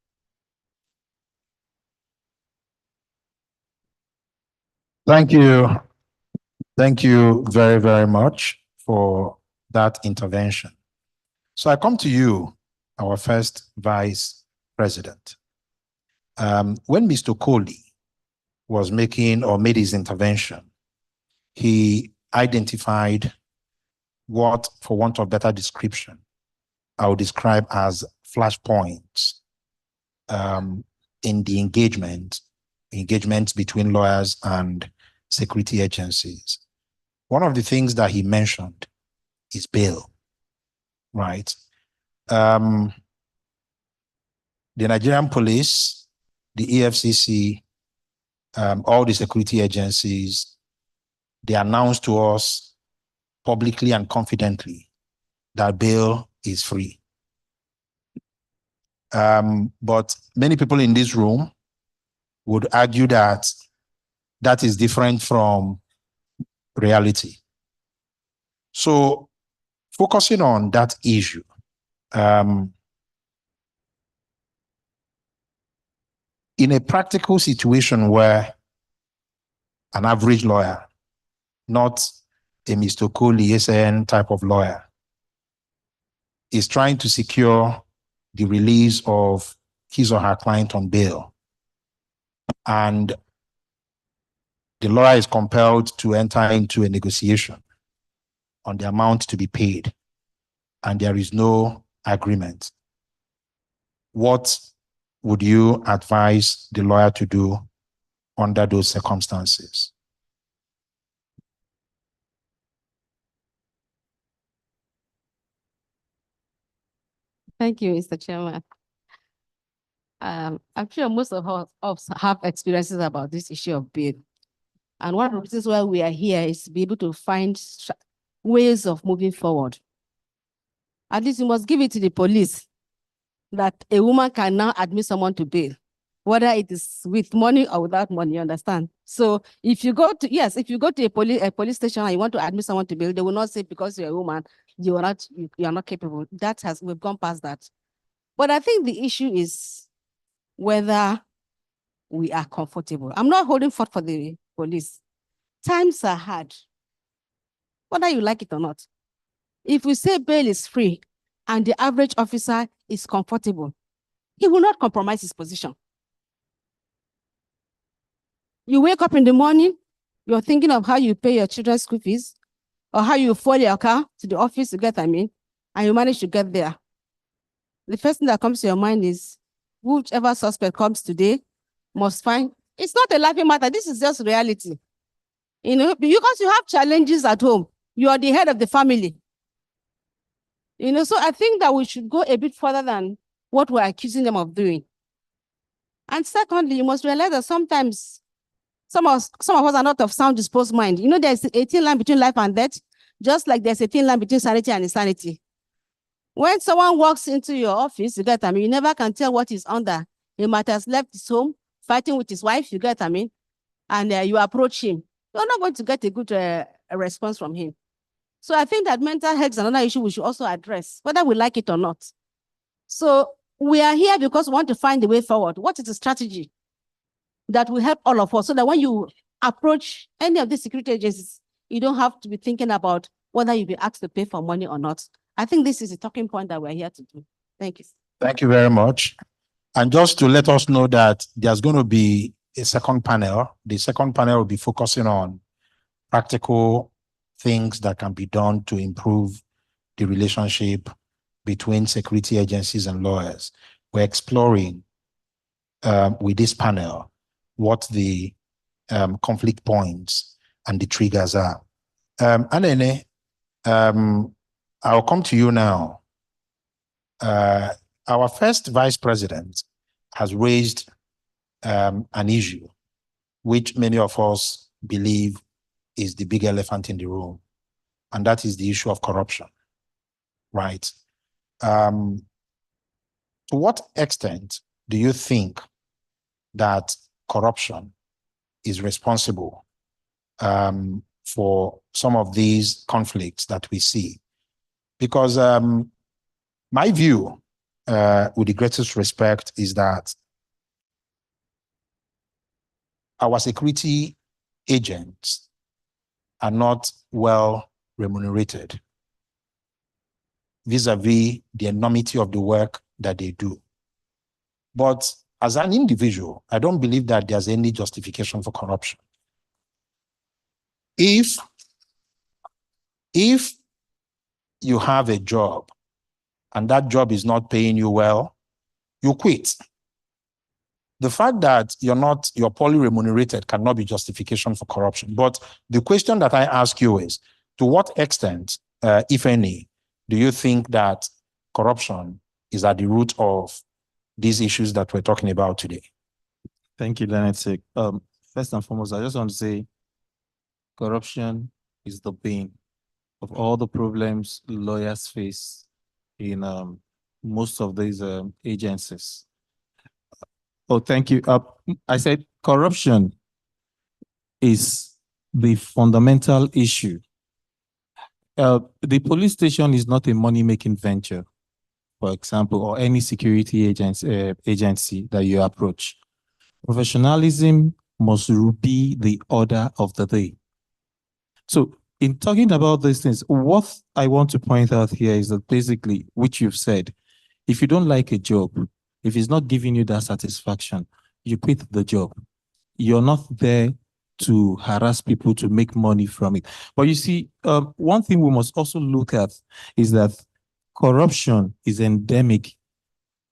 Thank you. Thank you very, very much for that intervention. So I come to you, our first vice president. When Mr. Kohli was made his intervention, he identified what, for want of better description, I would describe as flashpoints in the engagements between lawyers and security agencies. One of the things that he mentioned is bail, right? The Nigerian police, the EFCC, all the security agencies, they announced to us publicly and confidently that bail is free. But many people in this room would argue that that is different from reality. So focusing on that issue, in a practical situation where an average lawyer, not a Mr. Kohli SN type of lawyer, is trying to secure the release of his or her client on bail, and the lawyer is compelled to enter into a negotiation on the amount to be paid, and there is no agreement, what would you advise the lawyer to do under those circumstances? Thank you, Mr. Chairman. I'm sure most of us have experiences about this issue of bail. And one of the reasons why we are here is to be able to find ways of moving forward. At least you must give it to the police that a woman can now admit someone to bail, whether it is with money or without money, you understand? So if you go to, yes, if you go to a police station and you want to admit someone to bail, they will not say because you're a woman, you are not capable. We've gone past that. But I think the issue is whether we are comfortable. I'm not holding forth for the police. Times are hard, whether you like it or not. If we say bail is free and the average officer is comfortable, he will not compromise his position. You wake up in the morning, you're thinking of how you pay your children's school fees or how you follow your car to the office to get, and you manage to get there. The first thing that comes to your mind is whichever suspect comes today must find. It's not a laughing matter. This is just reality. Because you have challenges at home. You are the head of the family. So I think that we should go a bit further than what we're accusing them of doing. And secondly, you must realize that sometimes some of us are not of sound disposed mind. There's a thin line between life and death, just like there's a thin line between sanity and insanity. When someone walks into your office, you get, you never can tell what he's under. He might have left his home, fighting with his wife, you get, and you approach him. You're not going to get a good response from him. So I think that mental health is another issue we should also address, whether we like it or not. So we are here because we want to find the way forward. What is the strategy that will help all of us so that when you approach any of these security agencies, you don't have to be thinking about whether you'll be asked to pay for money or not. I think this is a talking point that we're here to do. Thank you. Thank you very much. And just to let us know that there's going to be a second panel. The second panel will be focusing on practical things that can be done to improve the relationship between security agencies and lawyers. We're exploring with this panel what the conflict points and the triggers are. Anene, I'll come to you now. Our first vice president has raised an issue which many of us believe is the big elephant in the room, and that is the issue of corruption, right? To what extent do you think that corruption is responsible for some of these conflicts that we see? Because my view, with the greatest respect, is that our security agents are not well remunerated vis-a-vis the enormity of the work that they do. But as an individual, I don't believe that there's any justification for corruption. If you have a job and that job is not paying you well, you quit. The fact that you're poorly remunerated cannot be justification for corruption. But the question that I ask you is, to what extent, if any, do you think that corruption is at the root of these issues that we're talking about today? Thank you, Leonard. First and foremost, I just want to say corruption is the bane of all the problems lawyers face in most of these agencies. Oh, thank you. I said corruption is the fundamental issue. The police station is not a money-making venture, for example, or any security agency that you approach. Professionalism must be the order of the day. So in talking about these things, what I want to point out here is that basically, which you've said, if you don't like a job, if it's not giving you that satisfaction, you quit the job. You're not there to harass people to make money from it. But you see, one thing we must also look at is that corruption is endemic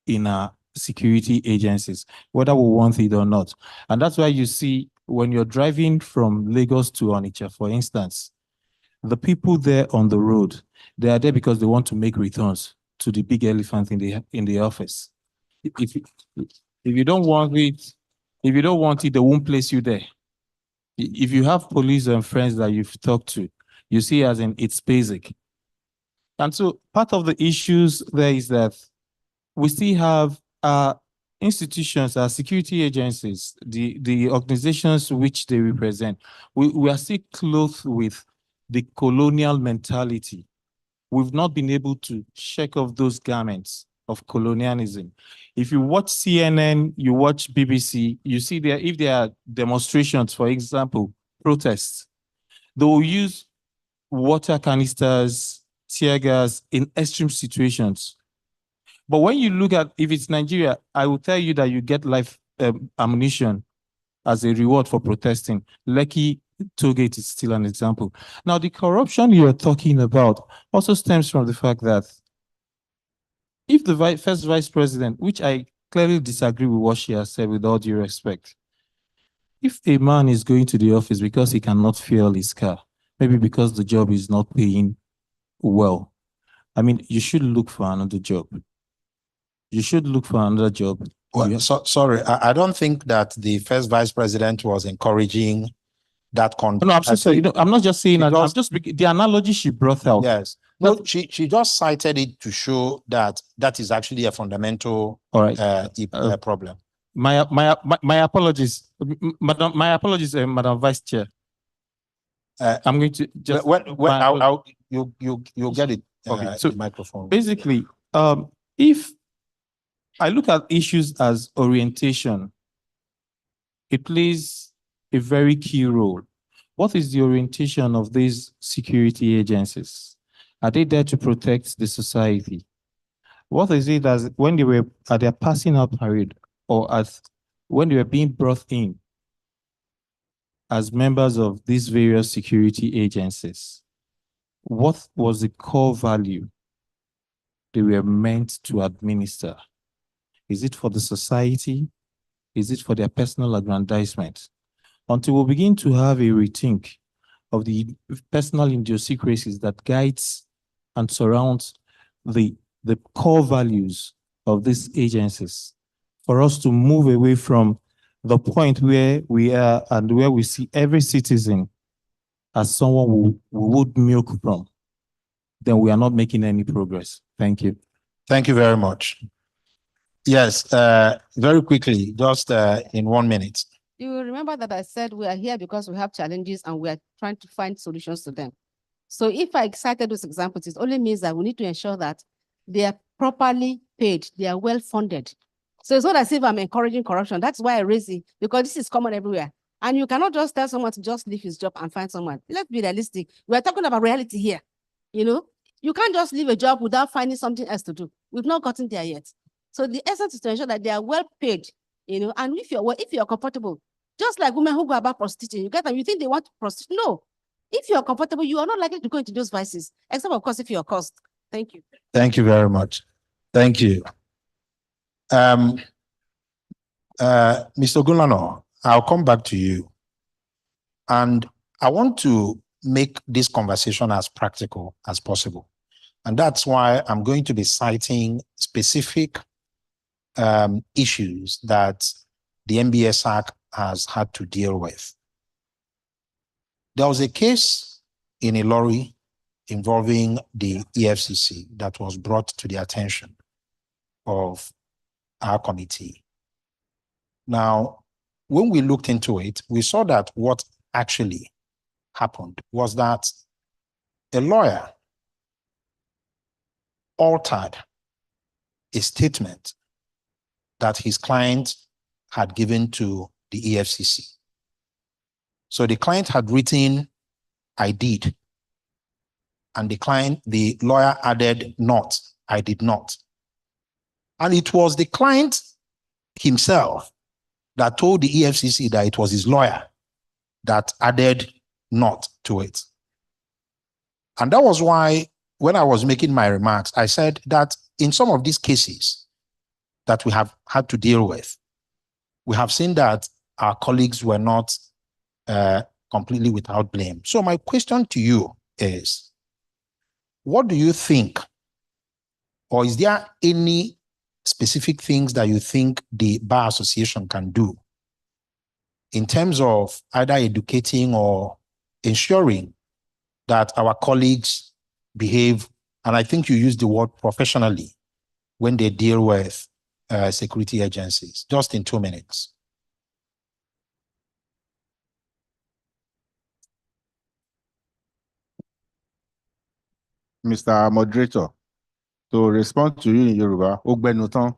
in our security agencies, whether we want it or not. And that's why you see when you're driving from Lagos to Onitsha, for instance, the people there on the road, they are there because they want to make returns to the big elephant in the office. If you don't want it, they won't place you there. If you have police and friends that you've talked to, you see as in it's basic. And so part of the issues there is that we still have institutions, security agencies, the organizations which they represent. We are still clothed with the colonial mentality. We've not been able to shake off those garments of colonialism. If you watch CNN, you watch BBC, you see there, if there are demonstrations, for example, protests, they will use water canisters, tear gas in extreme situations. But when you look at, if it's Nigeria, I will tell you that you get live ammunition as a reward for protesting. Lekki Tollgate is still an example. Now, the corruption you're talking about also stems from the fact that if the first vice president, which I clearly disagree with what she has said with all due respect, if a man is going to the office because he cannot fuel his car, maybe because the job is not paying well, I mean, you should look for another job. You should look for another job. Well, sorry, I don't think that the first vice president was encouraging that conduct. No, I'm so sorry. I'm not just saying that. I'm just the analogy she brought out. Yes. No, she just cited it to show that that is actually a fundamental problem. My apologies, Madam. My apologies, Madam Vice Chair. I'm going to just you'll get it. Okay. So the microphone. basically, if I look at issues as orientation, it plays a very key role. What is the orientation of these security agencies? Are they there to protect the society? What is it as when they were at their passing out parade, or as when they were being brought in as members of these various security agencies? What was the core value they were meant to administer? Is it for the society? Is it for their personal aggrandizement? Until we begin to have a rethink of the personal idiosyncrasies that guides and surrounds the core values of these agencies, for us to move away from the point where we are and where we see every citizen as someone we would milk from, then we are not making any progress. Thank you. Thank you very much. Yes, very quickly, just in 1 minute. You will remember that I said we are here because we have challenges and we are trying to find solutions to them. So if I cited those examples, it only means that we need to ensure that they are properly paid, they are well funded. So it's not as if I'm encouraging corruption. That's why I raise it, because this is common everywhere. And you cannot just tell someone to just leave his job and find someone. Let's be realistic. We're talking about reality here. You know, you can't just leave a job without finding something else to do. We've not gotten there yet. So the essence is to ensure that they are well paid, you know, and if you're comfortable, just like women who go about prostituting, you get them, you think they want to prostitute. No. If you're comfortable, you are not likely to go into those vices, except of course if you're cost. Thank you. Thank you very much. Thank you. Mr. Gulano, I'll come back to you. And I want to make this conversation as practical as possible. And that's why I'm going to be citing specific issues that the Nba-Sarc has had to deal with. There was a case in Ilori involving the EFCC that was brought to the attention of our committee. Now, when we looked into it, we saw that what actually happened was that a lawyer altered a statement that his client had given to the EFCC. So the client had written, "I did," and the lawyer added, "not, I did not." And it was the client himself that told the EFCC that it was his lawyer that added "not" to it. And that was why, when I was making my remarks, I said that in some of these cases that we have had to deal with, we have seen that our colleagues were not completely without blame. So my question to you is, what do you think, or is there any specific things that you think the Bar Association can do in terms of either educating or ensuring that our colleagues behave, and I think you used the word professionally, when they deal with security agencies? Just in 2 minutes. Mr. Moderator, to respond to you in Yoruba, Ogbenutan,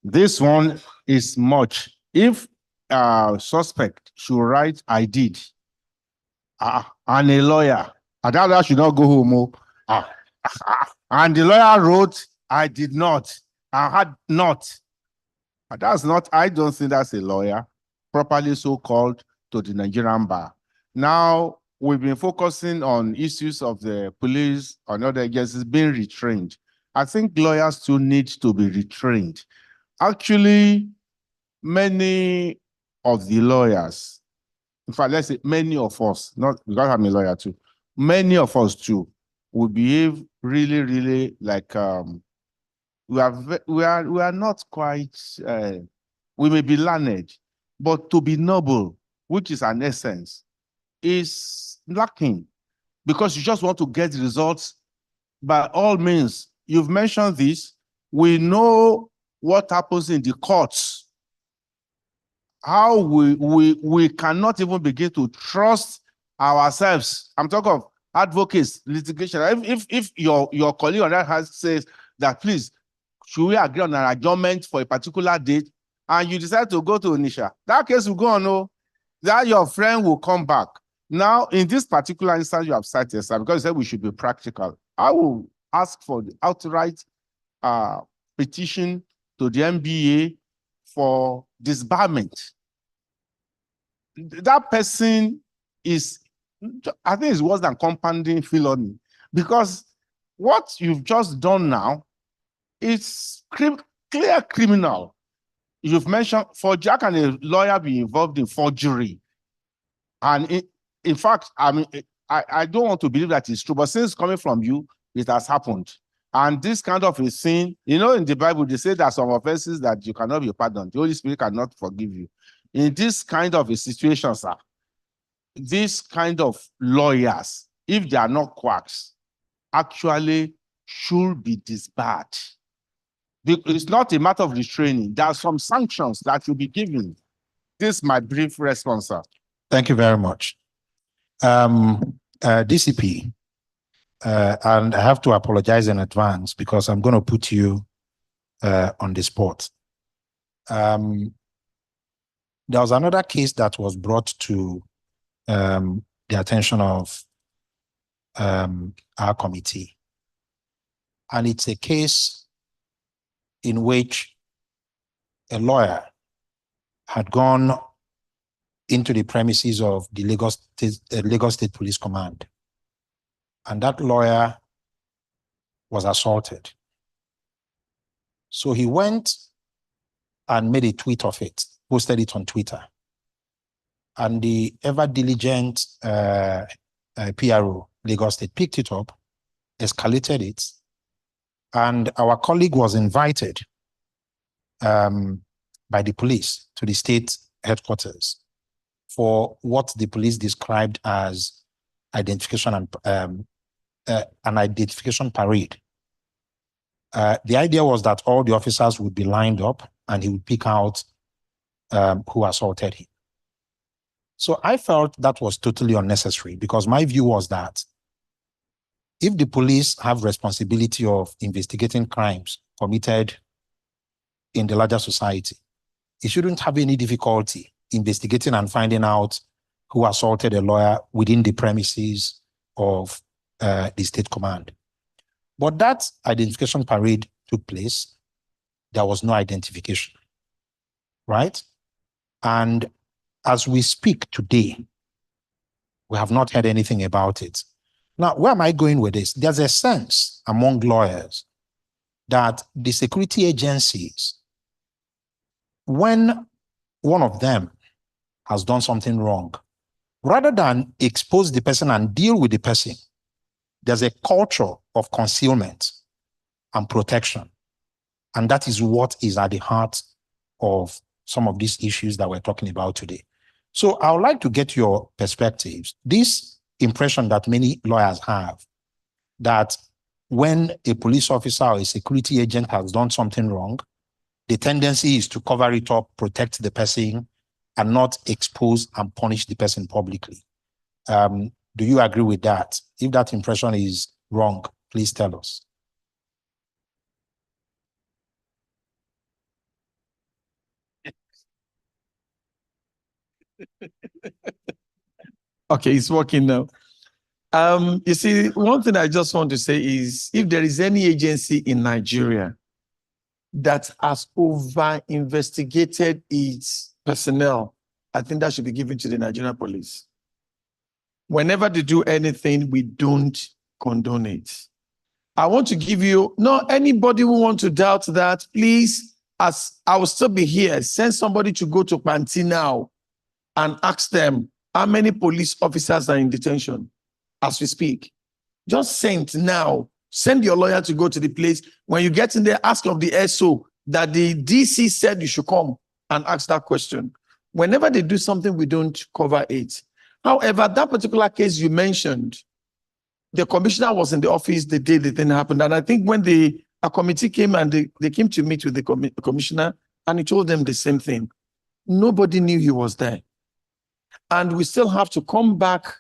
this one is much. If a suspect should write, I did, and a lawyer, and that lawyer should not go home, and the lawyer wrote, I did not, I had not. That's not, I don't think that's a lawyer, properly so called, to the Nigerian bar. Now, we've been focusing on issues of the police and other agencies being retrained. I think lawyers too need to be retrained. Actually, many of the lawyers, in fact, let's say many of us, not because I'm a lawyer too, many of us too, will behave really, really like we are not quite, we may be learned, but to be noble, which is an essence, is lacking because you just want to get results by all means. You've mentioned this. We know what happens in the courts, how we cannot even begin to trust ourselves. I'm talking of advocates, litigation. If your colleague on that hand says that, please, should we agree on an adjournment for a particular date, and you decide to go to Onisha, that case will go on, no, that your friend will come back. Now, in this particular instance, you have cited, sir, because you said we should be practical. I will ask for the outright petition to the NBA for disbarment. That person is, I think it's worse than compounding felony, because what you've just done now is clear criminal. You've mentioned forgery. How can a lawyer be involved in forgery? And in fact, I mean, I don't want to believe that it's true, but since coming from you, it has happened. And this kind of a sin, you know, in the Bible, they say that some offenses that you cannot be pardoned. The Holy Spirit cannot forgive you. In this kind of a situation, sir, this kind of lawyers, if they are not quacks, actually should be disbarred. It's not a matter of restraining. There are some sanctions that will be given. This is my brief response, sir. Thank you very much. DCP, and I have to apologize in advance because I'm going to put you on the spot. There was another case that was brought to the attention of our committee. And it's a case in which a lawyer had gone into the premises of the Lagos State Police Command. And that lawyer was assaulted. So he went and made a tweet of it, posted it on Twitter. And the ever diligent PRO, Lagos State, picked it up, escalated it, and our colleague was invited by the police to the state headquarters for what the police described as identification and an identification parade. The idea was that all the officers would be lined up and he would pick out who assaulted him. So I felt that was totally unnecessary because my view was that if the police have responsibility of investigating crimes committed in the larger society, it shouldn't have any difficulty investigating and finding out who assaulted a lawyer within the premises of the state command. But that identification parade took place. There was no identification, right? And as we speak today, we have not heard anything about it. Now, where am I going with this? There's a sense among lawyers that the security agencies, when one of them has done something wrong, rather than expose the person and deal with the person, there's a culture of concealment and protection. And that is what is at the heart of some of these issues that we're talking about today. So I would like to get your perspectives. This impression that many lawyers have that when a police officer or a security agent has done something wrong, the tendency is to cover it up, protect the person, and not expose and punish the person publicly. Do you agree with that? If that impression is wrong, please tell us. Okay, it's working now. You see, one thing I just want to say is if there is any agency in Nigeria that has over-investigated its personnel, I think that should be given to the Nigerian police. Whenever they do anything, we don't condone it. I want to give you, not anybody who wants to doubt that, please, as I will still be here, send somebody to go to Panti now and ask them how many police officers are in detention as we speak. Just send now. Send your lawyer to go to the place. When you get in there, ask of the SO that the DC said you should come and ask that question. Whenever they do something, we don't cover it. However, that particular case you mentioned, the commissioner was in the office the day the thing happened. And I think when a committee came and they came to meet with the commissioner and he told them the same thing. Nobody knew he was there. And we still have to come back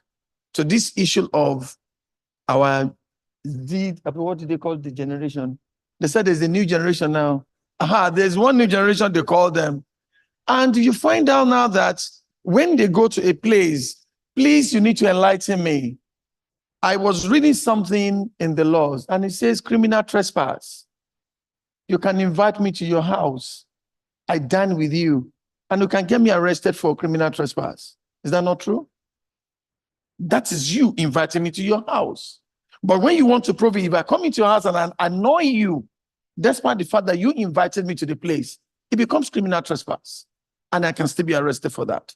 to this issue of our, what did they call the generation? They said there's a new generation now. There's one new generation, they call them. And you find out now that when they go to a place, please, you need to enlighten me. I was reading something in the laws and it says criminal trespass. You can invite me to your house. I dine with you and you can get me arrested for criminal trespass. Is that not true? That is you inviting me to your house. But when you want to prove it, if I come into your house and I annoy you, despite the fact that you invited me to the place, it becomes criminal trespass. And I can still be arrested for that.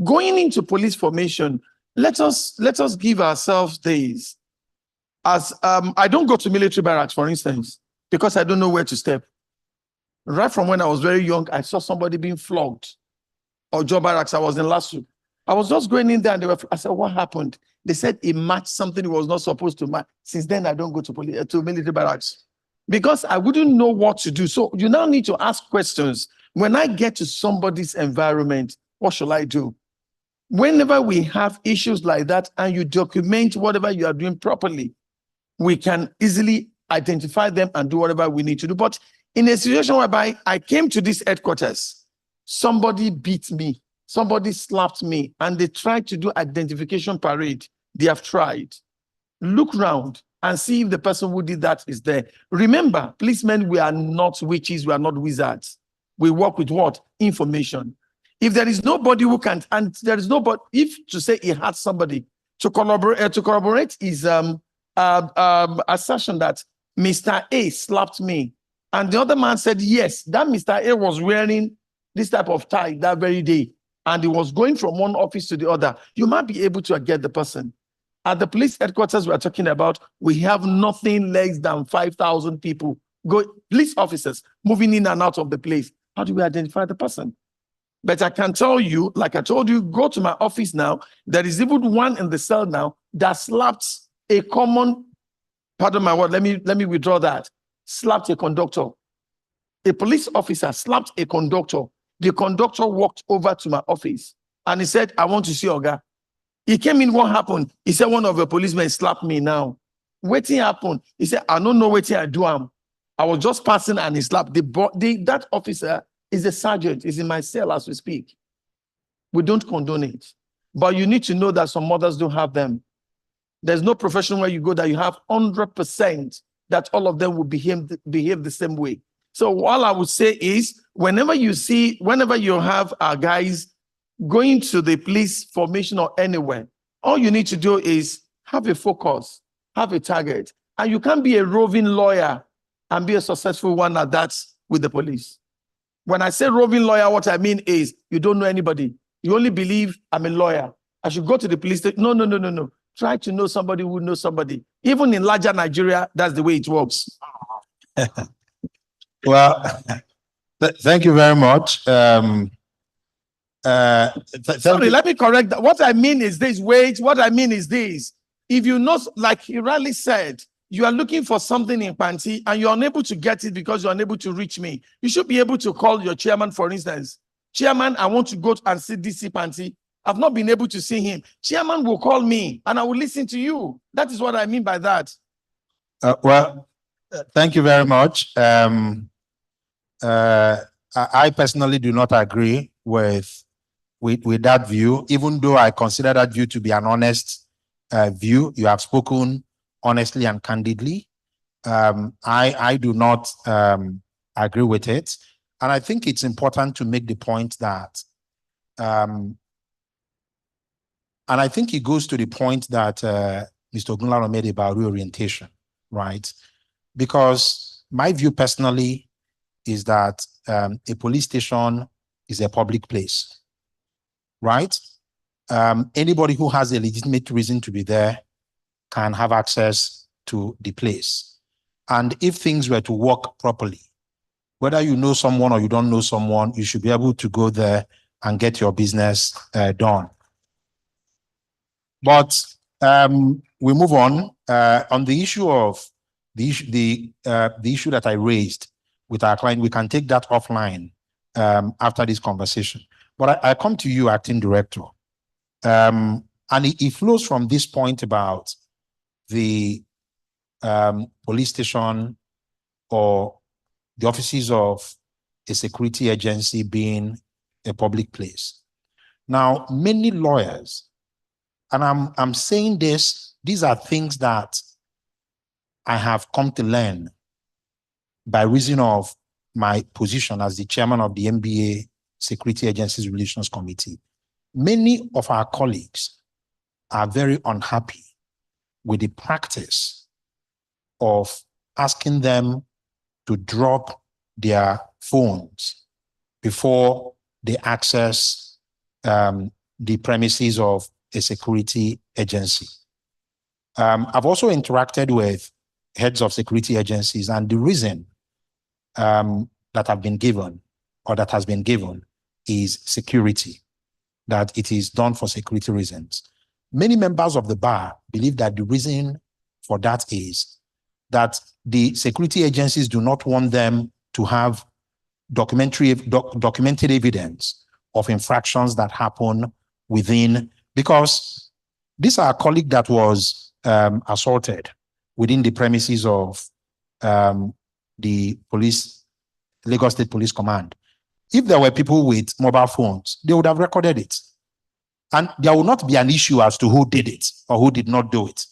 Going into police formation, let us give ourselves days. As I don't go to military barracks, for instance, because I don't know where to step. Right from when I was very young, I saw somebody being flogged. Or job barracks, I was in Lasso. I was just going in there and I said, what happened? They said he matched something he was not supposed to match. Since then, I don't go to military barracks because I wouldn't know what to do. So you now need to ask questions. When I get to somebody's environment, what shall I do? Whenever we have issues like that and you document whatever you are doing properly, we can easily identify them and do whatever we need to do. But in a situation whereby I came to this headquarters, somebody beat me, somebody slapped me, and they tried to do identification parade. They have tried. Look around and see if the person who did that is there. Remember, policemen, we are not witches, we are not wizards. We work with what? Information. If there is nobody who can, and there is nobody, if to say he had somebody to corroborate his assertion that Mr. A slapped me, and the other man said, yes, that Mr. A was wearing this type of tie that very day, and he was going from one office to the other, you might be able to get the person. At the police headquarters we are talking about, we have nothing less than 5,000 people, police officers moving in and out of the place. How do we identify the person? But I can tell you, like I told you, go to my office now. There is even one in the cell now that slapped a common, pardon my word, let me withdraw that, slapped a conductor. A police officer slapped a conductor. The conductor walked over to my office and he said, I want to see Oga. He came in, what happened? He said, one of the policemen slapped me now. What happened? He said, I don't know what I do. I was just passing and he slapped. That officer is a sergeant, is in my cell as we speak. We don't condone it. But you need to know that some mothers don't have them. There's no profession where you go that you have 100% that all of them will behave the same way. So all I would say is, whenever you have our guys going to the police formation or anywhere, all you need to do is have a focus, have a target. And you can't be a roving lawyer and be a successful one at that with the police. When I say roving lawyer, what I mean is you don't know anybody. You only believe I'm a lawyer. I should go to the police station. No. Try to know somebody who knows somebody. Even in larger Nigeria, that's the way it works. Well, thank you very much. Sorry, let me correct that. What I mean is this. Wait, what I mean is this. If you know, like he rightly said, you are looking for something in Panti and you're unable to get it because you're unable to reach me, you should be able to call your chairman, for instance. Chairman, I want to go and see DC Panti. I've not been able to see him. Chairman will call me and I will listen to you. That is what I mean by that. Thank you very much. I personally do not agree with that view, even though I consider that view to be an honest view. You have spoken honestly and candidly. I do not agree with it. And I think it's important to make the point that, and I think it goes to the point that Mr. Ogunlaro made about reorientation, right? Because my view personally is that a police station is a public place, right? Anybody who has a legitimate reason to be there can have access to the place. And if things were to work properly, whether you know someone or you don't know someone, you should be able to go there and get your business done. But we move on the issue of the issue that I raised with our client. We can take that offline after this conversation. But I come to you, Acting Director, and it flows from this point about the police station or the offices of a security agency being a public place. Now, many lawyers, and I'm saying this, these are things that I have come to learn by reason of my position as the chairman of the NBA Security Agencies Relations Committee. Many of our colleagues are very unhappy with the practice of asking them to drop their phones before they access the premises of a security agency. I've also interacted with heads of security agencies, and the reason that have been given or that has been given is security, that it is done for security reasons. Many members of the bar believe that the reason for that is that the security agencies do not want them to have documented evidence of infractions that happen within, because this is our colleague that was assaulted within the premises of the police, Lagos State Police Command. If there were people with mobile phones, they would have recorded it. And there will not be an issue as to who did it or who did not do it.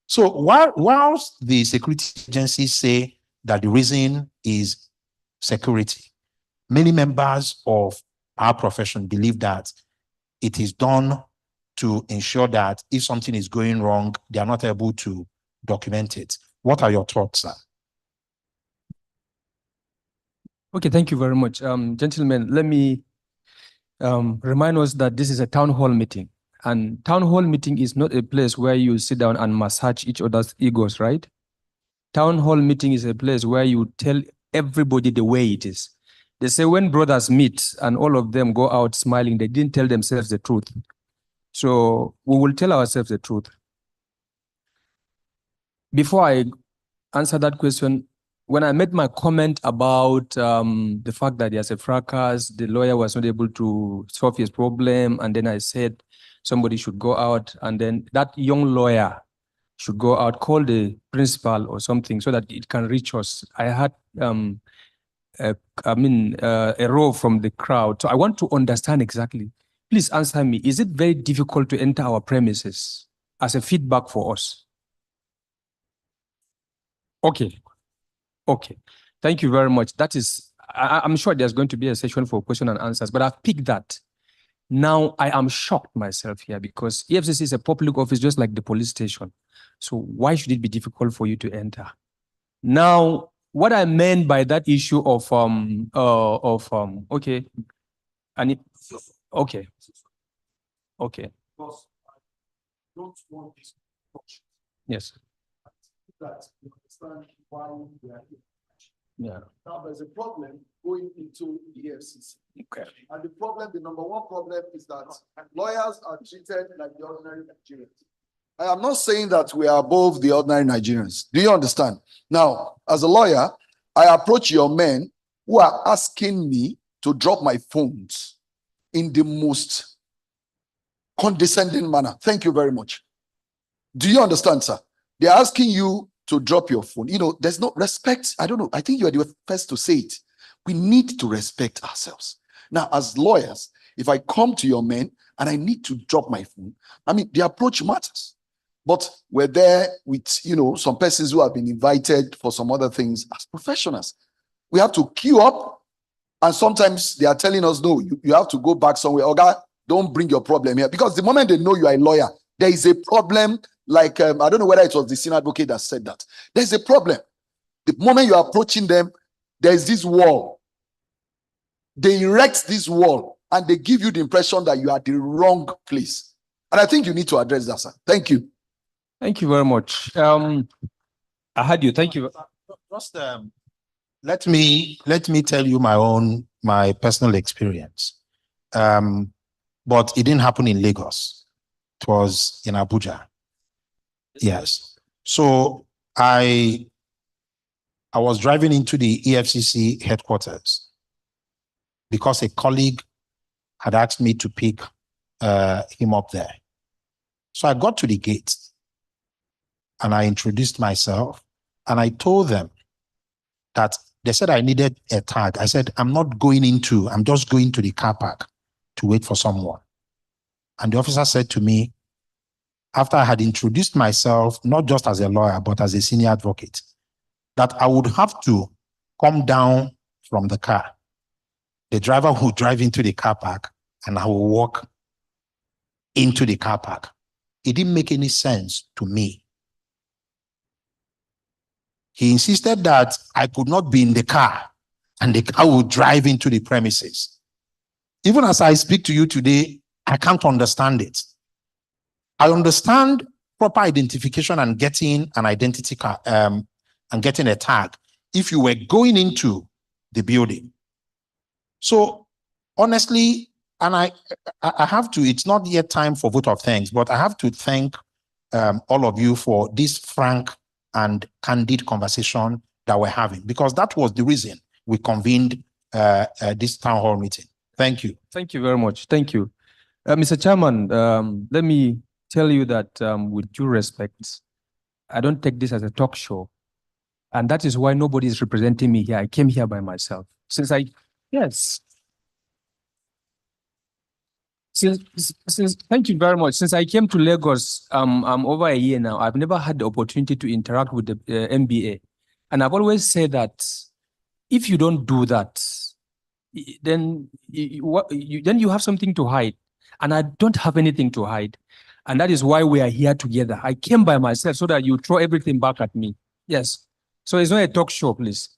So whilst the security agencies say that the reason is security, many members of our profession believe that it is done to ensure that if something is going wrong, they are not able to document it. What are your thoughts, sir? Okay, thank you very much. Gentlemen, let me remind us that this is a town hall meeting. And town hall meeting is not a place where you sit down and massage each other's egos, right? Town hall meeting is a place where you tell everybody the way it is. They say when brothers meet and all of them go out smiling, they didn't tell themselves the truth. So we will tell ourselves the truth. Before I answer that question, when I made my comment about the fact that there's a fracas, the lawyer was not able to solve his problem, and then I said somebody should go out, and then that young lawyer should go out, call the principal or something so that it can reach us. I had a row from the crowd. So I want to understand exactly. Please answer me. Is it very difficult to enter our premises as a feedback for us? Okay. Okay. Thank you very much. That is, I'm sure there's going to be a session for question and answers, but I've picked that. Now I am shocked myself here because EFCC is a public office just like the police station. So why should it be difficult for you to enter? Now, what I meant by that issue of okay, and it, okay, okay, yes. Yeah. Now there's a problem going into the EFCC. Okay. And the number one problem is that lawyers are treated like the ordinary Nigerians. I am not saying that we are above the ordinary Nigerians. Do you understand? Now, as a lawyer, I approach your men who are asking me to drop my phones in the most condescending manner. Thank you very much. Do you understand, sir? They're asking you to drop your phone. You know, there's no respect. I don't know. I think you are the first to say it. We need to respect ourselves. Now, as lawyers, if I come to your men and I need to drop my phone, I mean, the approach matters. But we're there with, you know, some persons who have been invited for some other things as professionals. We have to queue up, and sometimes they are telling us, no, you have to go back somewhere. Okay, don't bring your problem here. Because the moment they know you are a lawyer, there is a problem. Like, I don't know whether it was the senior advocate that said that. There's a problem. The moment you are approaching them, there is this wall. They erect this wall, and they give you the impression that you are at the wrong place. And I think you need to address that, sir. Thank you. Thank you very much. I had you. Thank you. Just let me tell you my personal experience. But it didn't happen in Lagos. It was in Abuja. Yes. So I was driving into the EFCC headquarters because a colleague had asked me to pick him up there. So I got to the gate and I introduced myself and I told them that they said I needed a tag. I said, I'm just going to the car park to wait for someone. And the officer said to me, after I had introduced myself, not just as a lawyer, but as a senior advocate, that I would have to come down from the car. The driver would drive into the car park and I will walk into the car park. It didn't make any sense to me. He insisted that I could not be in the car and the car would drive into the premises. Even as I speak to you today, I can't understand it. I understand proper identification and getting an identity card and getting a tag if you were going into the building. So honestly, and I have to, it's not yet time for vote of thanks, but I have to thank all of you for this frank and candid conversation that we're having, because that was the reason we convened this town hall meeting. Thank you. Thank you very much. Thank you. Mr. Chairman, let me tell you that with due respect, I don't take this as a talk show. And that is why nobody is representing me here. I came here by myself. Thank you very much. Since I came to Lagos, I'm over a year now. I've never had the opportunity to interact with the MBA. And I've always said that if you don't do that, then you have something to hide. And I don't have anything to hide. And that is why we are here together. I came by myself so that you throw everything back at me. Yes. So it's not a talk show, please.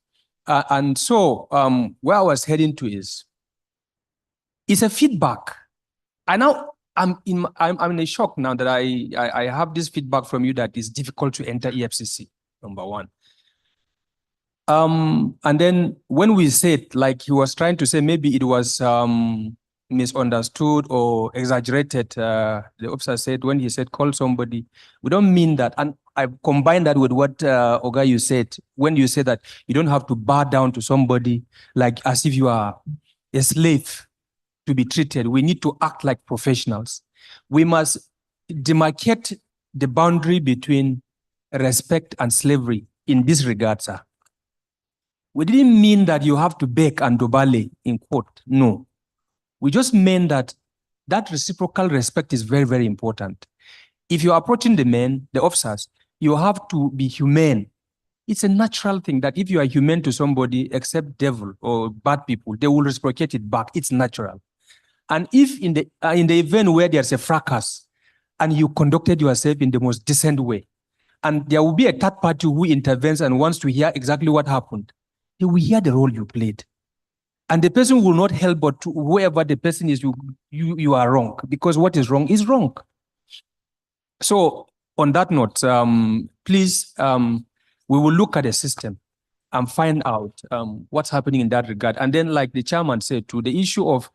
And so where I was heading to is, it's a feedback. And now I'm in a shock now that I have this feedback from you that it's difficult to enter EFCC, number one. And then when we said, like he was trying to say, maybe it was misunderstood or exaggerated. The officer said, when he said, call somebody, we don't mean that. And I combined that with what Oga, you said, when you said that you don't have to bow down to somebody like as if you are a slave to be treated. We need to act like professionals. We must demarcate the boundary between respect and slavery in this regard, sir. We didn't mean that you have to beg and dobale in court. No. We just meant that reciprocal respect is very, very important. If you're approaching the men, the officers, you have to be humane. It's a natural thing that if you are humane to somebody, except devil or bad people, they will reciprocate it back. It's natural. And if in the event where there's a fracas and you conducted yourself in the most decent way, and there will be a third party who intervenes and wants to hear exactly what happened, they will hear the role you played. And the person will not help but to whoever the person is, you are wrong, because what is wrong is wrong. So on that note, please, we will look at the system and find out what's happening in that regard. And then like the chairman said too, the issue of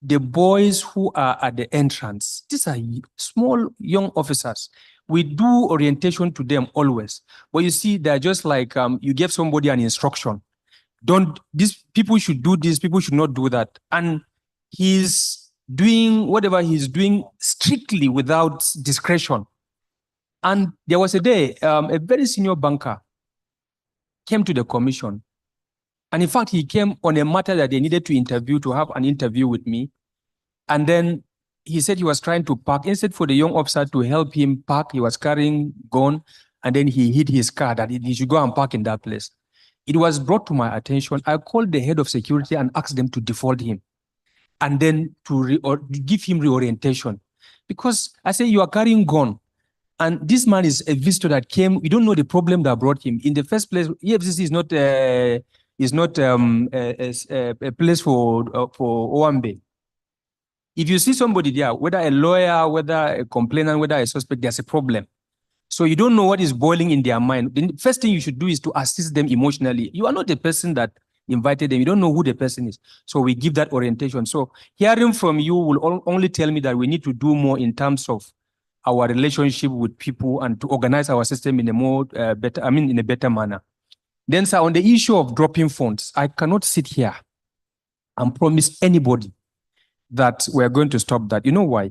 the boys who are at the entrance, these are small young officers. We do orientation to them always. But you see, they're just like you give somebody an instruction. These people should do this, people should not do that. And he's doing whatever he's doing strictly without discretion. And there was a day, a very senior banker came to the commission. And in fact, he came on a matter that they needed to have an interview with me. And then he said he was trying to park. Instead for the young officer to help him park, he was carrying gun, and then he hid his car that he should go and park in that place. It was brought to my attention. I called the head of security and asked them to default him, and then to give him reorientation. Because I say, you are carrying gun, and this man is a visitor that came. We don't know the problem that brought him. In the first place, EFCC is not a place for Owambe. If you see somebody there, whether a lawyer, whether a complainant, whether a suspect, there's a problem. So you don't know what is boiling in their mind. The first thing you should do is to assist them emotionally. You are not the person that invited them. You don't know who the person is. So we give that orientation. So hearing from you will only tell me that we need to do more in terms of our relationship with people and to organize our system in a more in a better manner. Then, sir, on the issue of dropping phones, I cannot sit here and promise anybody that we're going to stop that. You know why?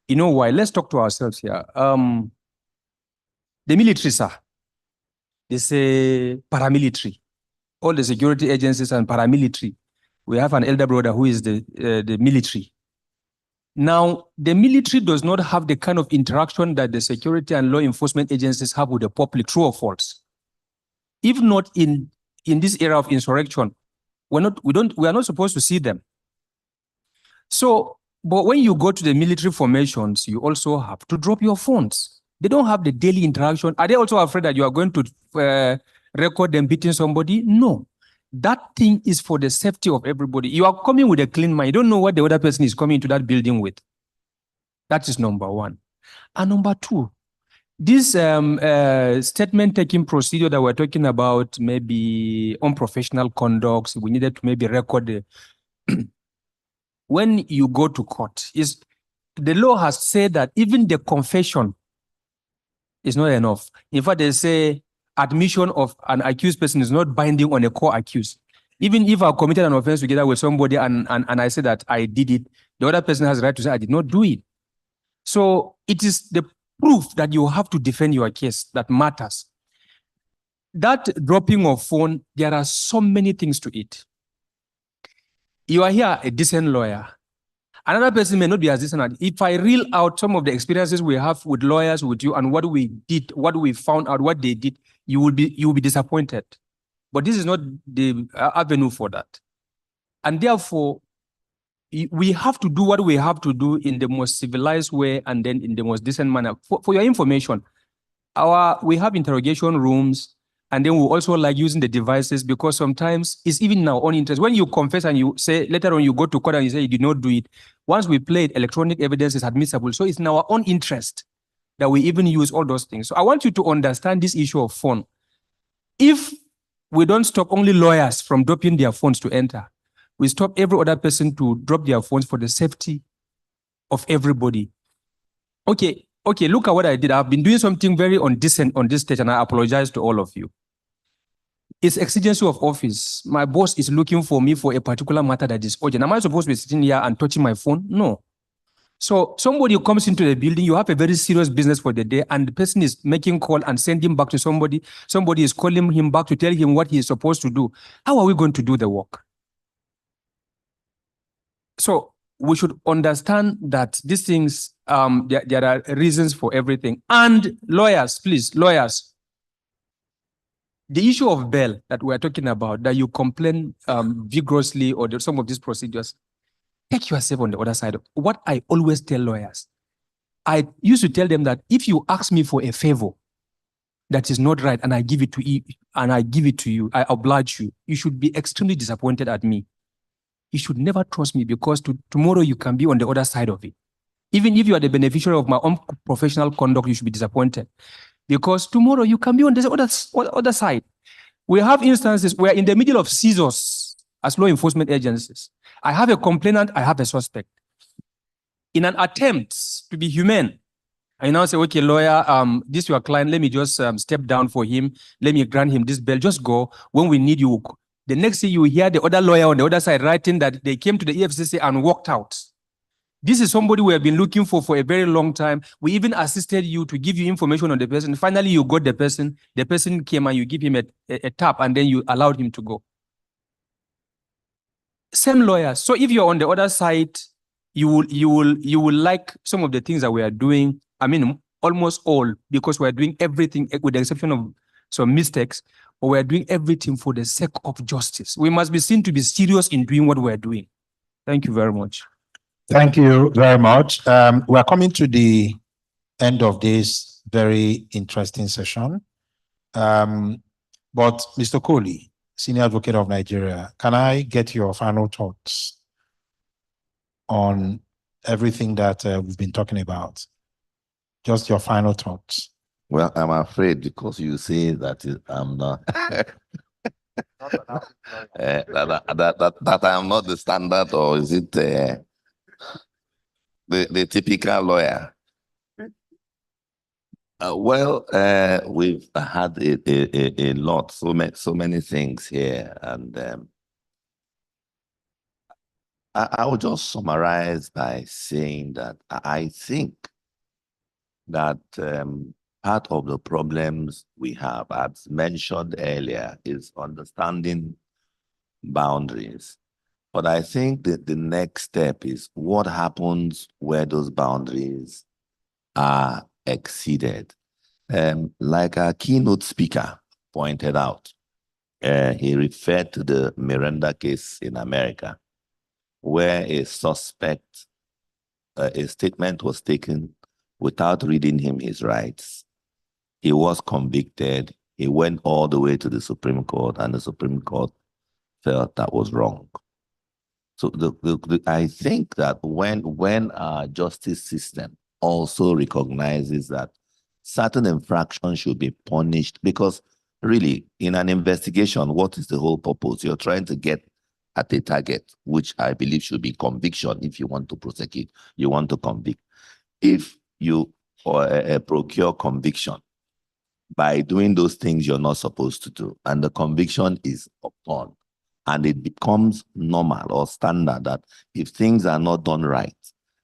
You know why? Let's talk to ourselves here. The military, sir, they say paramilitary. All the security agencies and paramilitary. We have an elder brother who is the military. Now, the military does not have the kind of interaction that the security and law enforcement agencies have with the public, true or false. If not in this era of insurrection, we are not supposed to see them. So, but when you go to the military formations, you also have to drop your phones. They don't have the daily interaction. Are they also afraid that you are going to record them beating somebody? No. That thing is for the safety of everybody. You are coming with a clean mind. You don't know what the other person is coming into that building with. That is number one. And number two, this statement-taking procedure that we're talking about, maybe unprofessional conduct, we needed to maybe record the when you go to court, the law has said that even the confession is not enough. In fact, they say admission of an accused person is not binding on a co-accused. Even if I committed an offense together with somebody and I say that I did it, the other person has the right to say I did not do it. So it is the proof that you have to defend your case that matters. That dropping of phone, there are so many things to it. You are here a decent lawyer. Another person may not be as decent. If I reel out some of the experiences we have with lawyers, with you, and what we did, what we found out, what they did, you will be disappointed. But this is not the avenue for that. And therefore, we have to do what we have to do in the most civilized way and then in the most decent manner. For your information, we have interrogation rooms, and then we also like using the devices because sometimes it's even in our own interest. When you confess and you say, later on you go to court and you say you did not do it, once we play it, electronic evidence is admissible. So it's in our own interest that we even use all those things. So I want you to understand this issue of phone. If we don't stop only lawyers from dropping their phones to enter, we stop every other person to drop their phones for the safety of everybody. Okay, look at what I did. I've been doing something very undecent on this stage, and I apologize to all of you. It's exigency of office. My boss is looking for me for a particular matter that is urgent. Am I supposed to be sitting here and touching my phone? No. So somebody comes into the building, you have a very serious business for the day, and the person is making call and sending back to somebody. Somebody is calling him back to tell him what he is supposed to do. How are we going to do the work? So we should understand that these things, there are reasons for everything. And lawyers, please, lawyers, the issue of bail that we're talking about, that you complain vigorously or some of these procedures, take yourself on the other side. What I always tell lawyers, I used to tell them that if you ask me for a favor that is not right and I give it to you, I oblige you, you should be extremely disappointed at me. You should never trust me because tomorrow you can be on the other side of it. Even if you are the beneficiary of my own professional conduct, you should be disappointed because tomorrow you can be on the other side. We have instances where in the middle of seizures as law enforcement agencies, I have a complainant, I have a suspect. In an attempt to be humane, I now say, okay, lawyer, this your client, let me just step down for him. Let me grant him this bail. Just go. When we need you, the next thing you hear the other lawyer on the other side writing that they came to the EFCC and walked out. This is somebody we have been looking for a very long time. We even assisted you to give you information on the person. Finally, you got the person. The person came and you give him a tap and then you allowed him to go. Same lawyers. So if you're on the other side, you will like some of the things that we are doing. I mean, almost all, because we're doing everything with the exception of some mistakes, but we're doing everything for the sake of justice. We must be seen to be serious in doing what we're doing. Thank you very much. Thank you very much. We're coming to the end of this very interesting session. But Mr. Kohli, Senior Advocate of Nigeria, can I get your final thoughts on everything that we've been talking about? Just your final thoughts. Well, I'm afraid because you say that I'm not that I'm not the standard, or is it the typical lawyer? We've had a lot, so many things here, and I will just summarize by saying that I think that part of the problems we have, as mentioned earlier, is understanding boundaries. But I think that the next step is what happens where those boundaries are exceeded. Like our keynote speaker pointed out, he referred to the Miranda case in America, where a suspect, a statement was taken without reading him his rights. He was convicted. He went all the way to the Supreme Court, and the Supreme Court felt that was wrong. So I think that when our justice system also recognizes that certain infractions should be punished, because really, in an investigation, what is the whole purpose? You're trying to get at a target, which I believe should be conviction. If you want to prosecute, you want to convict. If you procure conviction by doing those things you're not supposed to do, and the conviction is upheld, and it becomes normal or standard that if things are not done right,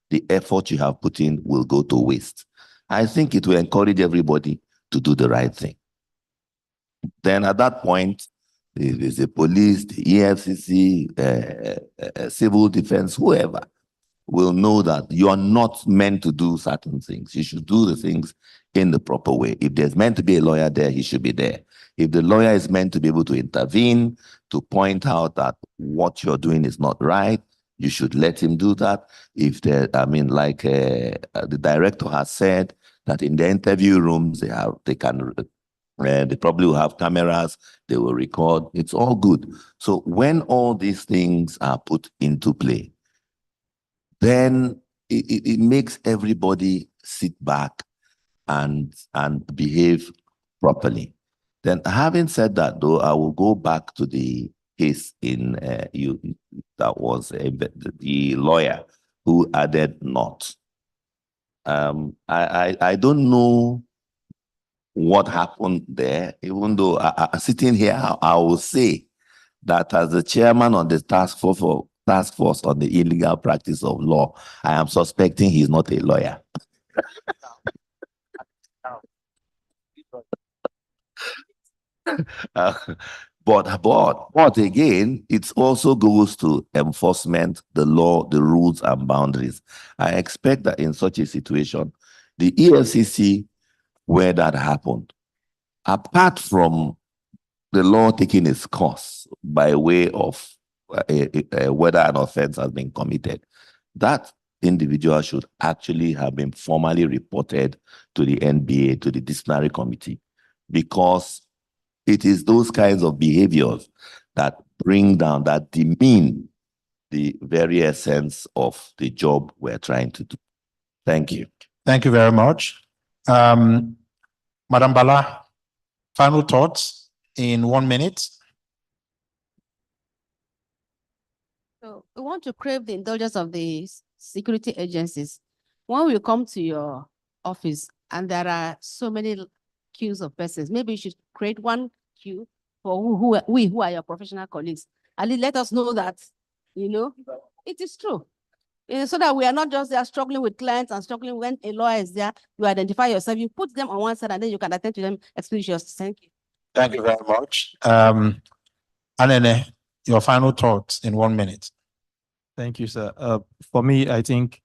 the effort you have put in will go to waste. I think it will encourage everybody to do the right thing. Then at that point, there's the police, the EFCC, civil defense, whoever will know that you are not meant to do certain things. You should do the things in the proper way. If there's meant to be a lawyer there, he should be there. If the lawyer is meant to be able to intervene, to point out that what you're doing is not right, you should let him do that. If the director has said that in the interview rooms they probably will have cameras, they will record. It's all good. So when all these things are put into play, then it makes everybody sit back and behave properly. Then, having said that, though, I will go back to the case in that was the lawyer who added not. I don't know what happened there, even though sitting here, I will say that as the chairman of the task force on the illegal practice of law, I am suspecting he's not a lawyer. But again, it also goes to enforcement, the law, the rules and boundaries. I expect that in such a situation, the EFCC, where that happened, apart from the law taking its course by way of whether an offense has been committed, that individual should actually have been formally reported to the NBA, to the disciplinary committee, because it is those kinds of behaviors that bring down, that demean the very essence of the job we're trying to do. Thank you. Thank you very much. Madam Bala, final thoughts in 1 minute. So we want to crave the indulgence of the security agencies. When we come to your office and there are so many queues of persons, maybe you should create one queue for who are your professional colleagues. At least let us know that, it is true. So that we are not just there struggling with clients and struggling when a lawyer is there, you identify yourself, you put them on one side and then you can attend to them expeditiously. Thank you. Thank you very much. Anene, your final thoughts in 1 minute. Thank you, sir. For me, I think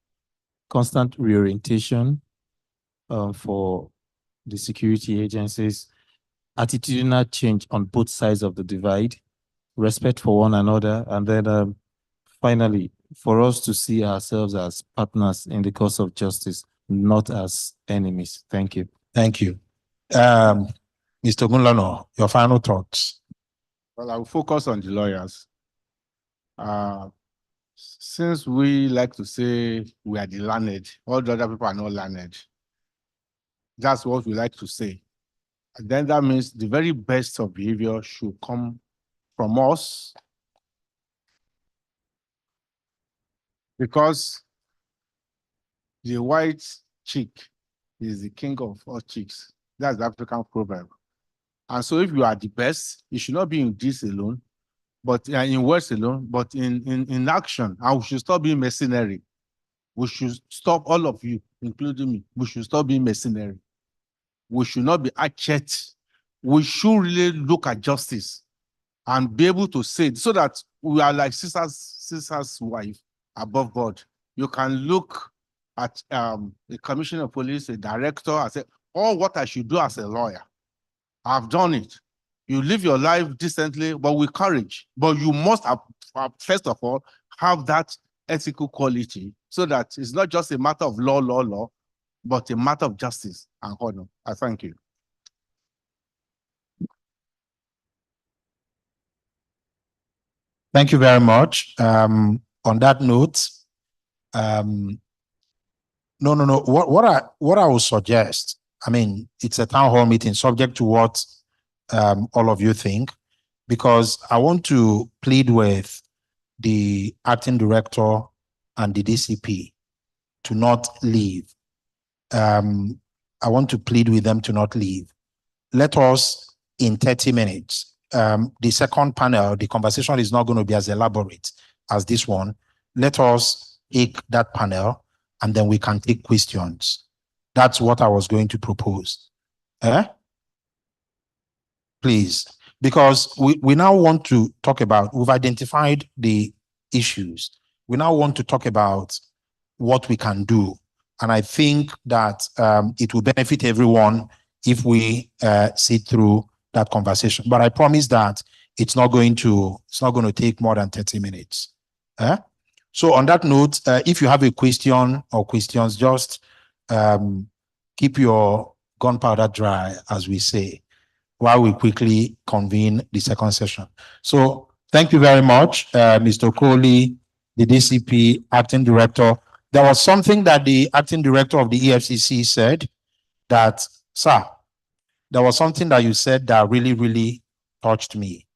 constant reorientation for the security agencies, attitudinal change on both sides of the divide, respect for one another, and then finally, for us to see ourselves as partners in the cause of justice, not as enemies. Thank you. Thank you. Mr. Gunlano, your final thoughts. Well, I will focus on the lawyers. Since we like to say we are the learned, all the other people are not learned. That's what we like to say. And then that means the very best of behavior should come from us, because the white chick is the king of all chicks. That's the African proverb. And so if you are the best, you should not be in this alone, but in words alone, but in action. And we should stop being mercenary. We should stop, all of you, including me, we should stop being mercenary. We should not be hatchet. We should really look at justice and be able to say it, so that we are like sister's wife above God. You can look at a commissioner of police, a director, and say, oh, what I should do as a lawyer. I've done it. You live your life decently, but with courage. But you must have, first of all, have that ethical quality, so that it's not just a matter of law, but a matter of justice and honor. I thank you. Thank you very much. On that note, no. What I would suggest, I mean, it's a town hall meeting, subject to what all of you think, because I want to plead with the acting director and the DCP to not leave. I want to plead with them to not leave. Let us, in 30 minutes, the second panel, the conversation is not going to be as elaborate as this one. Let us take that panel and then we can take questions. That's what I was going to propose. Please, because we now want to talk about, we've identified the issues. We now want to talk about what we can do. And I think that it will benefit everyone if we sit through that conversation. But I promise that it's not going to take more than 30 minutes. So on that note, if you have a question or questions, just keep your gunpowder dry, as we say, while we quickly convene the second session. So thank you very much, Mr. Coley, the DCP, Acting Director. There was something that the Acting Director of the EFCC said that, sir, there was something that you said that really, really touched me.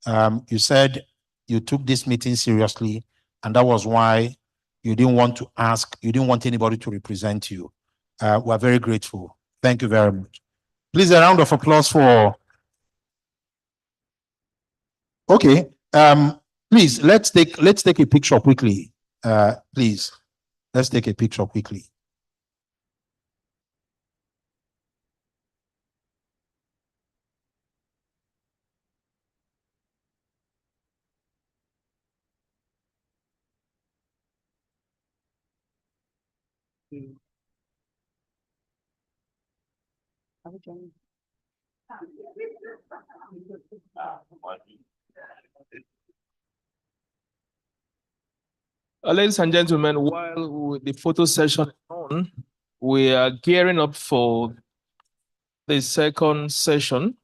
You said you took this meeting seriously, and that was why you didn't want anybody to represent you. We're very grateful. Thank you very much. Please, a round of applause for. Okay. Please, let's take a picture quickly. Please, let's take a picture quickly. Ladies and gentlemen, while the photo session is on, we are gearing up for the second session.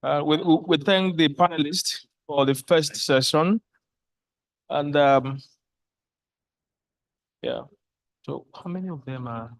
We thank the panelists for the first session. And yeah, so how many of them are?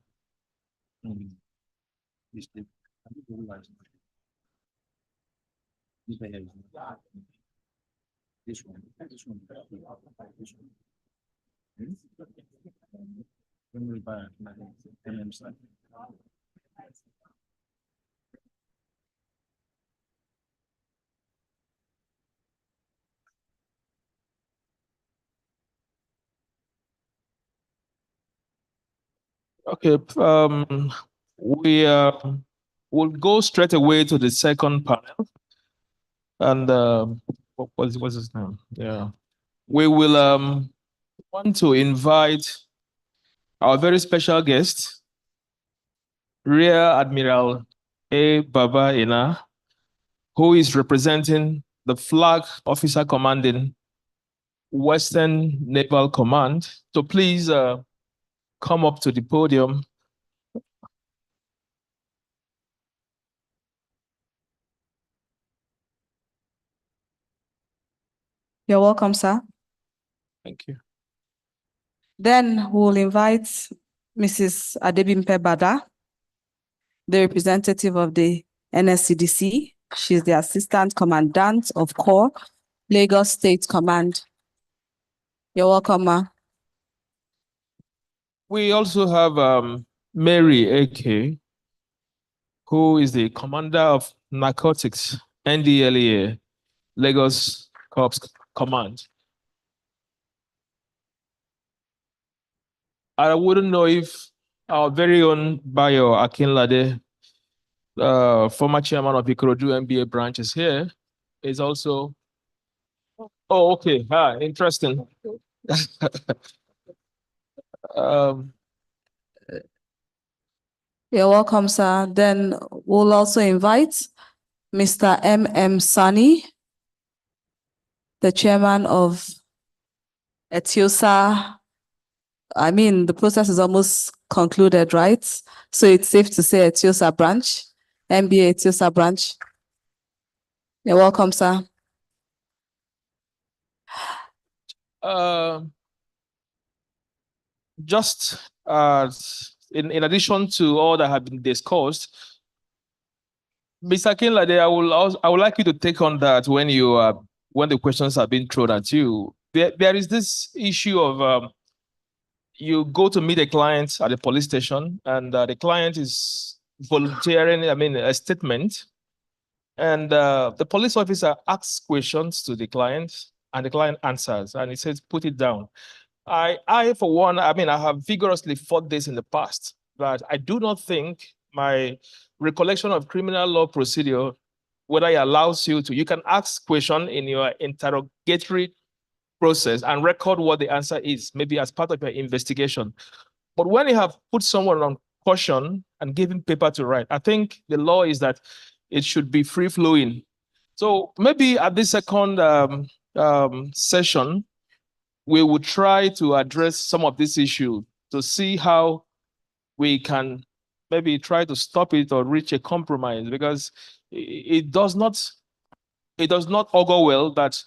Okay, we'll go straight away to the second panel. And what's his name? Yeah. We will want to invite our very special guest, Rear Admiral A. Baba Ina, who is representing the Flag Officer Commanding Western Naval Command. So please come up to the podium. You're welcome, sir. Thank you. Then we'll invite Mrs. Adebimpe Bada, the representative of the NSCDC. She's the Assistant Commandant of Corps, Lagos State Command. You're welcome, ma. We also have Mary A.K., who is the Commander of Narcotics, NDLEA, Lagos Corps Command. I wouldn't know if our very own Bayo Akinlade, former chairman of Ikorodu MBA branch, is here. Is also. Oh, okay. Interesting. You're welcome, sir. Then we'll also invite Mr. M.M. Sani, the chairman of Etiosa. I mean, the process is almost concluded, right? So it's safe to say Etiosa branch, MBA Etiosa branch. You're welcome, sir. Just in addition to all that have been discussed, Mr. Kinlade, I would like you to take on that when the questions are being thrown at you. There is this issue of you go to meet a client at the police station, and the client is volunteering, a statement, and the police officer asks questions to the client, and the client answers, and he says, "Put it down." I for one, I have vigorously fought this in the past, but I do not think my recollection of criminal law procedure, whether it allows you can ask question in your interrogatory process and record what the answer is, maybe as part of your investigation. But when you have put someone on caution and given paper to write, I think the law is that it should be free flowing. So maybe at this second session, we will try to address some of this issue to see how we can maybe try to stop it or reach a compromise, because it does not augur well that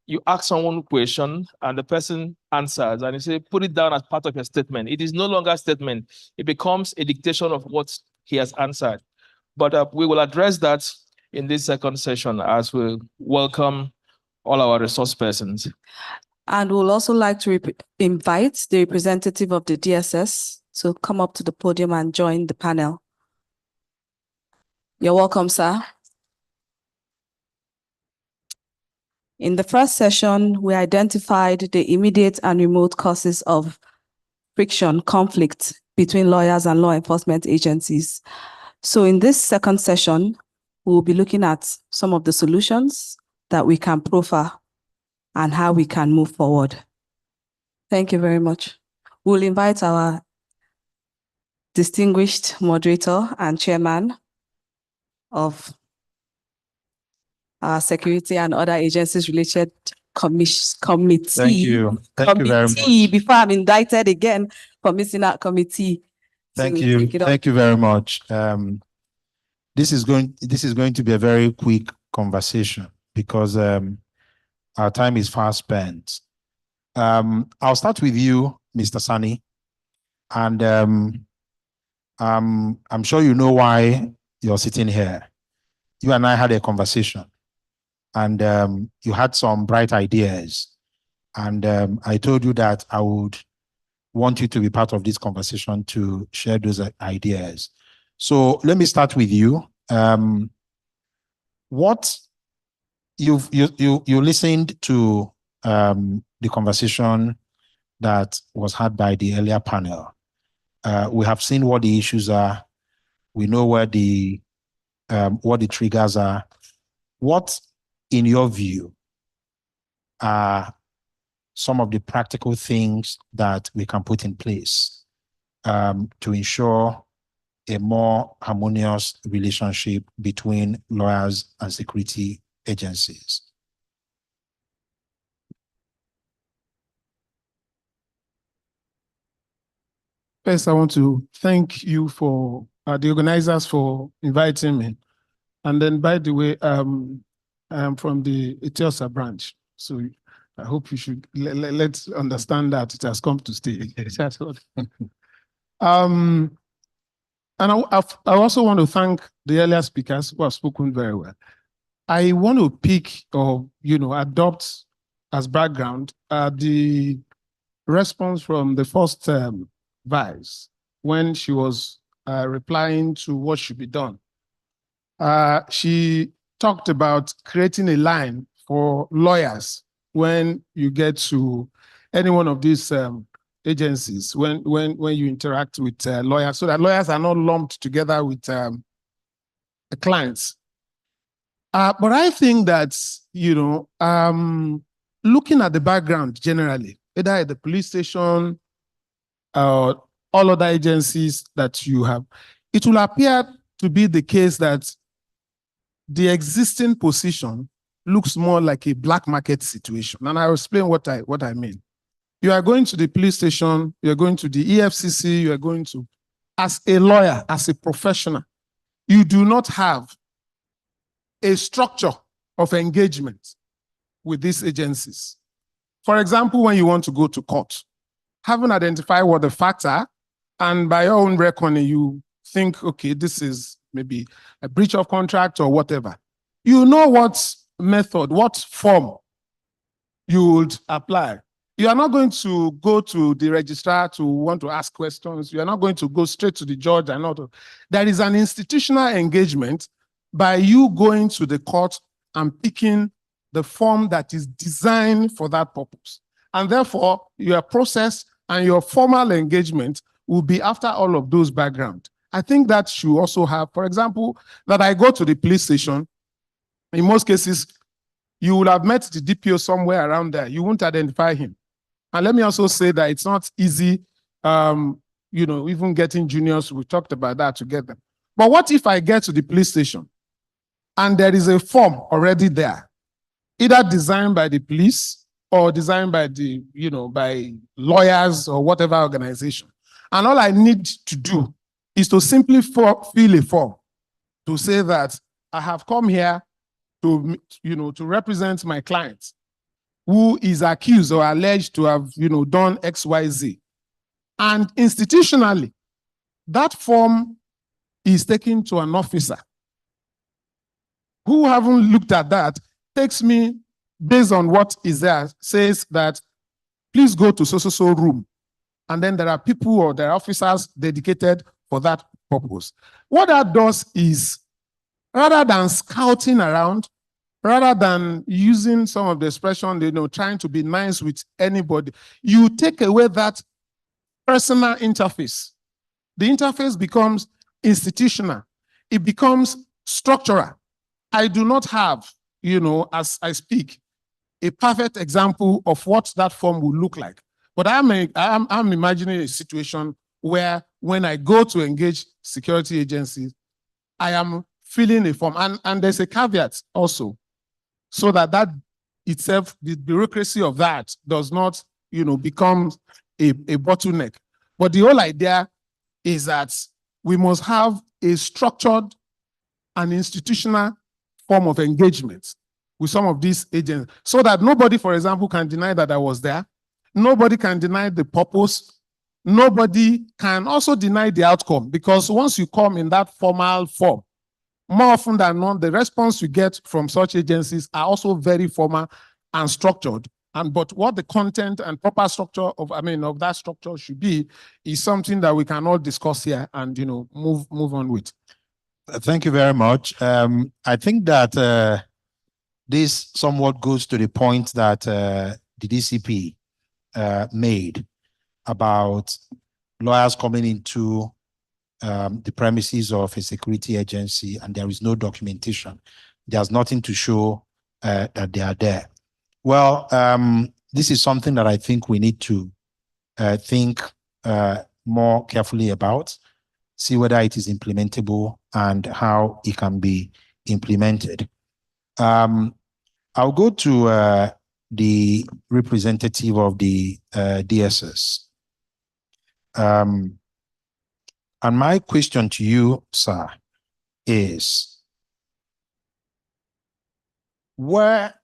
you ask someone a question and the person answers and you say, "Put it down as part of your statement." It is no longer a statement. It becomes a dictation of what he has answered. But we will address that in this second session as we welcome all our resource persons. And we'll also like to invite the representative of the DSS to come up to the podium and join the panel. You're welcome, sir. In the first session, we identified the immediate and remote causes of friction, conflict between lawyers and law enforcement agencies. So in this second session, we'll be looking at some of the solutions that we can profile and how we can move forward. Thank you very much. We'll invite our distinguished moderator and chairman of our security and other agencies related committee. Thank you. Thank you very much. Before I'm indicted again for missing out committee. Thank you. Thank you very much. This is going to be a very quick conversation because our time is fast spent. I'll start with you, Mr. Sani, and I'm sure you know why you're sitting here. You and I had a conversation, and you had some bright ideas. And I told you that I would want you to be part of this conversation to share those ideas. So let me start with you. What you listened to the conversation that was had by the earlier panel. We have seen what the issues are. We know where what the triggers are. What, in your view, are some of the practical things that we can put in place to ensure a more harmonious relationship between lawyers and security agencies? First, I want to thank you for the organizers for inviting me. And then, by the way, I am from the Etiosa branch. So I hope you should let's understand that it has come to stay. And I also want to thank the earlier speakers who have spoken very well. I want to pick or adopt as background the response from the first vice when she was replying to what should be done. She talked about creating a line for lawyers when you get to any one of these agencies, when you interact with lawyers, so that lawyers are not lumped together with the clients. But I think that, looking at the background generally, either at the police station or all other agencies that you have, it will appear to be the case that the existing position looks more like a black market situation. And I'll explain what I mean. You are going to the police station, you're going to the EFCC, you are going to, as a lawyer, as a professional, you do not have a structure of engagement with these agencies. For example, when you want to go to court, having identified what the facts are, and by your own reckoning, you think, okay, this is maybe a breach of contract or whatever. You know what method, what form you would apply. You are not going to go to the registrar to want to ask questions. You are not going to go straight to the judge and not. There is an institutional engagement by you going to the court and picking the form that is designed for that purpose. And therefore, your process and your formal engagement will be after all of those backgrounds. I think that should also have, for example, that I go to the police station. In most cases, you will have met the DPO somewhere around there. You won't identify him. And let me also say that it's not easy, even getting juniors, we talked about that together. But what if I get to the police station and there is a form already there, either designed by the police or designed by by lawyers or whatever organization. And all I need to do is to simply fill a form to say that I have come here to represent my client who is accused or alleged to have, done XYZ. And institutionally, that form is taken to an officer who, having looked at that, takes me based on what is there, says that please go to so room. And then there are people or there are officers dedicated for that purpose. What that does is, rather than scouting around, rather than using some of the expression, trying to be nice with anybody, you take away that personal interface. The interface becomes institutional. It becomes structural. I do not have, as I speak, a perfect example of what that form will look like. But I'm imagining a situation where when I go to engage security agencies, I am filling a form. And there's a caveat also, so that itself, the bureaucracy of that does not, become a bottleneck. But the whole idea is that we must have a structured and institutional form of engagement with some of these agents, so that nobody, for example, can deny that I was there. Nobody can deny the purpose. Nobody can also deny the outcome, because once you come in that formal form, more often than not, the response you get from such agencies are also very formal and structured. But what the content and proper structure of that structure should be is something that we can all discuss here and move on with. Thank you very much. I think that this somewhat goes to the point that the DCP made about lawyers coming into the premises of a security agency and there is no documentation. There's nothing to show that they are there. Well, this is something that I think we need to think more carefully about, see whether it is implementable and how it can be implemented. I'll go to the representative of the DSS. And my question to you, sir, is where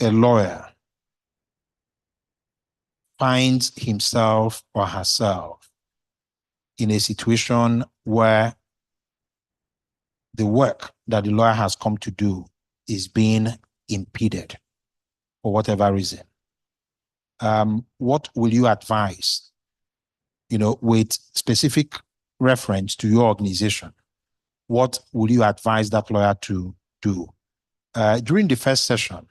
a lawyer finds himself or herself in a situation where the work that the lawyer has come to do is being impeded for whatever reason, what will you advise, with specific reference to your organization? What will you advise that lawyer to do? During the first session,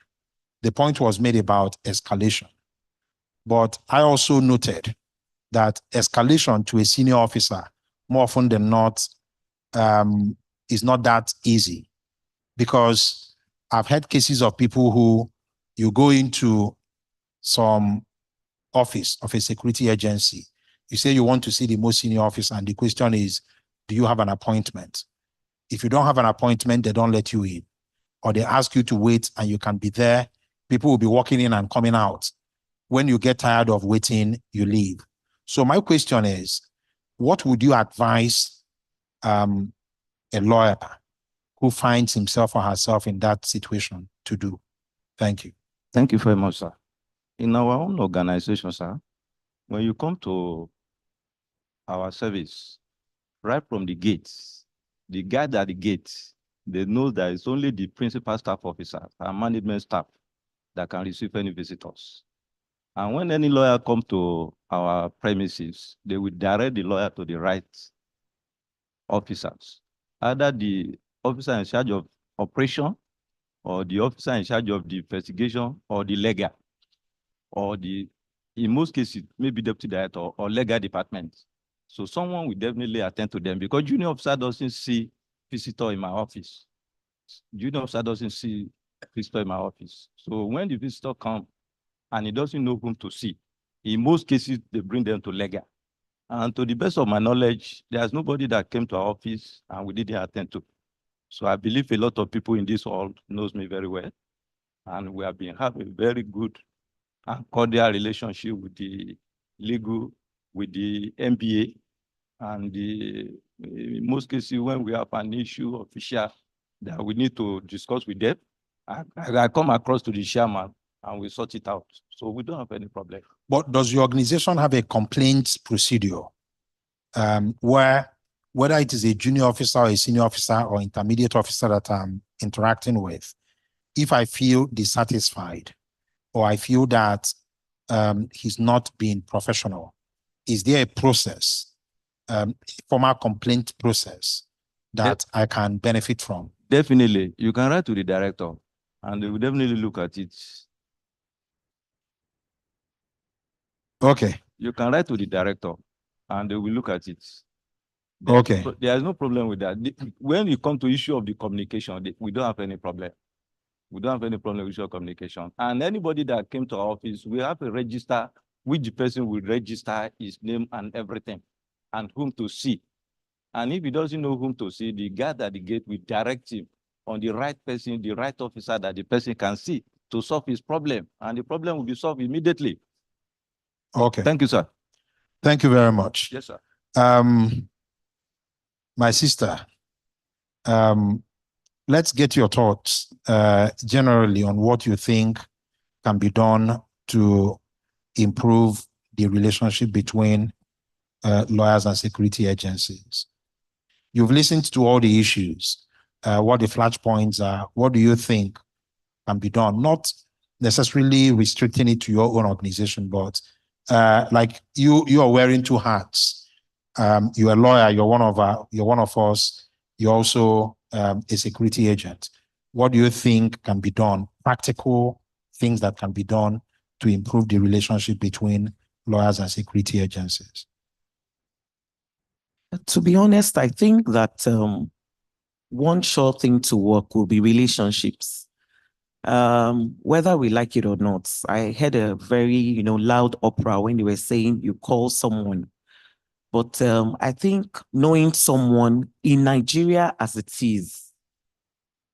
the point was made about escalation. But I also noted that escalation to a senior officer, more often than not, is not that easy, because I've had cases of people who you go into some office of a security agency, you say you want to see the most senior officer, and the question is, do you have an appointment? If you don't have an appointment, they don't let you in, or they ask you to wait and you can be there. People will be walking in and coming out. When you get tired of waiting, you leave. So my question is, what would you advise a lawyer who finds himself or herself in that situation to do? Thank you. Thank you very much, sir. In our own organization, sir, when you come to our service, right from the gates, the guard at the gates, they know that it's only the principal staff officer and management staff that can receive any visitors. And when any lawyer comes to our premises, they will direct the lawyer to the right officers, either the officer in charge of operation, or the officer in charge of the investigation, or the legal, or in most cases, maybe deputy director or legal department. So someone will definitely attend to them, because junior officer doesn't see visitor in my office. Junior officer doesn't see visitor in my office. So when the visitor comes and he doesn't know whom to see, in most cases, they bring them to legal. And to the best of my knowledge, there's nobody that came to our office and we didn't attend to. So I believe a lot of people in this hall knows me very well. And we have been having a very good and cordial relationship with the legal, with the NBA, and in most cases, when we have an issue official that we need to discuss with them, I come across to the chairman and we sort it out. So we don't have any problem. But does your organization have a complaints procedure where, whether it is a junior officer or a senior officer or intermediate officer that I'm interacting with, if I feel dissatisfied or I feel that he's not being professional, is there a process, formal complaint process that I can benefit from? Definitely. You can write to the director and they will definitely look at it. Okay. You can write to the director and they will look at it. Okay. There is no problem with that. When you come to issue of the communication, we don't have any problem. We don't have any problem with your communication. And anybody that came to our office, we have a register, which the person will register his name and everything, and whom to see. And if he doesn't know whom to see, the guard at the gate will direct him on the right person, the right officer that the person can see to solve his problem. And the problem will be solved immediately. Okay. Thank you, sir. Thank you very much. Yes, sir. My sister, let's get your thoughts generally on what you think can be done to improve the relationship between lawyers and security agencies. You've listened to all the issues. what the flashpoints are. What do you think can be done? Not necessarily restricting it to your own organization, but like you are wearing two hats. You're a lawyer. You're one of us. You're also a security agent. What do you think can be done? Practical things that can be done to improve the relationship between lawyers and security agencies? To be honest, I think that one sure thing to work will be relationships. Whether we like it or not, I heard a very, loud opera when they were saying you call someone. But I think knowing someone in Nigeria as it is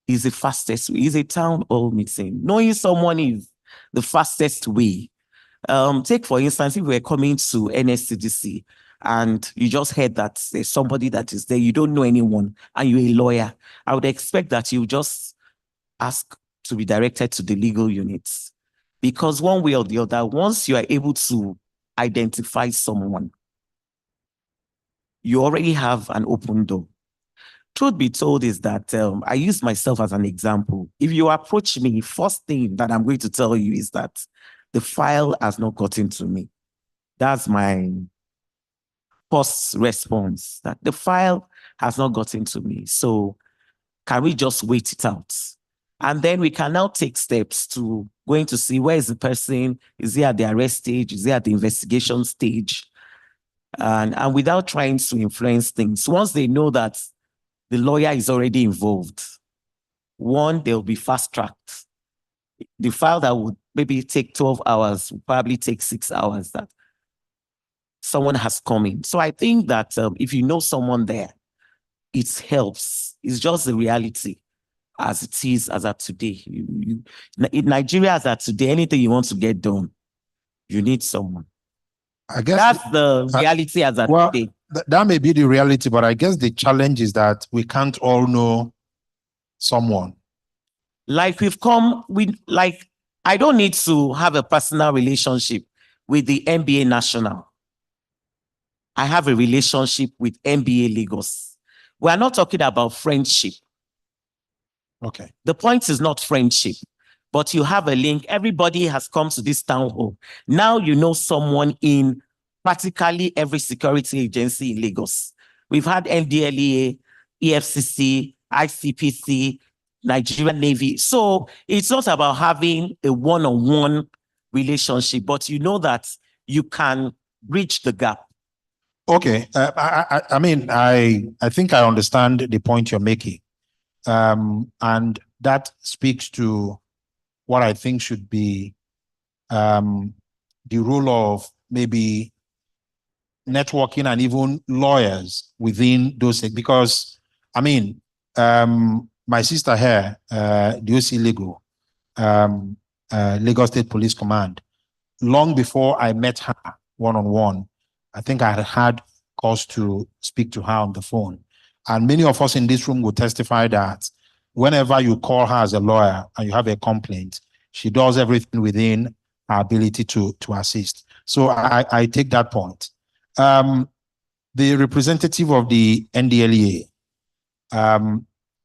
the fastest way. It's a town hall meeting. Knowing someone is the fastest way. Take, for instance, if we're coming to NSCDC and you just heard that there's somebody that is there, you don't know anyone, and you're a lawyer, I would expect that you just ask to be directed to the legal units. Because one way or the other, once you are able to identify someone, you already have an open door. Truth be told is that I use myself as an example. If you approach me, first thing that I'm going to tell you is that the file has not gotten to me. That's my first response, that the file has not gotten to me. So can we just wait it out? And then we can now take steps to going to see where is the person, is he at the arrest stage, is he at the investigation stage? And without trying to influence things, once they know that the lawyer is already involved, one, they'll be fast-tracked. The file that would maybe take 12 hours will probably take 6 hours that someone has come in. So I think that if you know someone there, it helps. It's just the reality as it is as at today. In Nigeria as at today, anything you want to get done, you need someone. I guess that's the reality as at today. That may be the reality, but I guess the challenge is that we can't all know someone. Like I don't need to have a personal relationship with the NBA National. I have a relationship with NBA Lagos. We are not talking about friendship. Okay. The point is not friendship, but you have a link. Everybody has come to this town hall. Now you know someone in practically every security agency in Lagos. We've had NDLEA, EFCC, ICPC, Nigerian Navy. So it's not about having a one-on-one relationship, but you know that you can bridge the gap. Okay. I mean, I think I understand the point you're making. And that speaks to what I think should be the role of maybe networking and even lawyers within those, because I mean, my sister here, the OC Legal, Lagos State Police Command, long before I met her one-on-one, I think I had cause to speak to her on the phone. And many of us in this room will testify that whenever you call her as a lawyer and you have a complaint, she does everything within her ability to assist. So I take that point. The representative of the NDLEA,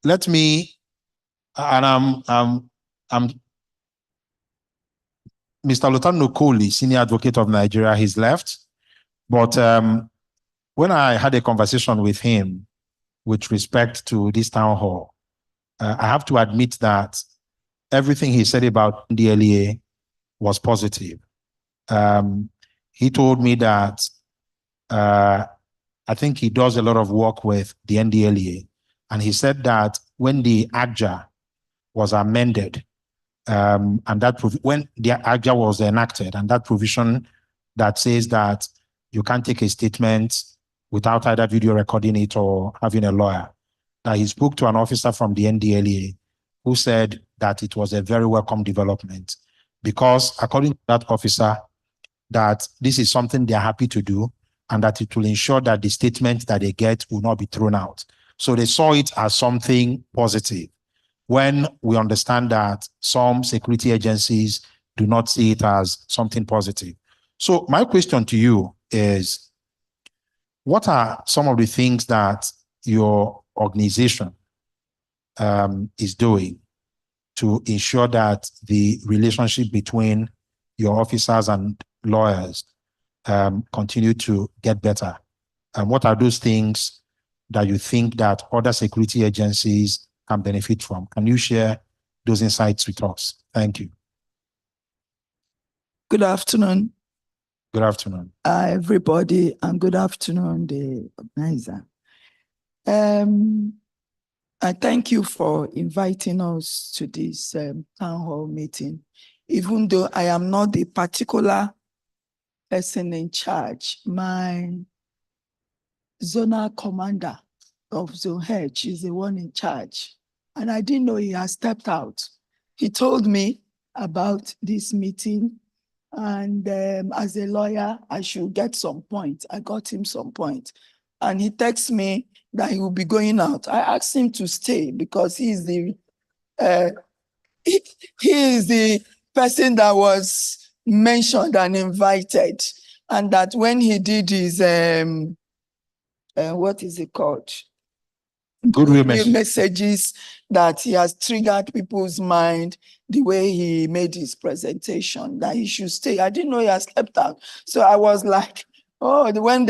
let me, and I'm Mr. Lutano Nokoli, Senior Advocate of Nigeria, he's left. But when I had a conversation with him with respect to this town hall, I have to admit that everything he said about NDLEA was positive. He told me that I think he does a lot of work with the NDLEA. And he said that when the AGJA was amended, and that when the AGJA was enacted, and that provision that says that you can't take a statement without either video recording it or having a lawyer, that he spoke to an officer from the NDLEA who said that it was a very welcome development because, according to that officer, that this is something they're happy to do and that it will ensure that the statement that they get will not be thrown out. So they saw it as something positive. When we understand that some security agencies do not see it as something positive. So my question to you is, what are some of the things that your organization is doing to ensure that the relationship between your officers and lawyers continue to get better? And what are those things that you think that other security agencies can benefit from? Can you share those insights with us? Thank you. Good afternoon. Good afternoon. Everybody, and good afternoon, the organizer. I thank you for inviting us to this town hall meeting. Even though I am not the particular person in charge, my zonal commander of Zone H is the one in charge. And I didn't know he has stepped out. He told me about this meeting, and as a lawyer, I should get some point. I got him some point. And he texts me that he will be going out. I asked him to stay because he is the person that was mentioned and invited. And that when he did his, what is it called? Goodwill messages, that he has triggered people's mind the way he made his presentation, that he should stay. I didn't know he has slept out. So I was like, oh, when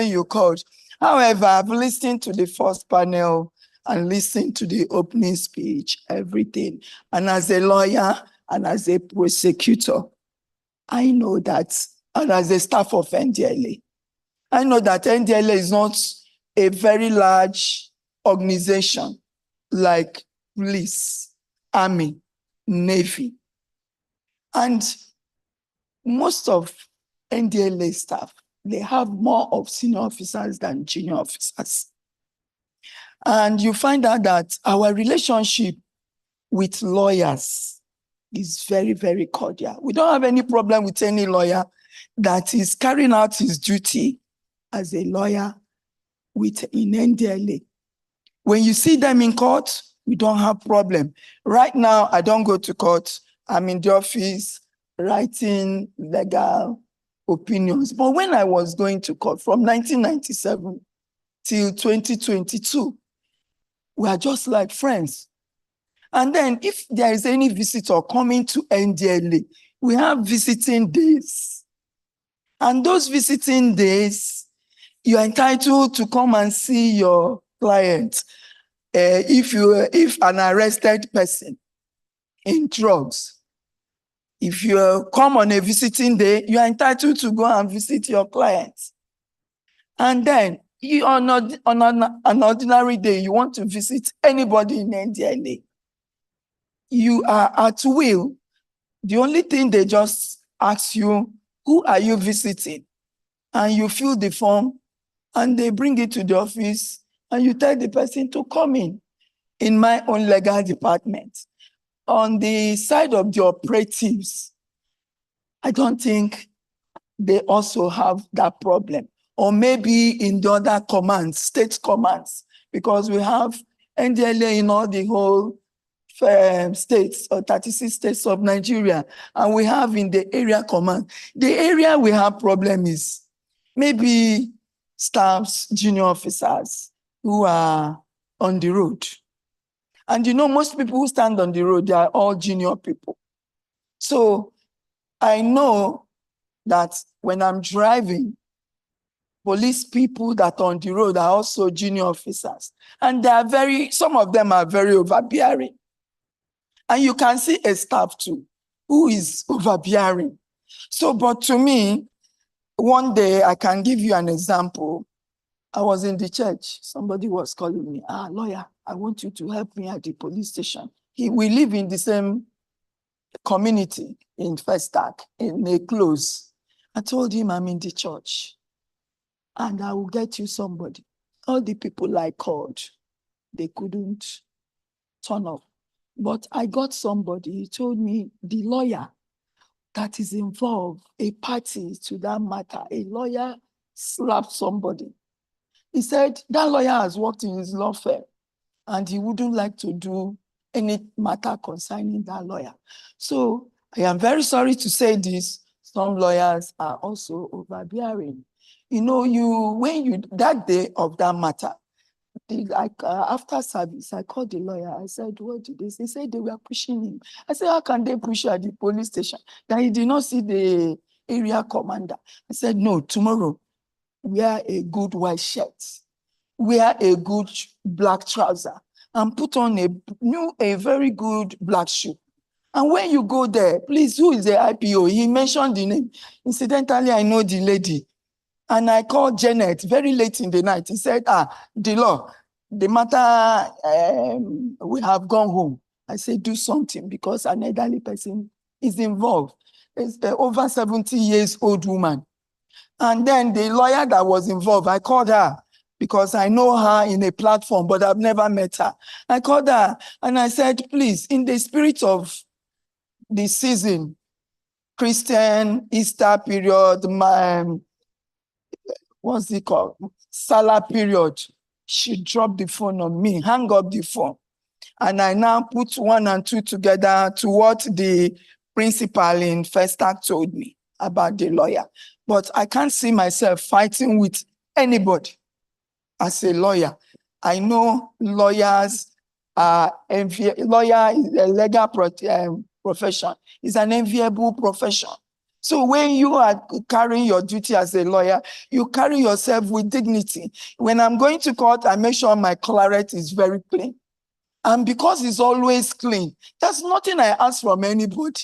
you called. However, I've listened to the first panel and listened to the opening speech, everything. And as a lawyer and as a prosecutor, I know that, and as a staff of NDLA, I know that NDLA is not a very large organization like police, army, navy. And most of NDLA staff, they have more of senior officers than junior officers. And you find out that our relationship with lawyers is very, very cordial. We don't have any problem with any lawyer that is carrying out his duty as a lawyer in NDLA. When you see them in court, we don't have problem. Right now, I don't go to court. I'm in the office writing legal opinions. But when I was going to court from 1997 till 2022, we are just like friends. And then if there is any visitor coming to NDLA, we have visiting days. And those visiting days, you are entitled to come and see your client. If an arrested person in drugs, if you come on a visiting day, you are entitled to go and visit your client. And then you are not on an ordinary day, you want to visit anybody in NDLA. You are at will. The only thing they just ask you, who are you visiting? And you fill the form and they bring it to the office and you tell the person to come in. In my own legal department, on the side of the operatives, I don't think they also have that problem. Or maybe in the other commands, state commands, because we have NDLA in all the whole states, or 36 states of Nigeria, and we have in the area command. The area we have problem is maybe staffs, junior officers who are on the road. And you know, most people who stand on the road, they are all junior people. So I know that when I'm driving, police people that are on the road are also junior officers. And they are some of them are very overbearing. And you can see a staff too, who is overbearing. So, but to me, one day I can give you an example. I was in the church. Somebody was calling me, lawyer, I want you to help me at the police station. We live in the same community in Festac, in a close. I told him I'm in the church and I will get you somebody. All the people I called, they couldn't turn up. But I got somebody. He told me the lawyer that is involved, a party to that matter, a lawyer slapped somebody. He said that lawyer has worked in his law firm and he wouldn't like to do any matter concerning that lawyer. So I am very sorry to say this. Some lawyers are also overbearing. You know, that day of that matter, after service, I called the lawyer. I said, what did they say? He said they were pushing him. I said, how can they push you at the police station? That he did not see the area commander. I said, no, tomorrow, wear a good white shirt, wear a good black trouser, and put on a very good black shoe. And when you go there, please, who is the IPO? He mentioned the name. Incidentally, I know the lady. And I called Janet very late in the night. He said, the law, the matter, we have gone home. I said, do something because an elderly person is involved. It's an over 70 years old woman. And then the lawyer that was involved, I called her because I know her in a platform, but I've never met her. I called her and I said, please, in the spirit of the season, Christian, Easter period, what's it called? Salah period. She dropped the phone on me, hang up the phone. And I now put 1 and 2 together to what the principal in First Act told me about the lawyer. But I can't see myself fighting with anybody as a lawyer. I know lawyers are lawyer is a legal profession. It's an enviable profession. So when you are carrying your duty as a lawyer, you carry yourself with dignity. When I'm going to court, I make sure my claret is very clean. And because it's always clean, there's nothing I ask from anybody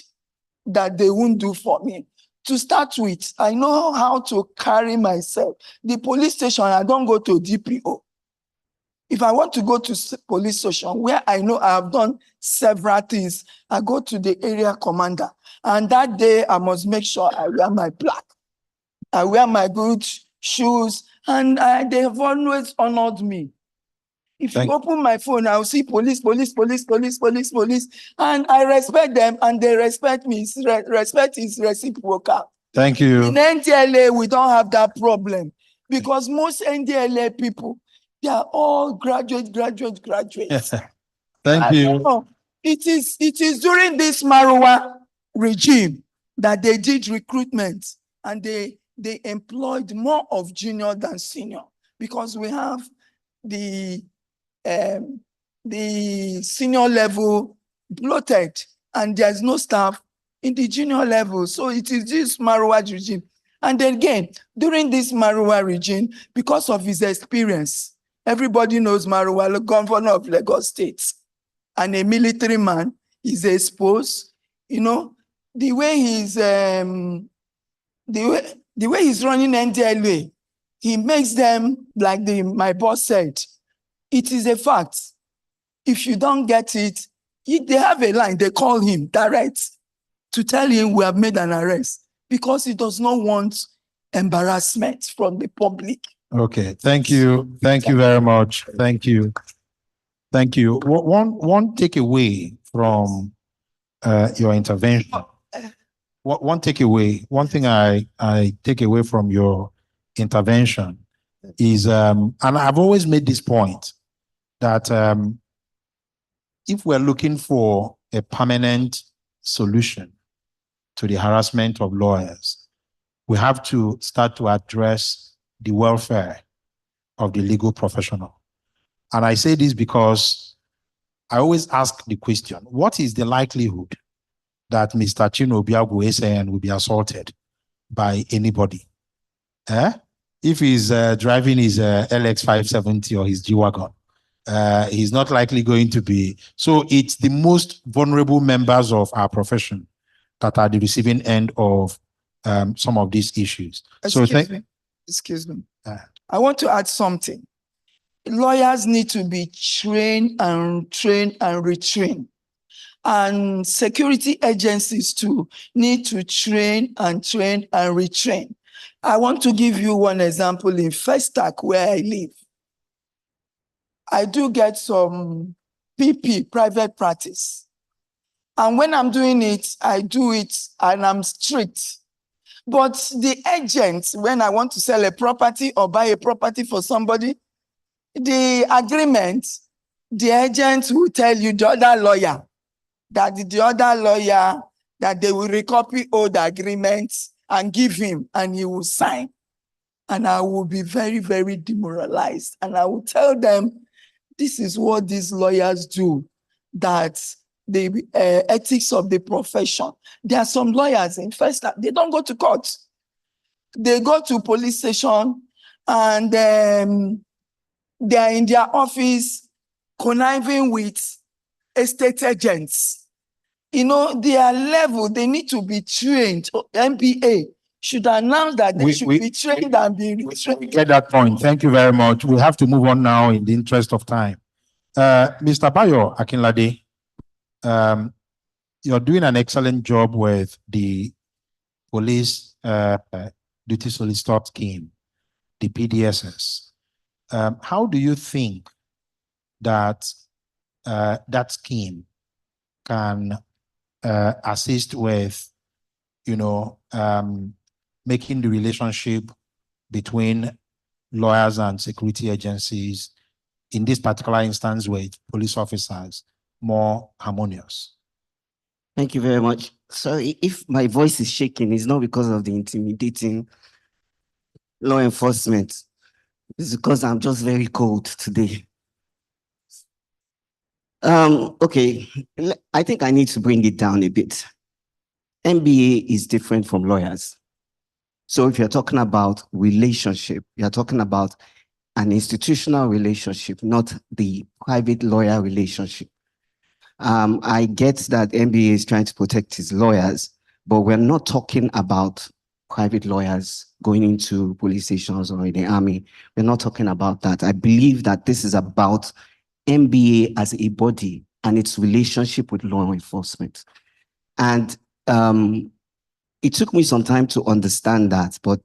that they won't do for me. To start with, I know how to carry myself. The police station, I don't go to DPO. If I want to go to police station where I know I have done several things, I go to the area commander. And that day, I must make sure I wear my black. I wear my good shoes, and they have always honored me. If you open my phone, I'll see police, police, police, police, police, police, and I respect them, and they respect me. Respect is reciprocal. Thank you. In NDLA, we don't have that problem because most NDLA people, they are all graduates. Thank you. Know. It is during this Marwa regime that they did recruitment and they employed more of junior than senior because we have the senior level bloated and there's no staff in the junior level. So it is this Marwa regime. And then again, during this Marwa regime, because of his experience, everybody knows Marwa, the governor of Lagos State, and a military man is exposed. You know, the way he's running NDLA, he makes them, like my boss said, it is a fact. If you don't get it, they have a line, they call him direct to tell him we have made an arrest because he does not want embarrassment from the public. Okay, thank you. Thank you very much. Thank you. Thank you. One takeaway from your intervention. One takeaway, one thing I take away from your intervention is, and I've always made this point, that if we're looking for a permanent solution to the harassment of lawyers, we have to start to address the welfare of the legal professional. And I say this because I always ask the question, what is the likelihood that Mr. Chino Obiagu SAN will be assaulted by anybody? If he's driving his LX570 or his G-Wagon, he's not likely going to be. So it's the most vulnerable members of our profession that are the receiving end of some of these issues. Excuse me. I want to add something. Lawyers need to be trained and retrained. And security agencies too need to train and retrain. I want to give you one example in First Act where I live. I do get some PP, private practice. And when I'm doing it, I do it and I'm strict. But the agent, when I want to sell a property or buy a property for somebody, the agreement, the agent will tell you, the other lawyer, that they will recopy all the agreements and give him, and he will sign. And I will be very, very demoralized. And I will tell them, this is what these lawyers do, that the ethics of the profession. There are some lawyers, in fact, they don't go to court. They go to police station and they are in their office conniving with estate agents. You know, their level, they need to be trained. NBA should announce that they should be trained and be retrained. Get that point. Thank you very much. We have to move on now in the interest of time. Mr. Bayo Akinlade, you're doing an excellent job with the police duty solicitor scheme, the PDSS. How do you think that that scheme can assist with, making the relationship between lawyers and security agencies, in this particular instance with police officers, more harmonious? Thank you very much. Sorry, if my voice is shaking, it's not because of the intimidating law enforcement. It's because I'm just very cold today. Okay, I think I need to bring it down a bit. NBA is different from lawyers. So if you're talking about relationship, you're talking about an institutional relationship, not the private lawyer relationship. I get that NBA is trying to protect his lawyers, but we're not talking about private lawyers going into police stations or in the army. We're not talking about that. I believe that this is about NBA as a body and its relationship with law enforcement. And it took me some time to understand that, but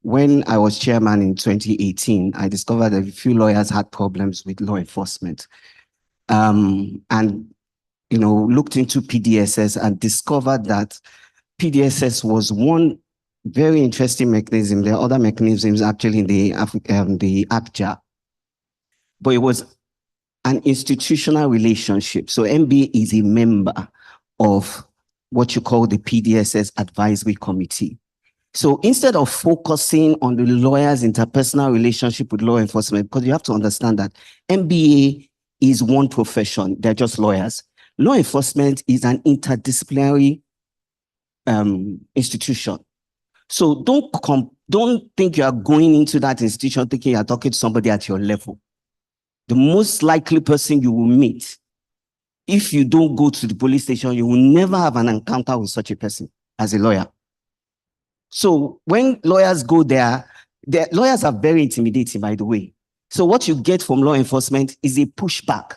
when I was chairman in 2018, I discovered that a few lawyers had problems with law enforcement. And looked into PDSS and discovered that PDSS was one very interesting mechanism. There are other mechanisms actually in the ACJA, but it was an institutional relationship. So MBA is a member of what you call the PDSS Advisory Committee. So instead of focusing on the lawyer's interpersonal relationship with law enforcement, because you have to understand that MBA is one profession, they're just lawyers. Law enforcement is an interdisciplinary institution. So don't think you are going into that institution thinking you're talking to somebody at your level. The most likely person you will meet, if you don't go to the police station, you will never have an encounter with such a person as a lawyer. So when lawyers go there, lawyers are very intimidating, by the way. So what you get from law enforcement is a pushback,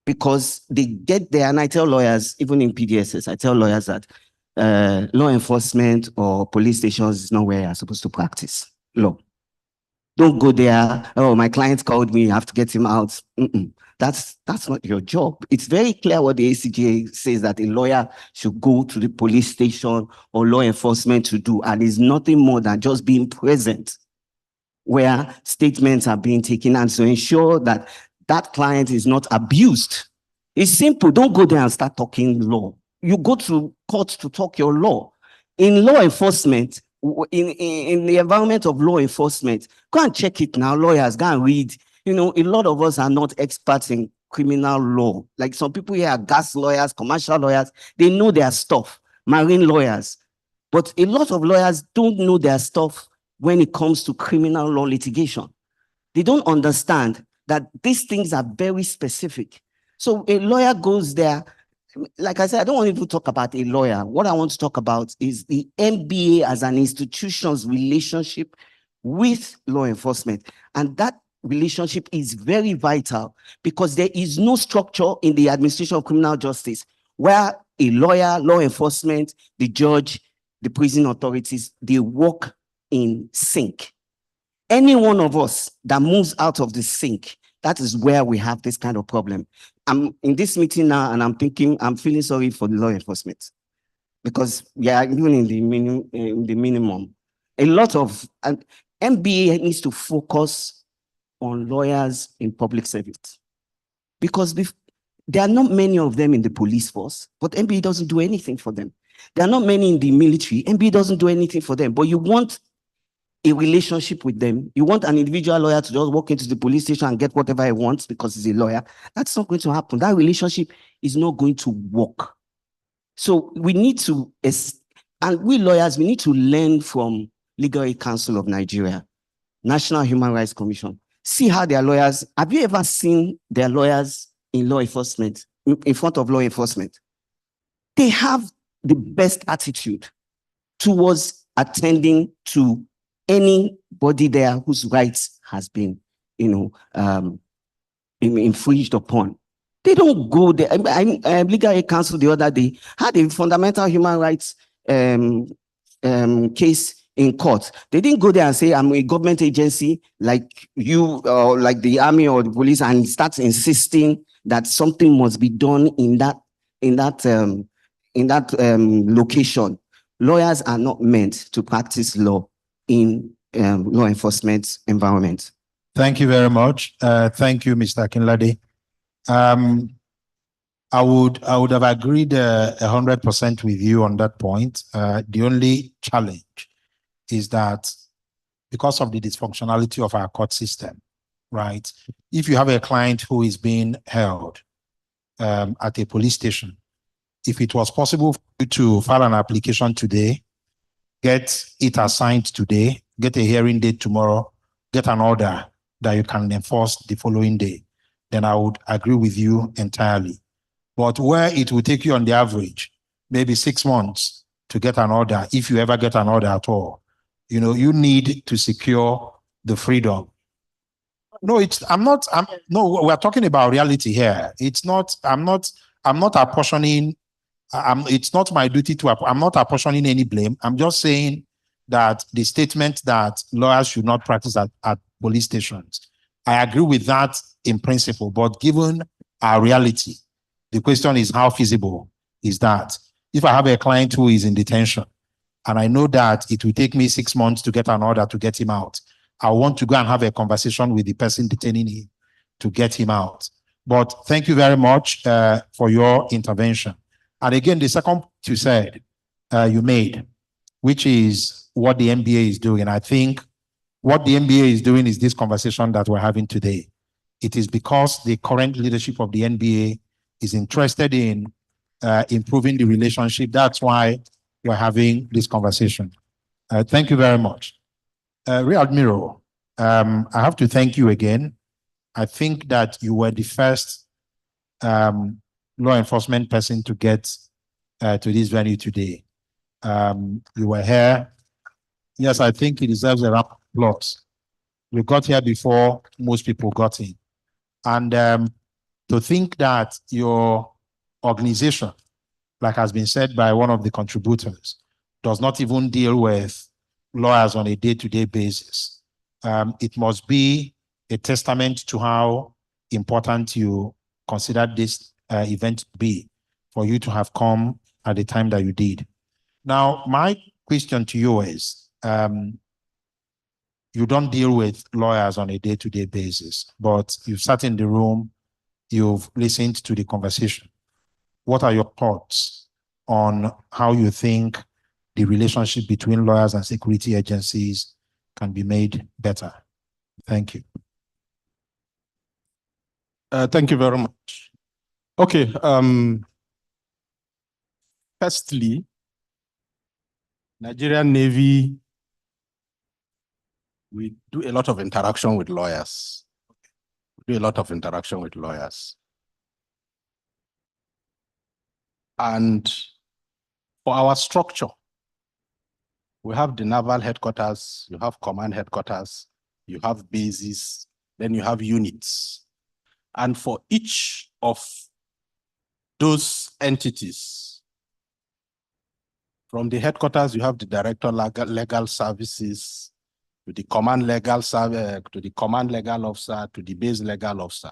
because they get there, and I tell lawyers, even in PDSS, I tell lawyers that law enforcement or police stations is not where you're supposed to practice law. Don't go there. Oh, my client called me, I have to get him out. That's not your job. It's very clear what the ACJ says, that a lawyer should go to the police station or law enforcement to do, and it's nothing more than just being present where statements are being taken and to ensure that that client is not abused. It's simple. Don't go there and start talking law. You go to court to talk your law. In law enforcement, in the environment of law enforcement, go and check it now. Lawyers, go and read. A lot of us are not experts in criminal law. Like some people here are gas lawyers, commercial lawyers. They know their stuff, marine lawyers. But a lot of lawyers don't know their stuff when it comes to criminal law litigation. They don't understand that these things are very specific. So a lawyer goes there. Like I said, I don't want to talk about a lawyer. What I want to talk about is the NBA as an institution's relationship with law enforcement. And that relationship is very vital, because there is no structure in the administration of criminal justice where a lawyer, law enforcement, the judge, the prison authorities, they work in sync. Any one of us that moves out of the sync, that is where we have this kind of problem. I'm in this meeting now and I'm feeling sorry for the law enforcement, because we are even in the minimum. A lot of MBA needs to focus on lawyers in public service, because there are not many of them in the police force, but MBA doesn't do anything for them. There are not many in the military. MBA doesn't do anything for them, but you want a relationship with them. You want an individual lawyer to just walk into the police station and get whatever he wants because he's a lawyer. That's not going to happen. That relationship is not going to work. So we need to, and we lawyers, we need to learn from Legal Aid Council of Nigeria, National Human Rights Commission. See how their lawyers, have you ever seen their lawyers in law enforcement, in front of law enforcement? They have the best attitude towards attending to anybody there whose rights has been, infringed upon. They don't go there. Legal Aid Council the other day had a fundamental human rights case in court. They didn't go there and say, I'm a government agency like you, or like the army or the police, and start insisting that something must be done in that location. Lawyers are not meant to practice law in law enforcement environment. Thank you very much. Thank you, Mr. Akinlade. I would have agreed 100% with you on that point. The only challenge is that because of the dysfunctionality of our court system, right? If you have a client who is being held at a police station, if it was possible for you to file an application today, get it assigned today, get a hearing date tomorrow, get an order that you can enforce the following day, then I would agree with you entirely. But where it will take you on the average, maybe 6 months to get an order, if you ever get an order at all, you need to secure the freedom. No, we're talking about reality here. I'm not apportioning, it's not my duty I'm not apportioning any blame. I'm just saying that the statement that lawyers should not practice at police stations, I agree with that in principle, but given our reality, the question is how feasible is that? If I have a client who is in detention and I know that it will take me 6 months to get an order to get him out, I want to go and have a conversation with the person detaining him to get him out. But thank you very much for your intervention. And again, the second you said, you made, which is what the NBA is doing. I think what the NBA is doing is this conversation that we're having today. It is because the current leadership of the NBA is interested in improving the relationship. That's why we're having this conversation. Thank you very much. Rear Admiral, I have to thank you again. I think that you were the first law enforcement person to get to this venue today. You were here. Yes, I think it deserves a round of applause. We got here before most people got in. And to think that your organization, like has been said by one of the contributors, does not even deal with lawyers on a day-to-day basis. It must be a testament to how important you consider this event to be for you to have come at the time that you did. Now, my question to you is, you don't deal with lawyers on a day-to-day basis, but you've sat in the room, you've listened to the conversation. What are your thoughts on how you think the relationship between lawyers and security agencies can be made better? Thank you. Thank you very much. Okay. Firstly, Nigerian Navy, we do a lot of interaction with lawyers. And for our structure, we have the naval headquarters, you have command headquarters, you have bases, then you have units. And for each of those entities, from the headquarters, you have the director legal services, to the command legal service, to the command legal officer, to the base legal officer.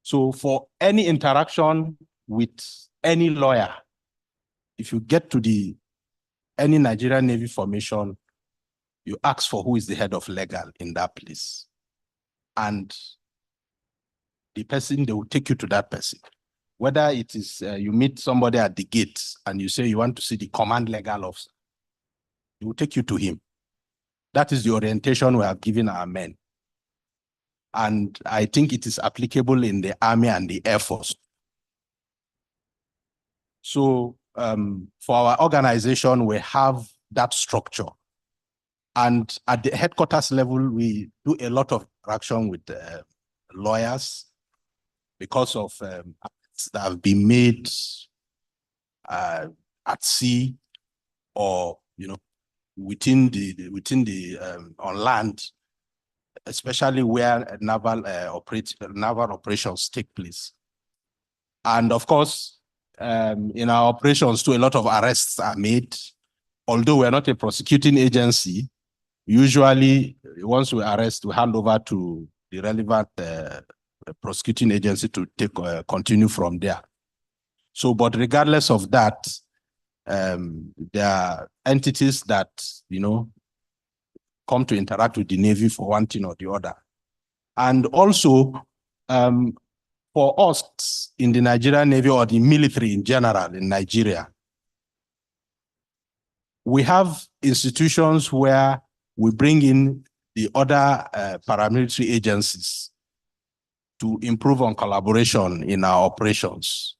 So for any interaction with any lawyer, if you get to any Nigerian Navy formation, you ask for who is the head of legal in that place. And the person, they will take you to that person. Whether it is you meet somebody at the gate and you say you want to see the command legal officer, he will take you to him. That is the orientation we have given our men. And I think it is applicable in the Army and the Air Force. So for our organization, we have that structure. And at the headquarters level, we do a lot of interaction with lawyers because of acts that have been made at sea or within the on land, especially where naval operations take place. And of course, in our operations too, a lot of arrests are made. Although we're not a prosecuting agency, usually once we arrest, we hand over to the relevant prosecuting agency to take continue from there. So, but regardless of that, there are entities that come to interact with the Navy for one thing or the other. And also, for us in the Nigerian Navy or the military in general in Nigeria, we have institutions where we bring in the other paramilitary agencies to improve on collaboration in our operations.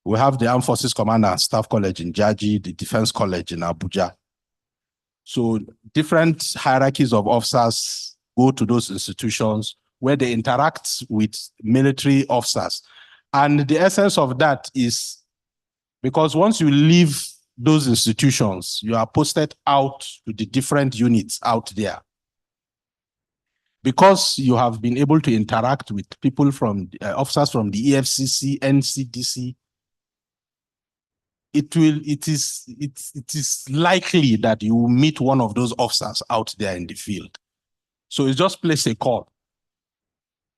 We have the Armed Forces Command and Staff College in Jaji, the Defense College in Abuja. So different hierarchies of officers go to those institutions where they interact with military officers. And the essence of that is because once you leave those institutions, you are posted out to the different units out there. Because you have been able to interact with people from officers from the EFCC, NCDC, it is likely that you will meet one of those officers out there in the field. So you just place a call.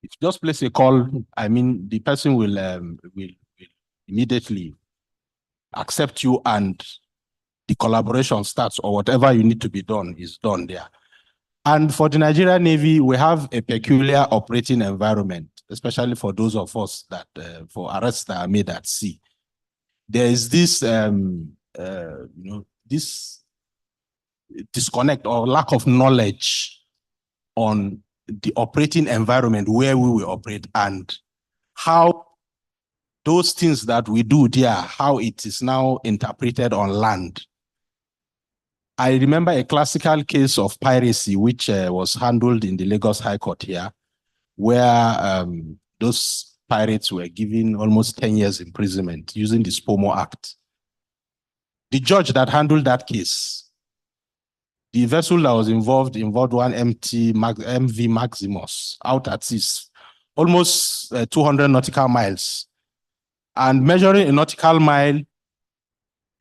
If you just place a call, I mean, the person will immediately accept you and the collaboration starts, or whatever you need to be done is done there. And for the Nigerian Navy, we have a peculiar operating environment, especially for those of us that, for arrests that are made at sea. There is this, this disconnect or lack of knowledge on the operating environment where we will operate and how those things that we do there, how it is now interpreted on land. I remember a classical case of piracy, which was handled in the Lagos High Court here, where those pirates were given almost 10 years imprisonment using the SPOMO Act. The judge that handled that case, the vessel that was involved one MV Maximus out at sea, almost 200 nautical miles. And measuring a nautical mile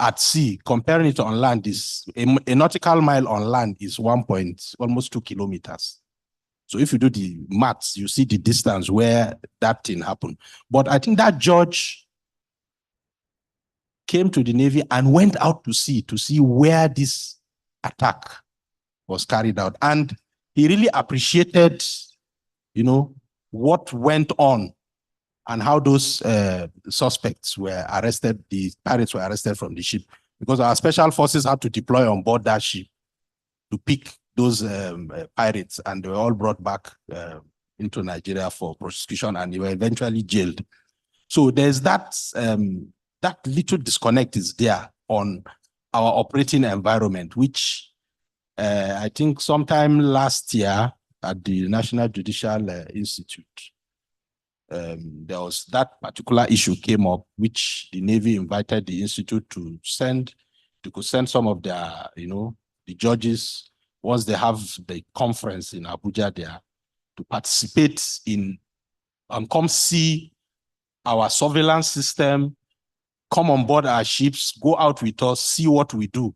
at sea, comparing it on land, is a nautical mile on land is almost 2 kilometers. So if you do the maths, you see the distance where that thing happened. But I think that judge came to the Navy and went out to see where this attack was carried out. And he really appreciated, what went on and how those suspects were arrested, the pirates were arrested from the ship, because our special forces had to deploy on board that ship to pick those pirates, and they were all brought back into Nigeria for prosecution, and they were eventually jailed. So there's that, that little disconnect is there on our operating environment, which I think sometime last year at the National Judicial Institute, there was that particular issue came up, which the Navy invited the Institute to send some of their, the judges, once they have the conference in Abuja there, to participate in and come see our surveillance system, come on board our ships, go out with us, see what we do,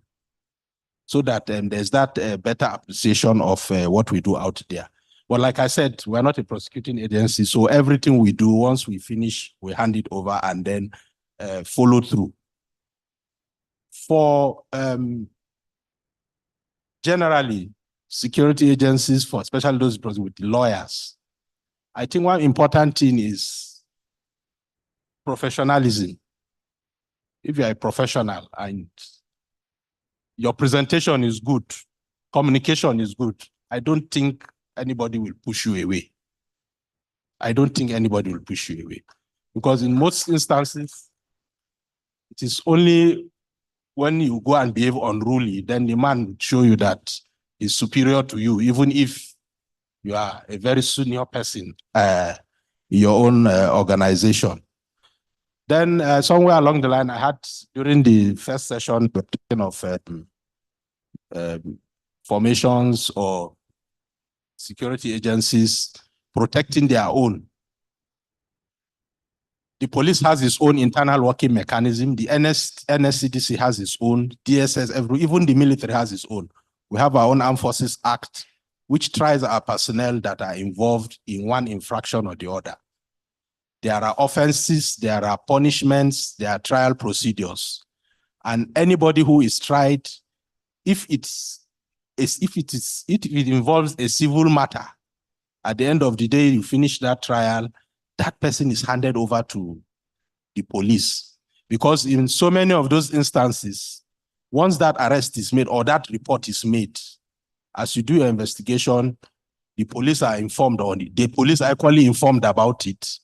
so that there's that better appreciation of what we do out there. But like I said, we're not a prosecuting agency, so everything we do, once we finish, we hand it over and then follow through. For generally, security agencies, for especially those with lawyers, I think one important thing is professionalism. If you're a professional and your presentation is good, communication is good. I don't think anybody will push you away. I don't think anybody will push you away. Because in most instances, it is only when you go and behave unruly, then the man will show you that he's superior to you, even if you are a very senior person in your own organization. Then somewhere along the line, I had, during the first session, of formations or security agencies protecting their own. The police has its own internal working mechanism. The NSCDC has its own. DSS, even the military has its own. We have our own Armed Forces Act, which tries our personnel that are involved in one infraction or the other. There are offenses, there are punishments, there are trial procedures. And anybody who is tried, if it involves a civil matter, at the end of the day, you finish that trial, that person is handed over to the police. Because in so many of those instances, once that arrest is made or that report is made, as you do your investigation, the police are informed on it. The police are equally informed about it.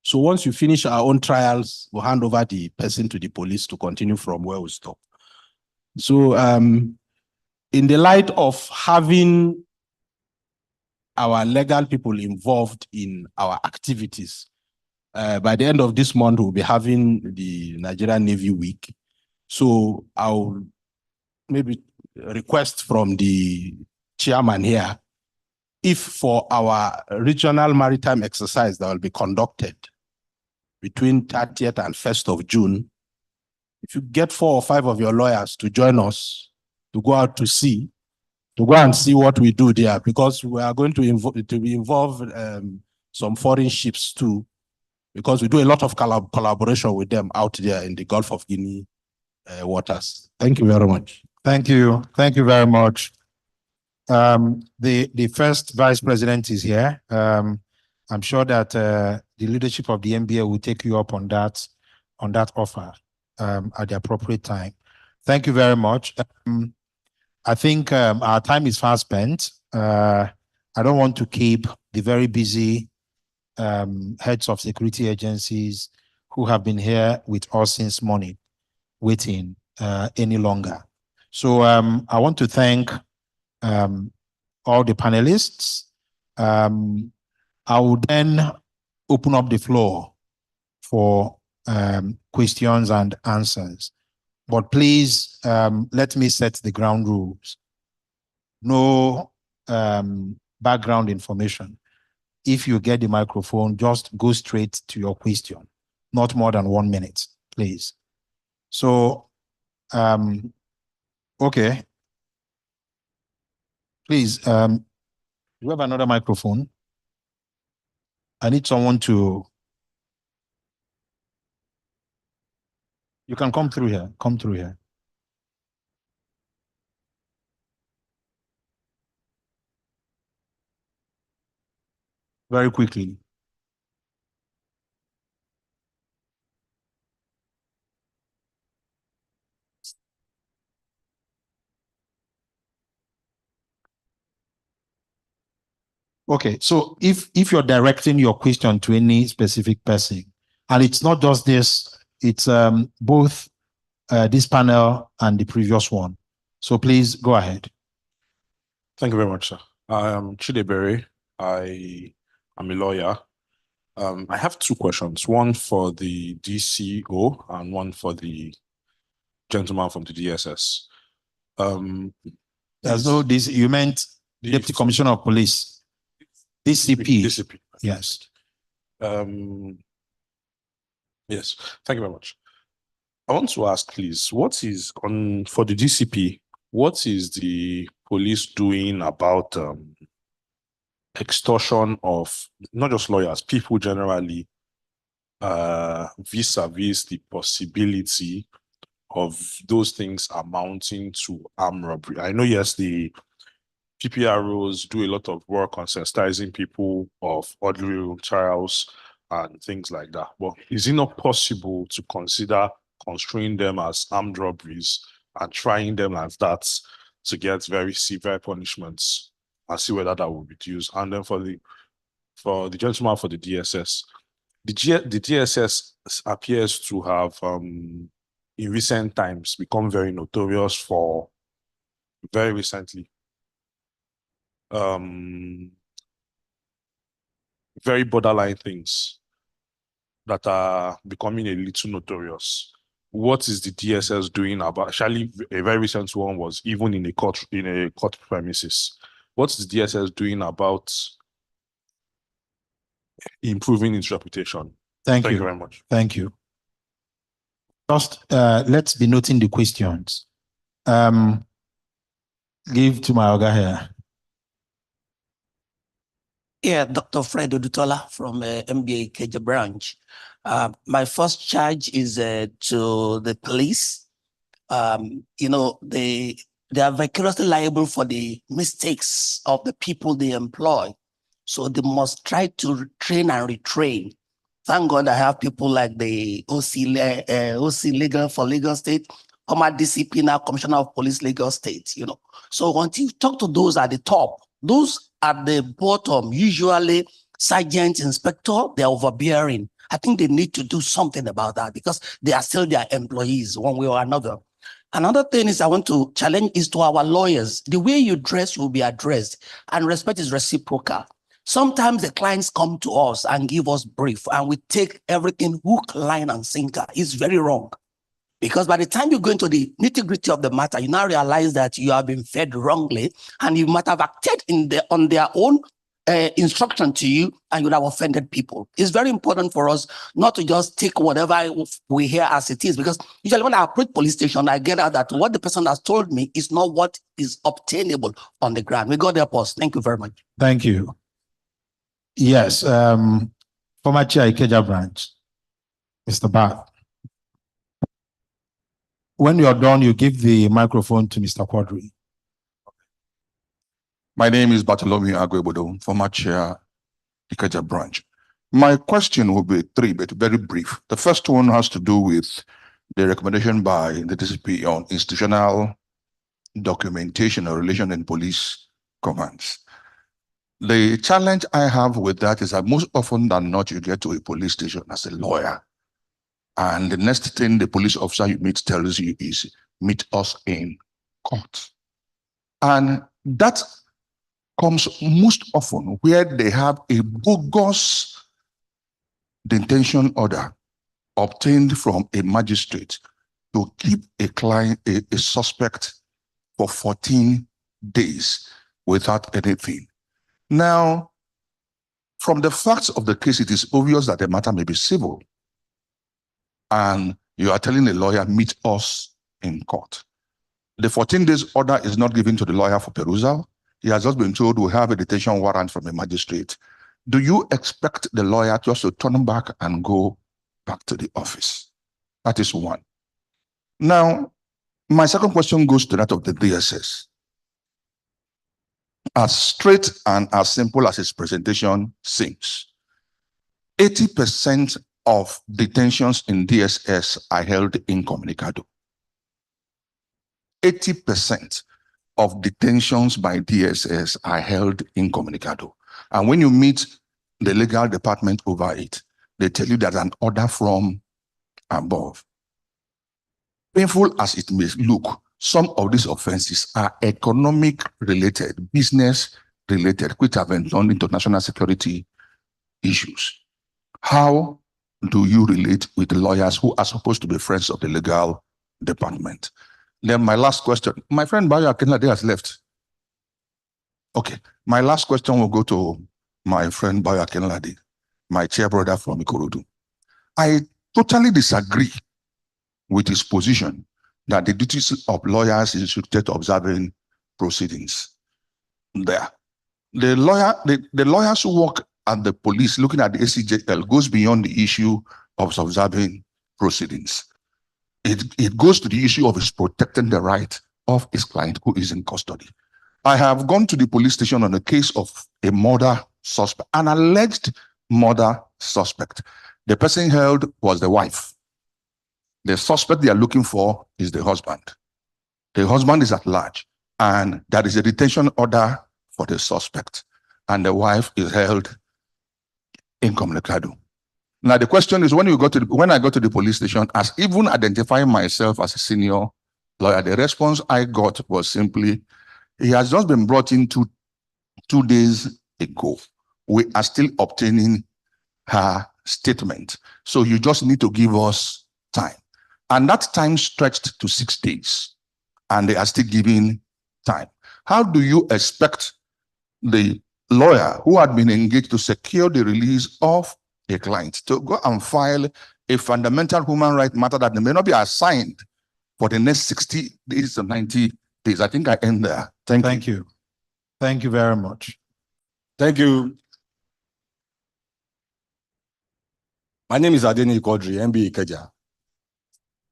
So once you finish our own trials, we'll hand over the person to the police to continue from where we stop. So in the light of having our legal people involved in our activities, by the end of this month, we'll be having the Nigerian Navy Week. So I'll maybe request from the chairman here, if for our regional maritime exercise that will be conducted between 30th and 1st of June, if you get 4 or 5 of your lawyers to join us to go out to sea, to go and see what we do there, because we are going to involve some foreign ships too, because we do a lot of collaboration with them out there in the Gulf of Guinea waters. Thank you very much. Thank you. Thank you very much. The first vice president is here. I'm sure that the leadership of the NBA will take you up on that offer at the appropriate time. Thank you very much. I think our time is fast spent. I don't want to keep the very busy heads of security agencies who have been here with us since morning waiting any longer. So I want to thank all the panelists. I will then open up the floor for questions and answers. But please, let me set the ground rules. No background information. If you get the microphone, just go straight to your question. Not more than 1 minute, please. So, okay. Please, you have another microphone. I need someone to... You can come through here. Come through here. Very quickly. Okay, so if you're directing your question to any specific person, and it's not just this, it's both this panel and the previous one. So please go ahead. Thank you very much, sir. I am Chidebere. I am a lawyer. I have 2 questions, one for the DCO and one for the gentleman from the DSS. As though this, you meant Deputy Commissioner of Police. DCP. DCP. Yes. Yes. Thank you very much. I want to ask, please, what is for the DCP? What is the police doing about extortion of not just lawyers, people generally, vis-a-vis the possibility of those things amounting to armed robbery? I know, yes, the PPROs do a lot of work on sensitizing people of ordinary trials and things like that. But is it not possible to consider construing them as armed robberies and trying them as that to get very severe punishments and see whether that will reduce. And then for the gentleman for the DSS, the DSS appears to have in recent times become very notorious for very recently very borderline things that are becoming a little notorious. What is the DSS doing about? Actually, a very recent one was even in a court premises. What's the DSS doing about improving its reputation? Thank you very much. Thank you. Just let's be noting the questions. Give to my Oga here. Yeah, Dr. Fred Odutola from MBA Keja branch. My first charge is to the police. You know, they are vicariously liable for the mistakes of the people they employ. So they must try to train and retrain. Thank God I have people like the OC Legal for Lagos State, former DCP, now Commissioner of Police Lagos State, you know. So until you talk to those at the top, those at the bottom, usually sergeant, inspector, they're overbearing. I think they need to do something about that because they are still their employees one way or another. Another thing is I want to challenge is to our lawyers. The way you dress will be addressed and respect is reciprocal. Sometimes the clients come to us and give us brief and we take everything hook, line, and sinker. It's very wrong. Because by the time you go into the nitty-gritty of the matter, you now realize that you have been fed wrongly and you might have acted on their own instruction to you and you would have offended people. It's very important for us not to just take whatever we hear as it is, because usually when I approach police station, I get out that what the person has told me is not what is obtainable on the ground. We got their post. Thank you very much. Thank you. Yes, former Chair Ikeja branch, Mr. Bath. When you're done, you give the microphone to Mr. Quadri. My name is Bartholomew Agwebodo, former chair, Ikeja branch. My question will be three, but very brief. The first one has to do with the recommendation by the DCP on institutional documentation of relation and police commands. The challenge I have with that is that most often than not, you get to a police station as a lawyer, and the next thing the police officer you meet tells you is, meet us in court. And that comes most often where they have a bogus detention order obtained from a magistrate to keep a client, a suspect for 14 days without anything. Now, from the facts of the case, it is obvious that the matter may be civil. And you are telling the lawyer, meet us in court. The 14 days order is not given to the lawyer for perusal. He has just been told we have a detention warrant from a magistrate. Do you expect the lawyer just to turn back and go back to the office? That is one. Now, my second question goes to that of the DSS. As straight and as simple as his presentation seems, 80% of detentions in DSS are held incommunicado. 80% of detentions by DSS are held incommunicado. And when you meet the legal department over it, they tell you there's an order from above. Painful as it may look, some of these offenses are economic related, business related, which have been done into national security issues. How do you relate with the lawyers who are supposed to be friends of the legal department? Then my last question, my friend Bayo Akinlade has left. Okay, my last question will go to my friend Bayo Akinlade, my chair brother from Ikorodu. I totally disagree with his position that the duties of lawyers is restricted to observing proceedings. There, the lawyers who work at the police looking at the ACJL goes beyond the issue of observing proceedings. It goes to the issue of his protecting the right of his client who is in custody. I have gone to the police station on a case of a murder suspect, an alleged murder suspect. The person held was the wife. The suspect they are looking for is the husband. The husband is at large. and there is a detention order for the suspect, and the wife is held incommunicado. Now the question is, when I got to the police station, as even identifying myself as a senior lawyer, the response I got was simply, he has just been brought in two days ago. We are still obtaining her statement. So you just need to give us time. And that time stretched to 6 days. And they are still giving time. How do you expect the lawyer who had been engaged to secure the release of a client to go and file a fundamental human right matter that may not be assigned for the next 60 days or 90 days? I think I end there. Thank you. Thank you very much. Thank you. My name is Adeni Kodri, MBA Keja.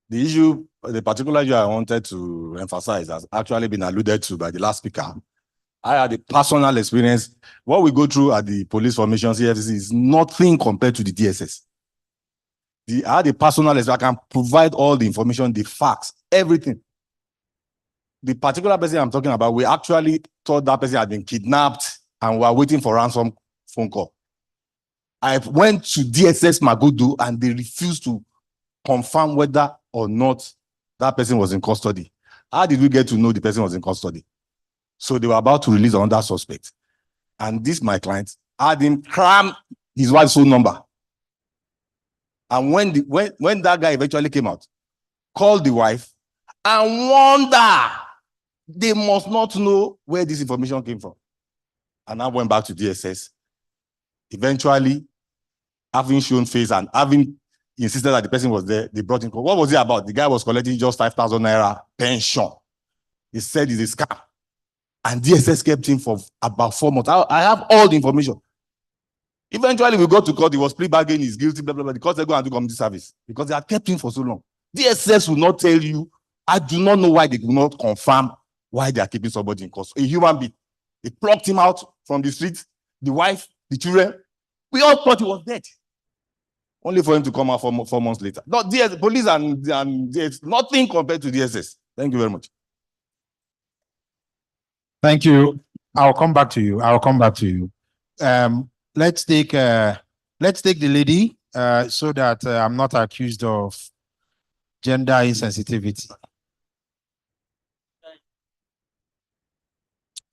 The particular issue I wanted to emphasize has actually been alluded to by the last speaker. I had a personal experience. What we go through at the police formation CFCC is nothing compared to the DSS. I had a personal experience. I can provide all the information, the facts, everything. The particular person I'm talking about, we actually thought that person had been kidnapped and we were waiting for ransom phone call. I went to DSS Magodo and they refused to confirm whether or not that person was in custody. How did we get to know the person was in custody? So they were about to release another suspect. And this, my client, had him cram his wife's phone number. And when that guy eventually came out, called the wife and warned her, they must not know where this information came from. And I went back to DSS. Eventually, having shown face and having insisted that the person was there, they brought him. What was it about? The guy was collecting just 5,000 naira pension. He said it's a scam. And DSS kept him for about 4 months. I have all the information. Eventually, we got to court. He was plea bargaining, he's guilty, blah, blah, blah. The court said, go and do community service because they had kept him for so long. DSS will not tell you. I do not know why they do not confirm why they are keeping somebody in custody. A human being. They plucked him out from the street, the wife, the children. We all thought he was dead. Only for him to come out 4 months later. Not DS, police and DS, nothing compared to DSS. Thank you very much. Thank you. I'll come back to you. Let's take the lady so that I'm not accused of gender insensitivity.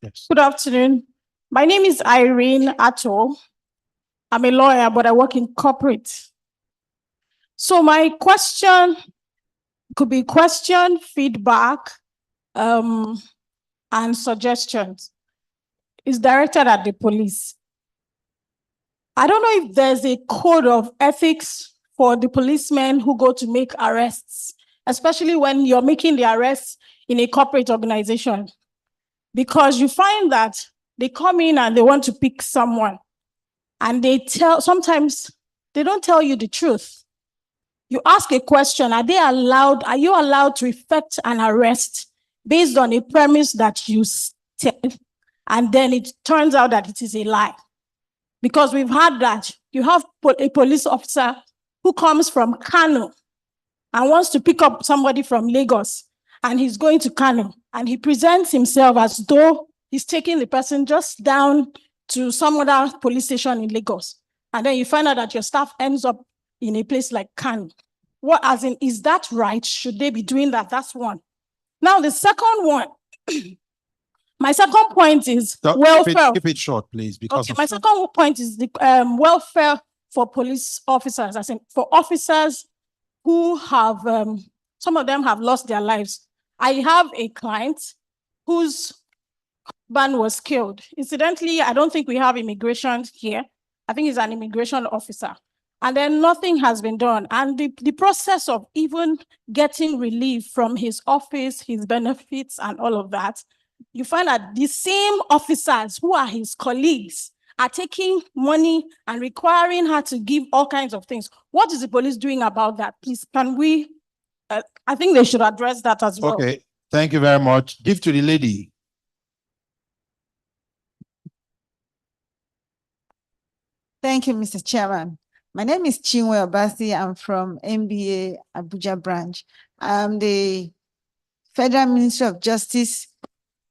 Yes. Good afternoon. My name is Irene Atto. I'm a lawyer, but I work in corporate. So my question could be question, feedback, and suggestions. Is directed at the police. I don't know if there's a code of ethics for the policemen who go to make arrests, especially when you're making the arrests in a corporate organization. Because you find that they come in and they want to pick someone. And sometimes they don't tell you the truth. You ask a question, are you allowed to effect an arrest based on a premise that you tell, and then it turns out that it is a lie? Because we've had that. You have a police officer who comes from Kano and wants to pick up somebody from Lagos, and he's going to Kano, and he presents himself as though he's taking the person just down to some other police station in Lagos. And then you find out that your staff ends up in a place like Kano. Is that right? Should they be doing that? That's one. Now, the second one, my second point is welfare. Keep it short, please. Because my second point is the welfare for police officers. As in, for officers who have, some of them have lost their lives. I have a client whose husband was killed. Incidentally, I don't think we have immigration here. I think he's an immigration officer. And then nothing has been done. And the process of even getting relief from his office, his benefits, and all of that, you find that the same officers who are his colleagues are taking money and requiring her to give all kinds of things. What is the police doing about that? Please, can we, I think they should address that as well. Okay, thank you very much. Give to the lady. Thank you, Mr. Chairman. My name is Chinwe Obasi. I'm from NBA Abuja branch. I'm the Federal Ministry of Justice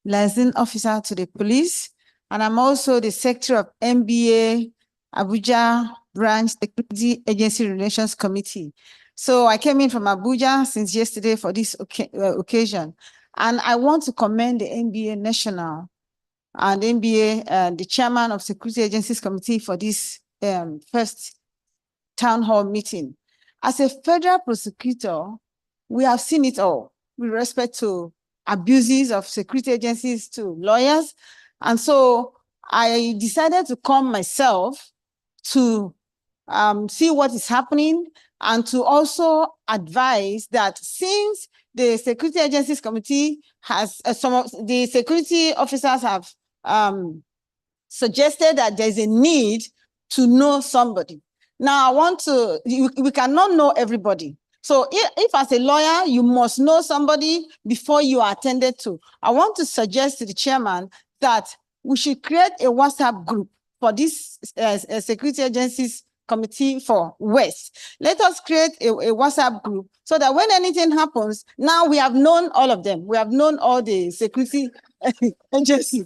liaison officer to the police, and I'm also the secretary of NBA Abuja Branch Security Agency Relations Committee. So I came in from Abuja since yesterday for this occasion, and I want to commend the NBA National and NBA, the chairman of Security Agencies Committee for this first town hall meeting. As a federal prosecutor, we have seen it all with respect to abuses of security agencies to lawyers. And so I decided to come myself to see what is happening and to also advise that since the Security Agencies Committee has, some of the security officers have suggested that there's a need to know somebody. Now, I want to, we cannot know everybody. So if as a lawyer, you must know somebody before you are attended to. I want to suggest to the chairman that we should create a WhatsApp group for this Security Agencies Committee for West. Let us create a WhatsApp group so that when anything happens, now we have known all of them. We have known all the security agencies.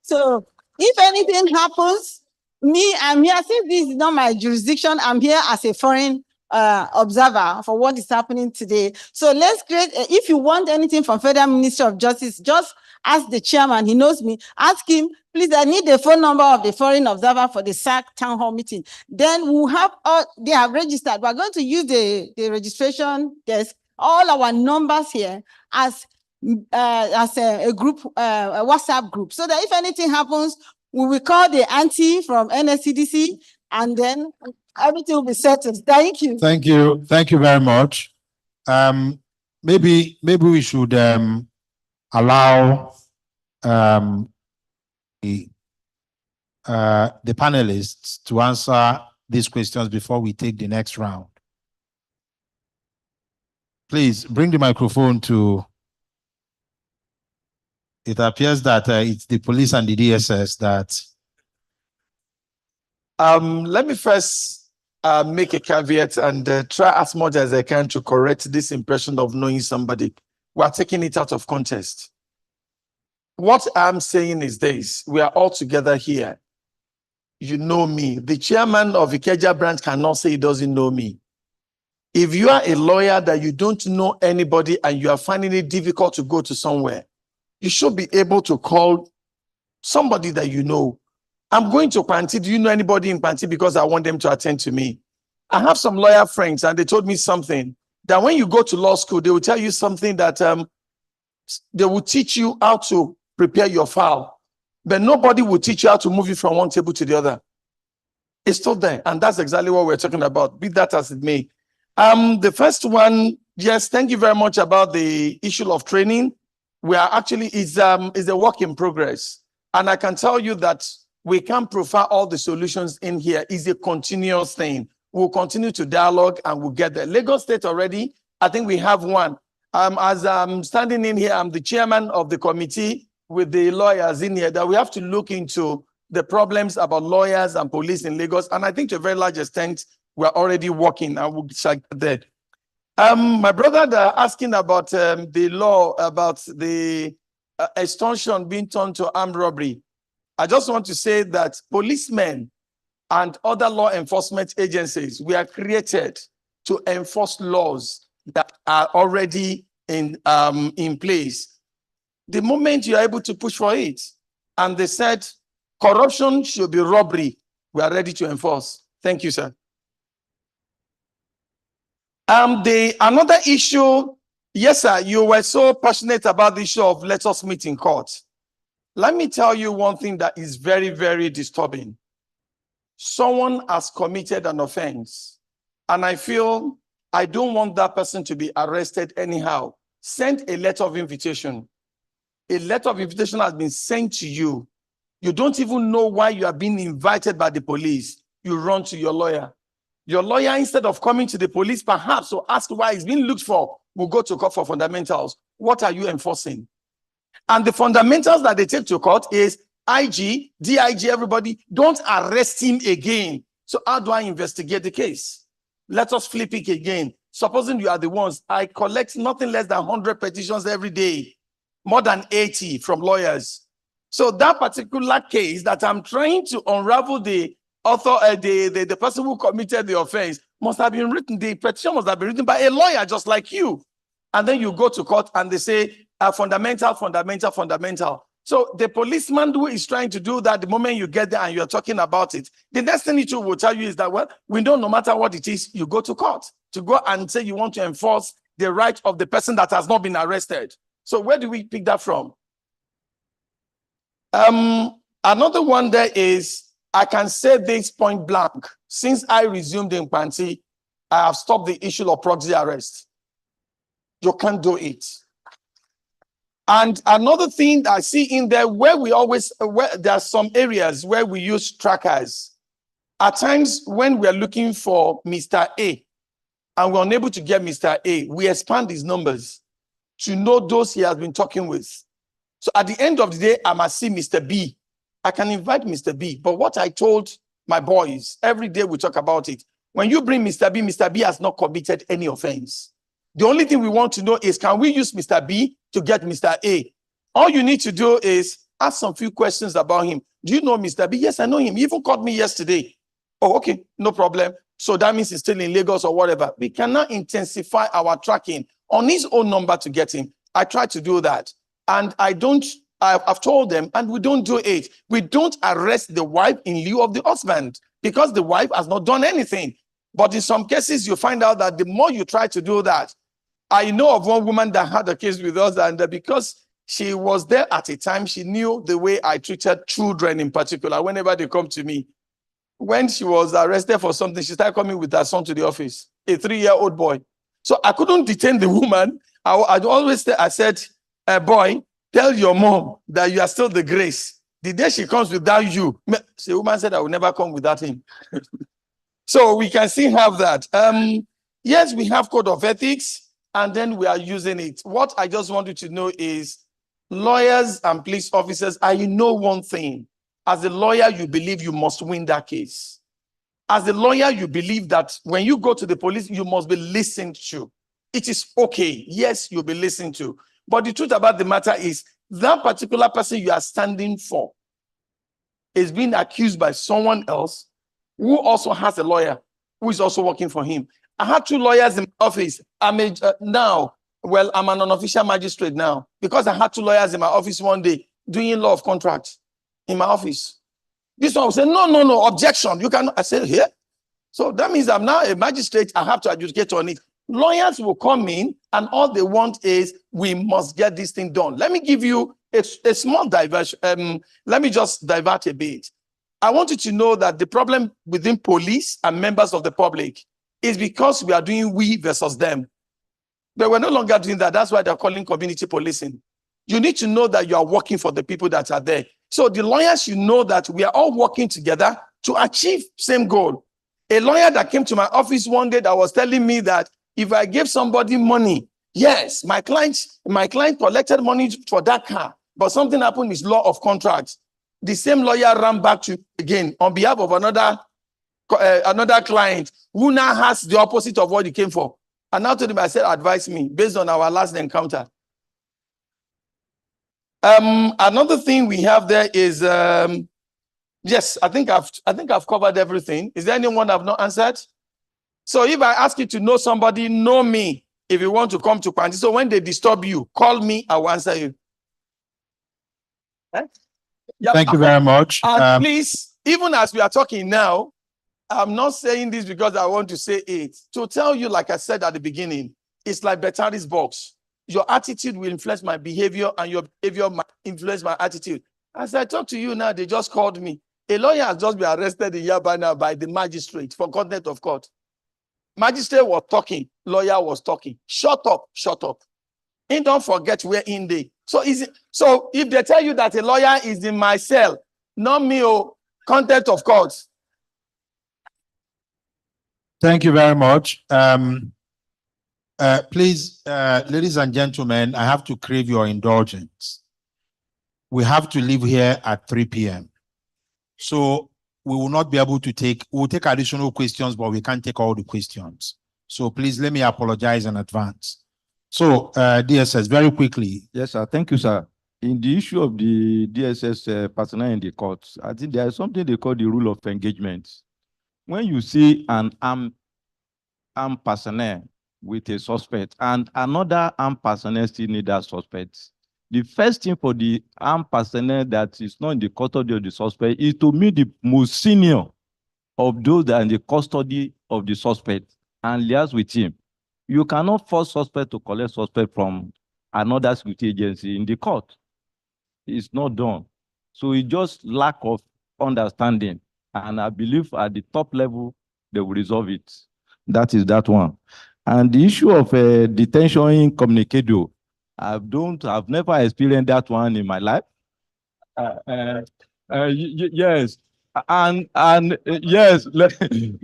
So if anything happens, I'm here, since this is not my jurisdiction, I'm here as a foreign observer for what is happening today. So let's create, if you want anything from Federal Ministry of Justice, just ask the chairman, he knows me, ask him, please, I need the phone number of the foreign observer for the SARC town hall meeting. Then we'll have, they have registered. We're going to use the registration desk, all our numbers here as a group, a WhatsApp group, so that if anything happens, we will call the auntie from NSCDC and then everything will be settled. Thank you. Thank you. Thank you very much. Maybe we should allow the panelists to answer these questions before we take the next round. Please bring the microphone to. It appears that it's the police and the DSS that. Let me first make a caveat and try as much as I can to correct this impression of knowing somebody. We are taking it out of context. What I'm saying is this: we are all together here. You know me. The chairman of Ikeja branch cannot say he doesn't know me. If you are a lawyer that you don't know anybody and you are finding it difficult to go to somewhere, you should be able to call somebody that you know. I'm going to Panti. Do you know anybody in Panti? Because I want them to attend to me. I have some lawyer friends and they told me something that when you go to law school, they will tell you something that they will teach you how to prepare your file, but nobody will teach you how to move it from one table to the other. It's still there. And that's exactly what we're talking about, be that as it may. The first one, yes, thank you very much about the issue of training. We are actually, is a work in progress. And I can tell you that we can't profile all the solutions in here. It's a continuous thing. We'll continue to dialogue and we'll get there. Lagos State already, I think we have one. As I'm standing in here, I'm the chairman of the committee with the lawyers in here that we have to look into the problems about lawyers and police in Lagos. And I think to a very large extent, we're already working and we'll check that. My brother asking about the law, about the extortion being turned to armed robbery. I just want to say that policemen and other law enforcement agencies, we are created to enforce laws that are already in place. The moment you are able to push for it, and they said corruption should be robbery, we are ready to enforce. Thank you, sir. Another issue, yes, sir, you were so passionate about the issue of let us meet in court. Let me tell you one thing that is very, very disturbing. Someone has committed an offense, and I feel I don't want that person to be arrested anyhow. Send a letter of invitation. A letter of invitation has been sent to you. You don't even know why you are being invited by the police. You run to your lawyer. Your lawyer, instead of coming to the police, perhaps to ask why he's being looked for, will go to court for fundamentals. What are you enforcing? And the fundamentals that they take to court is IG, DIG, everybody, don't arrest him again. So how do I investigate the case? Let us flip it again. Supposing you are the ones, I collect nothing less than 100 petitions every day. more than 80 from lawyers. So that particular case that I'm trying to unravel the author, the person who committed the offense must have been written, the petition must have been written by a lawyer just like you. And then you go to court and they say fundamental. So the policeman who is trying to do that, the moment you get there and you're talking about it, the next thing it will tell you is that, well, we know no matter what it is, you go to court to go and say you want to enforce the right of the person that has not been arrested. So where do we pick that from? Another one there is, I can say this point blank. Since I resumed in Panti, I have stopped the issue of proxy arrest. You can't do it. And another thing that I see in there, where there are some areas where we use trackers. At times when we are looking for Mr. A and we're unable to get Mr. A, we expand his numbers to know those he has been talking with. So at the end of the day, I must see Mr. B. I can invite Mr. B. But what I told my boys, every day we talk about it. When you bring Mr. B has not committed any offense. The only thing we want to know is, can we use Mr. B to get Mr. A? All you need to do is ask some few questions about him. Do you know Mr. B? Yes, I know him. He even called me yesterday. Oh, okay, no problem. So that means he's still in Lagos or whatever. We cannot intensify our tracking on his own number to get him. I try to do that. And I've told them, and we don't do it. We don't arrest the wife in lieu of the husband because the wife has not done anything. But in some cases, you find out that the more you try to do that, I know of one woman that had a case with us, and because she was there at a time, she knew the way I treated children in particular, whenever they come to me. When she was arrested for something, she started coming with her son to the office, a 3-year-old boy. So I couldn't detain the woman. I'd always say, I said, boy, tell your mom that you are still the grace. The day she comes without you, the woman said, I will never come without him. So we can still have that. Yes, we have code of ethics, and then we are using it. What I just want you to know is lawyers and police officers, I know one thing. As a lawyer, you believe you must win that case. As a lawyer, you believe that when you go to the police, you must be listened to. It is okay. Yes, you'll be listened to. But the truth about the matter is that particular person you are standing for is being accused by someone else who also has a lawyer who is also working for him. I had 2 lawyers in my office. I'm an unofficial magistrate now because I had 2 lawyers in my office one day doing law of contracts in my office. This one will say, no, objection. You cannot. I said, here. So that means I'm now a magistrate. I have to adjudicate on it. Lawyers will come in and all they want is, we must get this thing done. Let me give you a small diversion. Let me just divert a bit. I want you to know that the problem within police and members of the public is because we are doing we versus them. But we're no longer doing that. That's why they're calling community policing. You need to know that you are working for the people that are there. So the lawyers, you know that we are all working together to achieve same goal. A lawyer that came to my office one day that was telling me that if I gave somebody money, yes, my client collected money for that car, but something happened is law of contracts. The same lawyer ran back to again on behalf of another client who now has the opposite of what he came for. And now told him, I said, advise me based on our last encounter. Another thing we have there is, yes, I think I've covered everything. Is there anyone I've not answered? So if I ask you to know somebody, know me. If you want to come to Panti, so when they disturb you, call me, I will answer you. Yeah, Thank you very much. And please, even as we are talking now, I'm not saying this because I want to say it. To tell you, like I said at the beginning, it's like Batari's box. Your attitude will influence my behavior, and your behavior might influence my attitude. As I talk to you now, they just called me. A lawyer has just been arrested in Yaba now by the magistrate for contempt of court. Magistrate was talking, lawyer was talking. Shut up, shut up. And don't forget where in they. So if they tell you that a lawyer is in my cell, not me, contempt of court. Thank you very much. Please, ladies and gentlemen, I have to crave your indulgence. We have to leave here at 3 p.m. So we will not be able to we'll take additional questions, but we can't take all the questions. So please let me apologize in advance. So, DSS, very quickly. Yes, sir. Thank you, sir. In the issue of the DSS personnel in the courts, I think there is something they call the rule of engagement. When you see an armed personnel with a suspect and another armed personnel still need that suspect, the first thing for the armed personnel that is not in the custody of the suspect is to meet the most senior of those that are in the custody of the suspect and liaise with him. You cannot force suspect to collect suspect from another security agency in the court. It's not done. So it's just lack of understanding. And I believe at the top level, they will resolve it. That is that one. And the issue of detention incommunicado, I've never experienced that one in my life. Yes, and yes, let me.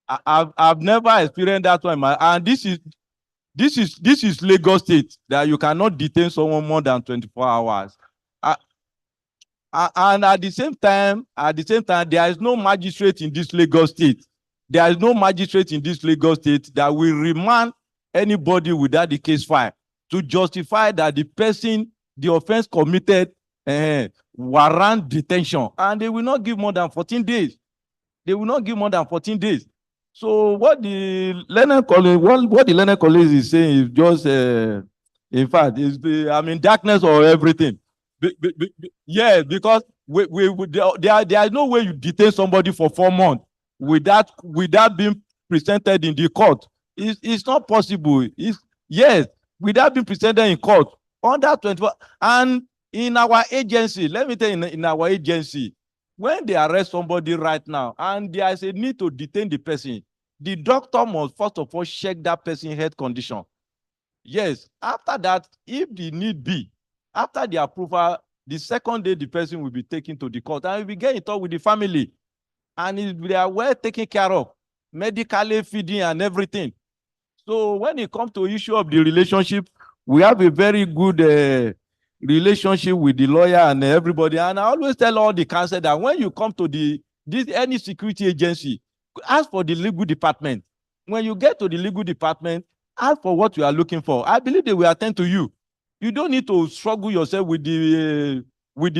I've never experienced that one in my, and this is Lagos State, that you cannot detain someone more than 24 hours. And at the same time, there is no magistrate in this Lagos State. There is no magistrate in this Lagos State that will remand anybody without the case file to justify that the offense committed warrant detention, and they will not give more than 14 days. They will not give more than 14 days. So what the learned college is saying is just, in fact, is darkness or everything. Yeah, because there is no way you detain somebody for 4 months without being presented in the court. It's not possible. Yes, without being presented in court under 24. And in our agency, let me tell you, in our agency, when they arrest somebody right now and there is a need to detain the person, the doctor must first of all check that person's health condition. Yes, after that, if the need be, after the approval, the second day the person will be taken to the court and we get in touch with the family. And if they are well taken care of, medically, feeding and everything. So when it comes to issue of the relationship, we have a very good relationship with the lawyer and everybody. And I always tell all the counsel that when you come to any security agency, ask for the legal department. When you get to the legal department, ask for what you are looking for. I believe they will attend to you. You don't need to struggle yourself with the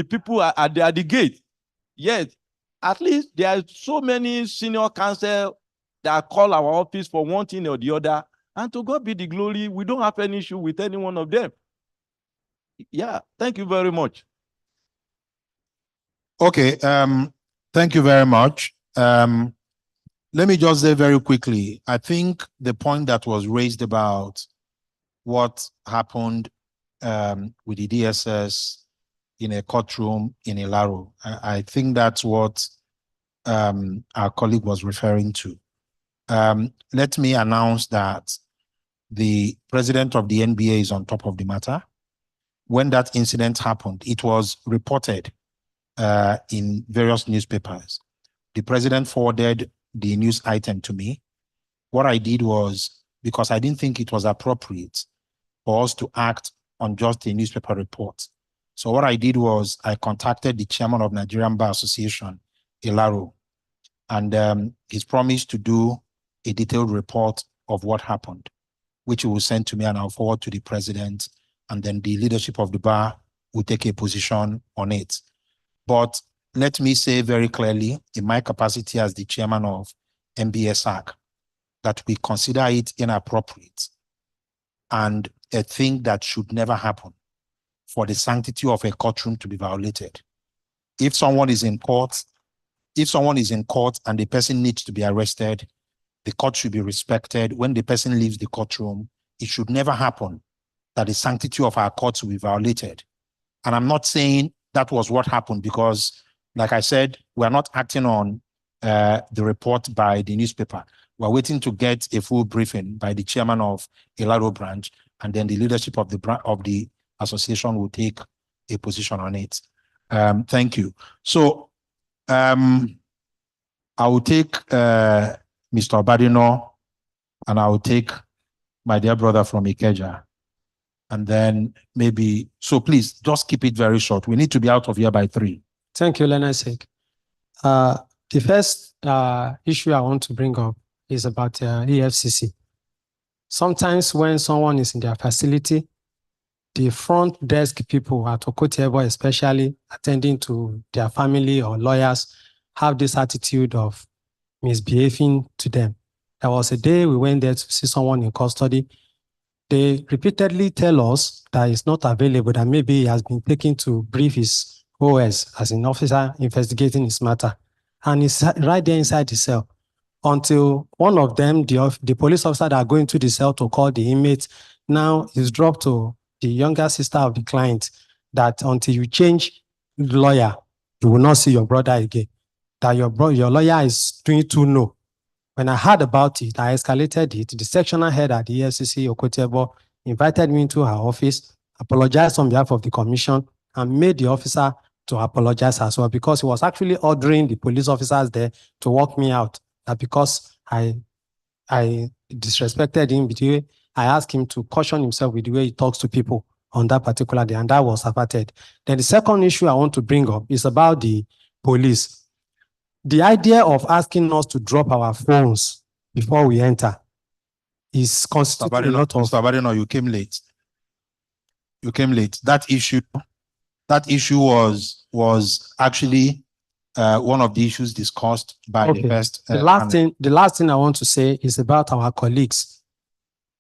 people at the gate. Yes, at least there are so many senior counsel that call our office for one thing or the other. And to God be the glory, we don't have any issue with any one of them. Yeah, thank you very much. Okay, thank you very much. Let me just say very quickly, I think the point that was raised about what happened with the DSS in a courtroom in Ilaro, I think that's what our colleague was referring to. Let me announce that the president of the NBA is on top of the matter. When that incident happened, it was reported in various newspapers. The president forwarded the news item to me. What I did was, because I didn't think it was appropriate for us to act on just a newspaper report. So what I did was I contacted the chairman of Nigerian Bar Association, Ilaro, and he's promised to do a detailed report of what happened, which he will send to me and I'll forward to the president, and then the leadership of the bar will take a position on it. But let me say very clearly, in my capacity as the chairman of Nba-Sarc, that we consider it inappropriate and a thing that should never happen for the sanctity of a courtroom to be violated. If someone is in court, and the person needs to be arrested, the court should be respected. When the person leaves the courtroom, it should never happen that the sanctity of our courts will be violated. And I'm not saying that was what happened because, like I said, we're not acting on the report by the newspaper. We're waiting to get a full briefing by the chairman of Ilaro branch, and then the leadership of the association will take a position on it. Thank you. So I will take Mr. Obadino, and I will take my dear brother from Ikeja. And then maybe, so please just keep it very short. We need to be out of here by 3. Thank you, Nba-Sarc. The first issue I want to bring up is about EFCC. Sometimes when someone is in their facility, the front desk people at Okotebo, especially attending to their family or lawyers, have this attitude of misbehaving to them. There was a day we went there to see someone in custody. They repeatedly tell us that he's not available, that maybe he has been taken to brief his OS as an officer investigating his matter. And he's right there inside the cell until one of them, the police officer that are going to the cell to call the inmate, now is dropped to the younger sister of the client that until you change the lawyer, you will not see your brother again. That your lawyer is doing too no. When I heard about it, I escalated it. The sectional head at the EFCC, Okotebo, invited me into her office, apologized on behalf of the commission, and made the officer to apologize as well, because he was actually ordering the police officers there to walk me out. That because I disrespected him, because I asked him to caution himself with the way he talks to people on that particular day, and that was averted. Then the second issue I want to bring up is about the police. The idea of asking us to drop our phones before we enter is constituting a lot of... Mr. Badeno, you came late. You came late. That issue was actually one of the issues discussed by the first. The last thing I want to say is about our colleagues.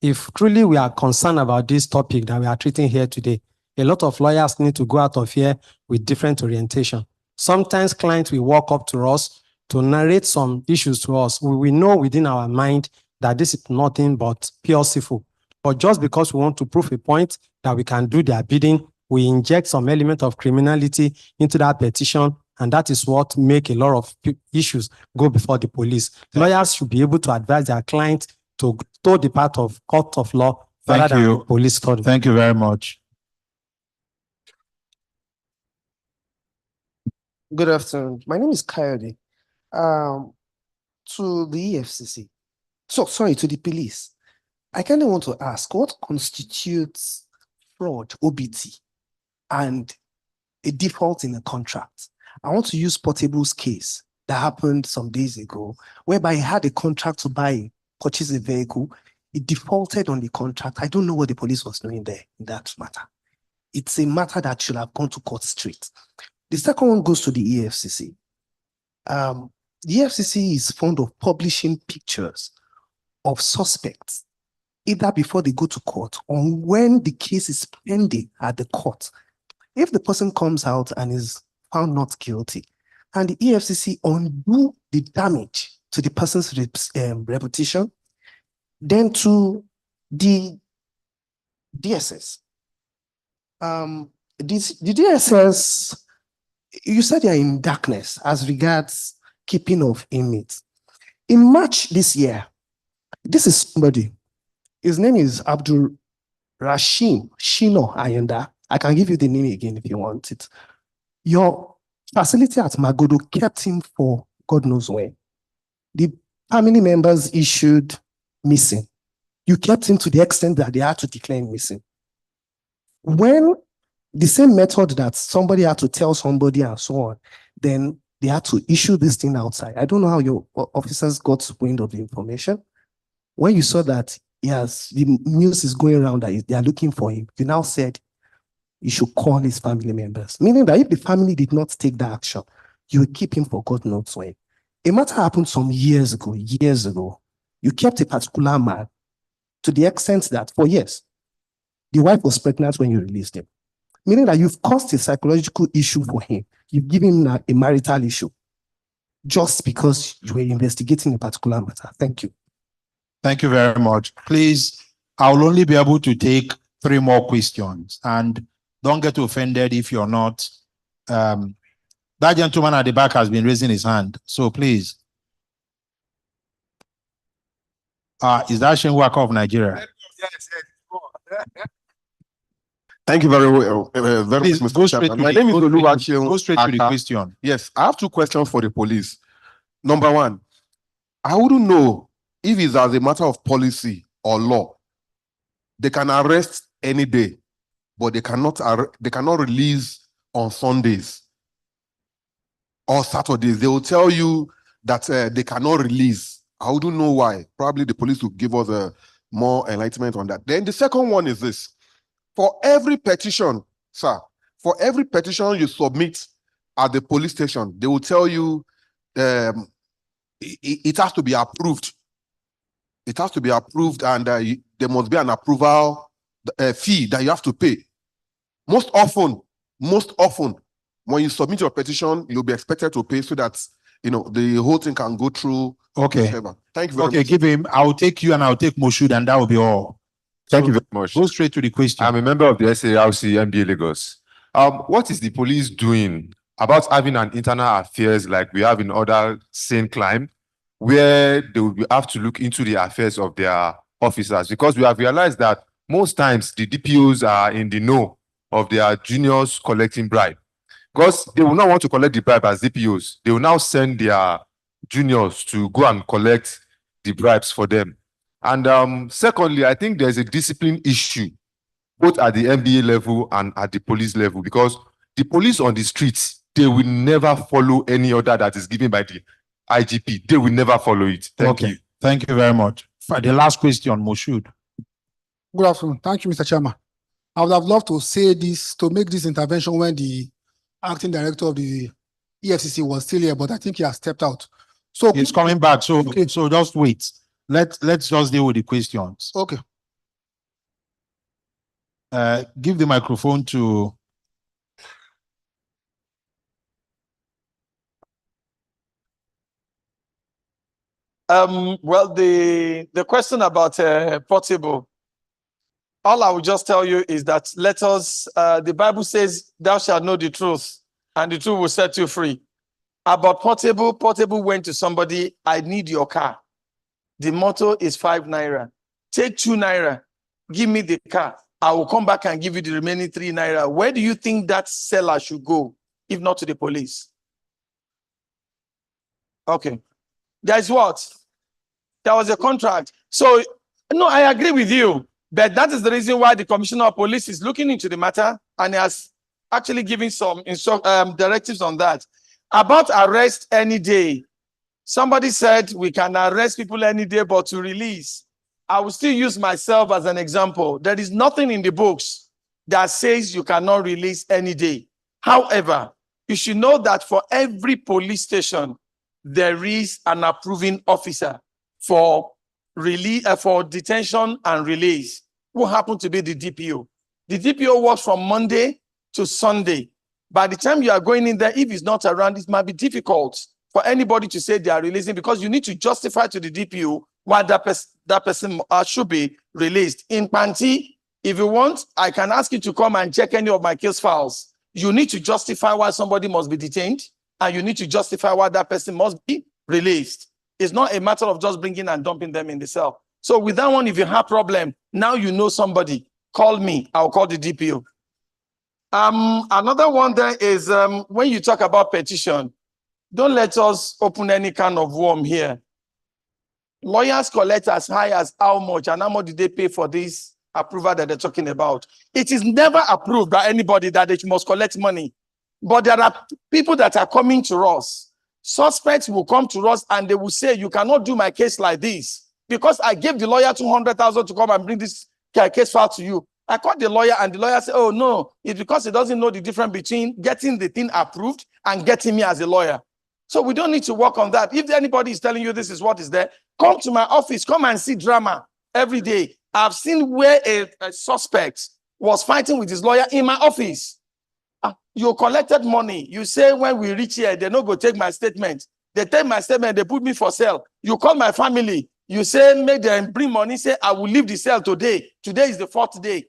If truly we are concerned about this topic that we are treating here today, a lot of lawyers need to go out of here with different orientation. Sometimes clients will walk up to us to narrate some issues to us. We know within our mind that this is nothing but pure civil. But just because we want to prove a point that we can do their bidding, we inject some element of criminality into that petition, and that is what make a lot of issues go before the police. Lawyers should be able to advise their clients to toe the path of court of law rather than police study. Thank you very much. Good afternoon. My name is Coyote. To the EFCC, to the police, I kind of want to ask, what constitutes fraud, OBT, and a default in a contract? I want to use Portable's case that happened some days ago, whereby he had a contract to purchase a vehicle. He defaulted on the contract. I don't know what the police was doing there in that matter. It's a matter that should have gone to court straight. The second one goes to the EFCC. The EFCC is fond of publishing pictures of suspects, either before they go to court or when the case is pending at the court. If the person comes out and is found not guilty, and the EFCC undo the damage to the person's reputation, then to the DSS. The DSS, you said they are in darkness as regards keeping of inmates. In March this year, this is somebody, his name is Abdul Rashim Shino Ayenda. I can give you the name again if you want it. Your facility at Magodo kept him for God knows when. The family members issued missing. You kept him to the extent that they had to declare him missing. When the same method that somebody had to tell somebody and so on, then they had to issue this thing outside. I don't know how your officers got wind of the information. When you saw that, yes, the news is going around that they are looking for him, you now said you should call his family members. Meaning that if the family did not take that action, you would keep him for God knows when. A matter happened some years ago. You kept a particular man to the extent that for years, the wife was pregnant when you released him. Meaning that you've caused a psychological issue for him. You've given him a marital issue just because you were investigating a particular matter. Thank you. Thank you very much. Please, I will only be able to take 3 more questions, and don't get offended if you're not. That gentleman at the back has been raising his hand, so please. Is that Shenwaka of Nigeria? Yes. Thank you very well. Please, much, go Mr. straight Chairman. to My the- name is go straight to- Oluwaseun go straight to the Aka. question. Yes, I have 2 questions for the police. Number 1, I wouldn't know if it's as a matter of policy or law. They can arrest any day, but they cannot release on Sundays or Saturdays. They will tell you that they cannot release. I wouldn't know why. Probably the police will give us more enlightenment on that. Then the second one is this. For every petition, sir, for every petition you submit at the police station, they will tell you it has to be approved. It has to be approved, and there must be an approval fee that you have to pay. Most often, when you submit your petition, you'll be expected to pay so that the whole thing can go through. Okay. Thank you very much. Okay, give him. I'll take you and I'll take Moshood, and that will be all. Thank you very much. Go straight to the question. I'm a member of the SARC MBA Lagos. What is the police doing about having an internal affairs like we have in other sane crime, where they will have to look into the affairs of their officers? Because we have realized that most times the DPOs are in the know of their juniors collecting bribe. Because they will not want to collect the bribe as DPOs. They will now send their juniors to go and collect the bribes for them. And secondly, I think there's a discipline issue, both at the MBA level and at the police level, because the police on the streets, they will never follow any order that is given by the IGP. They will never follow it. Thank you. Thank you very much. For the last question, Moshood. Good afternoon. Thank you, Mr. Chairman. I would have loved to say this, to make this intervention when the acting director of the EFCC was still here, but I think he has stepped out. So he's coming back. So just wait. Let's just deal with the questions. Okay. Give the microphone to well, the question about Portable, all I will just tell you is that the Bible says, thou shalt know the truth, and the truth will set you free. About Portable went to somebody, I need your car. The motto is 5 naira. Take 2 naira, give me the car. I will come back and give you the remaining 3 naira. Where do you think that seller should go, if not to the police? Okay. There's what? There was a contract. So, no, I agree with you. But that is the reason why the Commissioner of Police is looking into the matter and has actually given some directives on that. About arrest any day. Somebody said we can arrest people any day, but to release. I will still use myself as an example. There is nothing in the books that says you cannot release any day. However, you should know that for every police station, there is an approving officer for detention and release, who happen to be the DPO. The DPO works from Monday to Sunday. By the time you are going in there, if he's not around, it might be difficult for anybody to say they are releasing, because you need to justify to the DPO why that person should be released. In Panti, if you want, I can ask you to come and check any of my case files. You need to justify why somebody must be detained, and you need to justify why that person must be released. It's not a matter of just bringing and dumping them in the cell. So with that one, if you have problem, now you know somebody, call me, I'll call the DPO. Another one there is when you talk about petition, don't let us open any kind of worm here. Lawyers collect as high as how much, and how much did they pay for this approval that they're talking about? It is never approved by anybody that they must collect money. But there are people that are coming to us. Suspects will come to us and they will say, you cannot do my case like this because I gave the lawyer 200,000 to come and bring this case file to you. I called the lawyer and the lawyer said, oh no, it's because he doesn't know the difference between getting the thing approved and getting me as a lawyer. So we don't need to work on that. If anybody is telling you this is what is there, come to my office, come and see drama every day. I've seen where a suspect was fighting with his lawyer in my office. You collected money. You say when we reach here, they're not going to take my statement. They take my statement, they put me for sale. You call my family. You say, make them bring money. Say, I will leave the cell today. Today is the 4th day.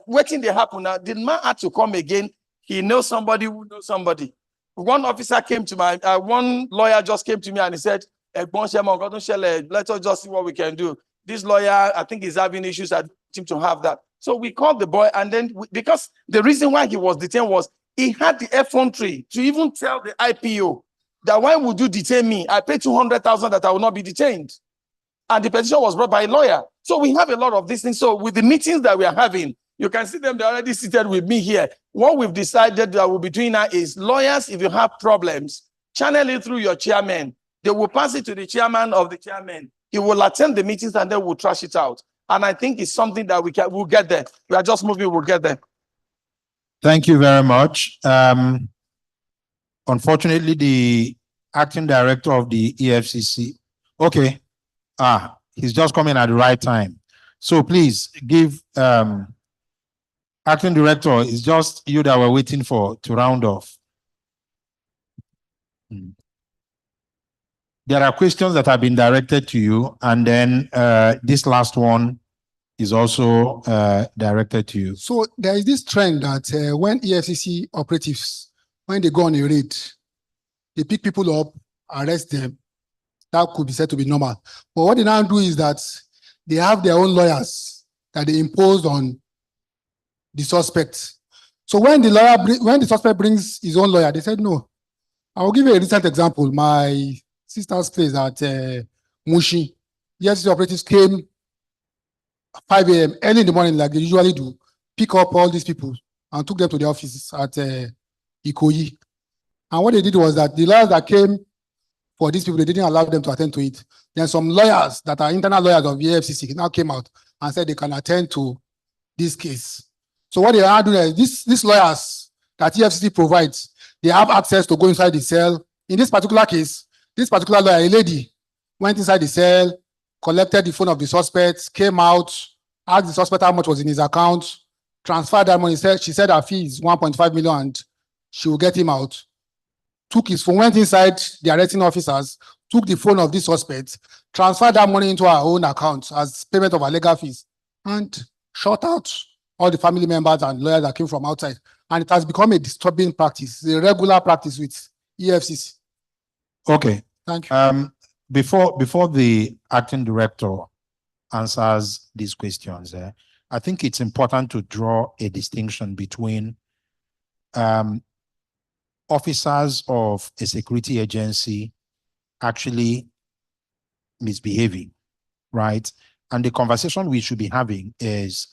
Waiting they happen now. The man had to come again. He knows somebody who knows somebody. One officer came to my, one lawyer just came to me and he said, let us just see what we can do. This lawyer, I think he's having issues. I seem to have that. So we called the boy, and then because the reason why he was detained was he had the effrontery to even tell the IPO that why would you detain me? I pay 200,000 that I will not be detained. And the petition was brought by a lawyer. So we have a lot of these things. So with the meetings that we are having, you can see them, they're already seated with me here. What we've decided that we'll be doing now is lawyers, if you have problems, channel it through your chairman. They will pass it to the chairman of the chairman. He will attend the meetings and then we'll trash it out. And I think it's something that we'll get there. We are just moving, we'll get there. Thank you very much. Unfortunately, the acting director of the EFCC. Okay. He's just coming at the right time. So please give acting director, it's just you that we're waiting for to round off. There are questions that have been directed to you, and then this last one is also directed to you. So there is this trend that when EFCC operatives, when they go on a raid, they pick people up, arrest them. That could be said to be normal. But what they now do is that they have their own lawyers that they impose on the suspect. So when the suspect brings his own lawyer, they said, no. I will give you a recent example. My sister's place at Mushi. EFCC operatives came 5 a.m. early in the morning, like they usually do, pick up all these people and took them to the office at Ikoyi. And what they did was that the lawyers that came for these people, they didn't allow them to attend to it. Then some lawyers that are internal lawyers of the EFCC now came out and said they can attend to this case. So what they are doing is these lawyers that EFCC provides, they have access to go inside the cell. In this particular case, this particular lawyer, a lady, went inside the cell, collected the phone of the suspect, came out, asked the suspect how much was in his account, transferred that money. She said her fee is 1.5 million and she will get him out. Took his phone, went inside the arresting officers, took the phone of this suspect, transferred that money into her own account as payment of her legal fees, and shut out all the family members and lawyers that came from outside. And it has become a disturbing practice, a regular practice with EFCC. Okay. Thank you. Before the acting director answers these questions, I think it's important to draw a distinction between officers of a security agency actually misbehaving, right? And the conversation we should be having is,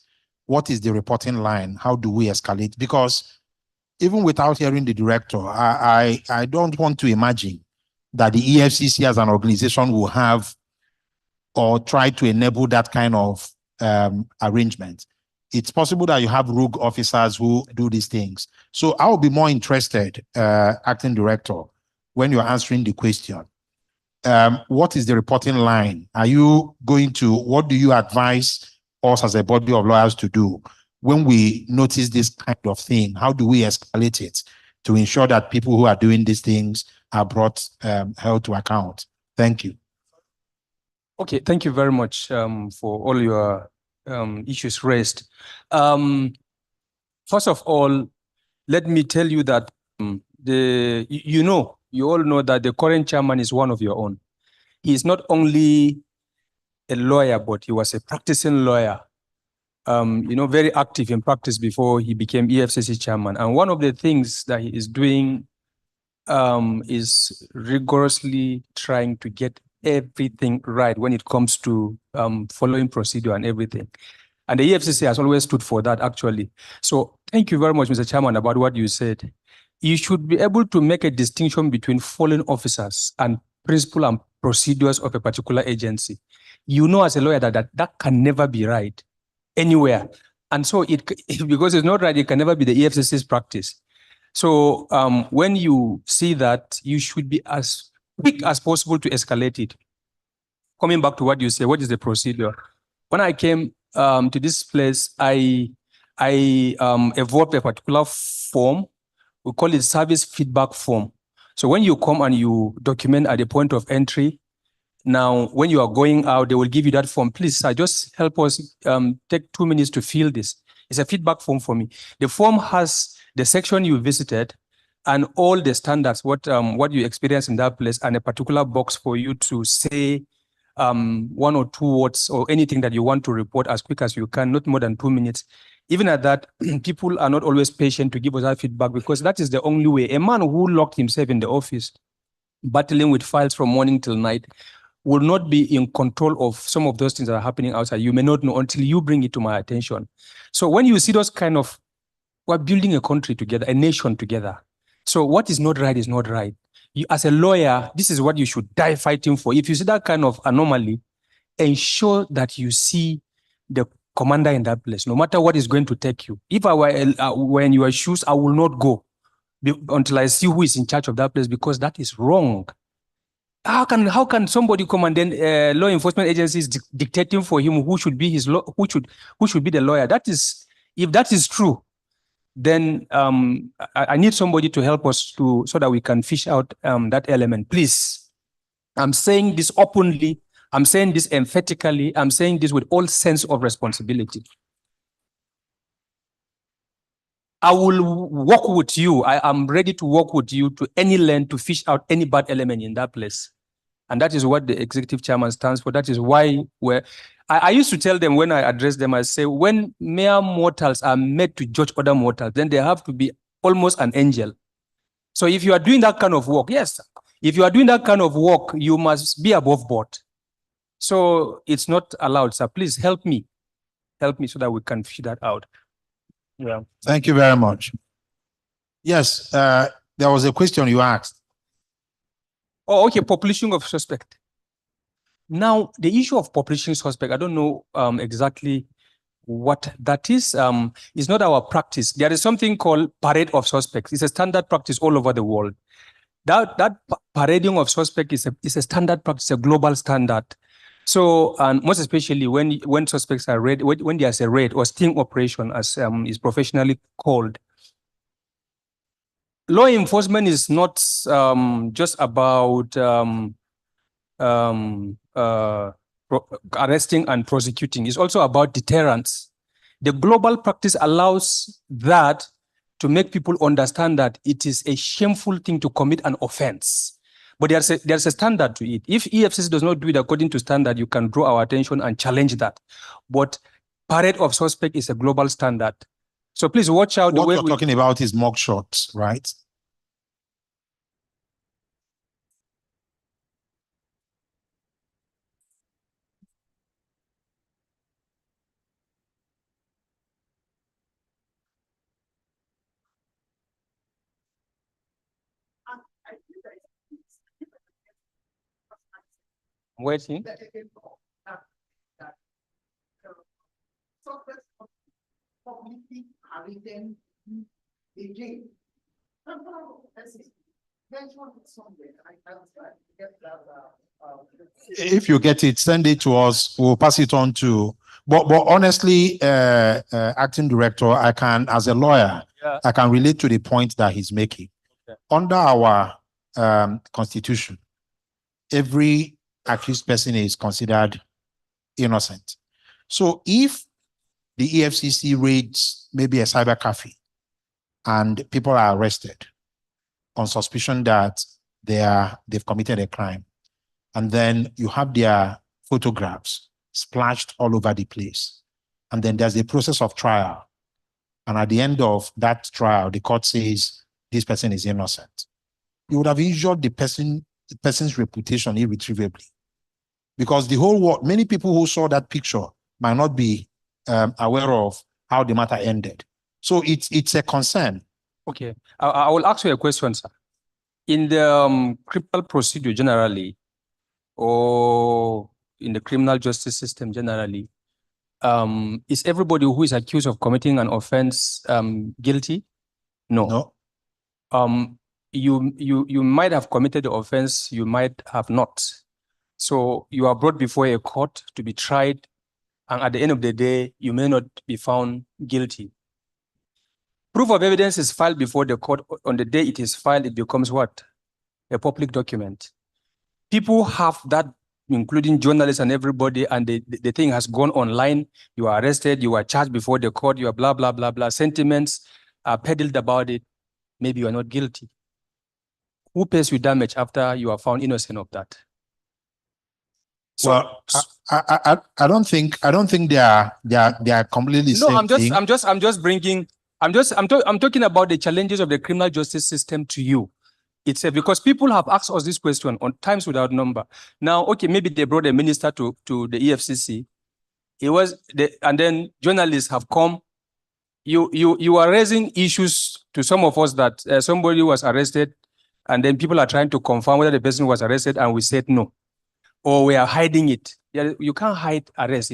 what is the reporting line? How do we escalate? Because even without hearing the director, I don't want to imagine that the EFCC as an organization will have or try to enable that kind of arrangement. It's possible that you have rogue officers who do these things. So I will be more interested, acting director, when you're answering the question. What is the reporting line? Are you going to, what do you advise us as a body of lawyers to do when we notice this kind of thing? How do we escalate it to ensure that people who are doing these things are brought held to account? Thank you. Okay, thank you very much for all your issues raised. First of all, let me tell you that you all know that the current chairman is one of your own. He is not only a lawyer, but he was a practicing lawyer. Very active in practice before he became EFCC chairman. And one of the things that he is doing is rigorously trying to get everything right when it comes to following procedure and everything. And the EFCC has always stood for that, actually. So thank you very much, Mr. Chairman, about what you said. You should be able to make a distinction between following officers and principle and procedures of a particular agency. You know as a lawyer that can never be right anywhere. And so because it's not right, it can never be the EFCC's practice. So when you see that, you should be as quick as possible to escalate it. Coming back to what you say, what is the procedure? When I came to this place, I evolved a particular form. We call it service feedback form. So when you come and you document at the point of entry, now when you are going out, they will give you that form. Please, sir, just help us take 2 minutes to fill this. It's a feedback form for me. The form has the section you visited and all the standards, what you experienced in that place, and a particular box for you to say 1 or 2 words or anything that you want to report as quick as you can, not more than 2 minutes. Even at that, people are not always patient to give us that feedback, because that is the only way. A man who locked himself in the office, battling with files from morning till night, will not be in control of some of those things that are happening outside. You may not know until you bring it to my attention. So when you see those kind of, we're building a country together, a nation together. So what is not right is not right. You, as a lawyer, this is what you should die fighting for. If you see that kind of anomaly, ensure that you see the commander in that place, no matter what is going to take you. If I were in your shoes, I will not go until I see who is in charge of that place, because that is wrong. How can somebody come and then law enforcement agencies dictating for him who should be his who should be the lawyer? That is, if that is true, then I need somebody to help us so that we can fish out that element. Please, I'm saying this openly. I'm saying this emphatically. I'm saying this with all sense of responsibility. I will work with you. I am ready to work with you to any length to fish out any bad element in that place. And that is what the executive chairman stands for. That is why I used to tell them when I address them, I say, when mere mortals are made to judge other mortals, then they have to be almost an angel. So if you are doing that kind of work, yes, if you are doing that kind of work, you must be above board. So it's not allowed, sir. Please help me so that we can fish that out. Yeah. Thank you very much. Yes, there was a question you asked. Oh, okay, population of suspect. Now, the issue of population suspect, I don't know exactly what that is. It's not our practice. There is something called parade of suspects. It's a standard practice all over the world. That parading of suspect is a standard practice, a global standard. So, and most especially when suspects are raid, when there's a raid or sting operation, as is professionally called. Law enforcement is not just about arresting and prosecuting. It's also about deterrence. The global practice allows that to make people understand that it is a shameful thing to commit an offense. But there's a standard to it. If EFCC does not do it according to standard, you can draw our attention and challenge that. But parade of suspect is a global standard. So please watch out. What you're talking about is mock shots, right? Waiting. If you get it, send it to us. We'll pass it on to. But honestly, acting director, I can, as a lawyer, Yeah. I can relate to the point that he's making. Okay. Under our constitution, every accused person is considered innocent. So if the EFCC raids maybe a cyber cafe and people are arrested on suspicion that they've committed a crime, and then you have their photographs splashed all over the place, and then there's a process of trial, and at the end of that trial, the court says this person is innocent, you would have injured the person's reputation irretrievably. Because the whole world, many people who saw that picture might not be aware of how the matter ended. So it's a concern. Okay, I will ask you a question, sir. In the criminal procedure generally, or in the criminal justice system generally, is everybody who is accused of committing an offense guilty? No. No. You might have committed the offense, you might have not. So you are brought before a court to be tried, and at the end of the day, you may not be found guilty. Proof of evidence is filed before the court. On the day it is filed, it becomes what? A public document. People have that, including journalists and everybody, and the thing has gone online. You are arrested, you are charged before the court, you are blah, blah, blah, blah. Sentiments are peddled about it. Maybe you are not guilty. Who pays you damage after you are found innocent of that? So, well, I don't think they are completely the same thing. I'm talking about the challenges of the criminal justice system to you. It's because people have asked us this question on times without number. Now, okay, maybe they brought a minister to the EFCC. And then journalists have come. You are raising issues to some of us that somebody was arrested, and then people are trying to confirm whether the person was arrested, and we said no, or we are hiding it. Yeah, you can't hide arrest.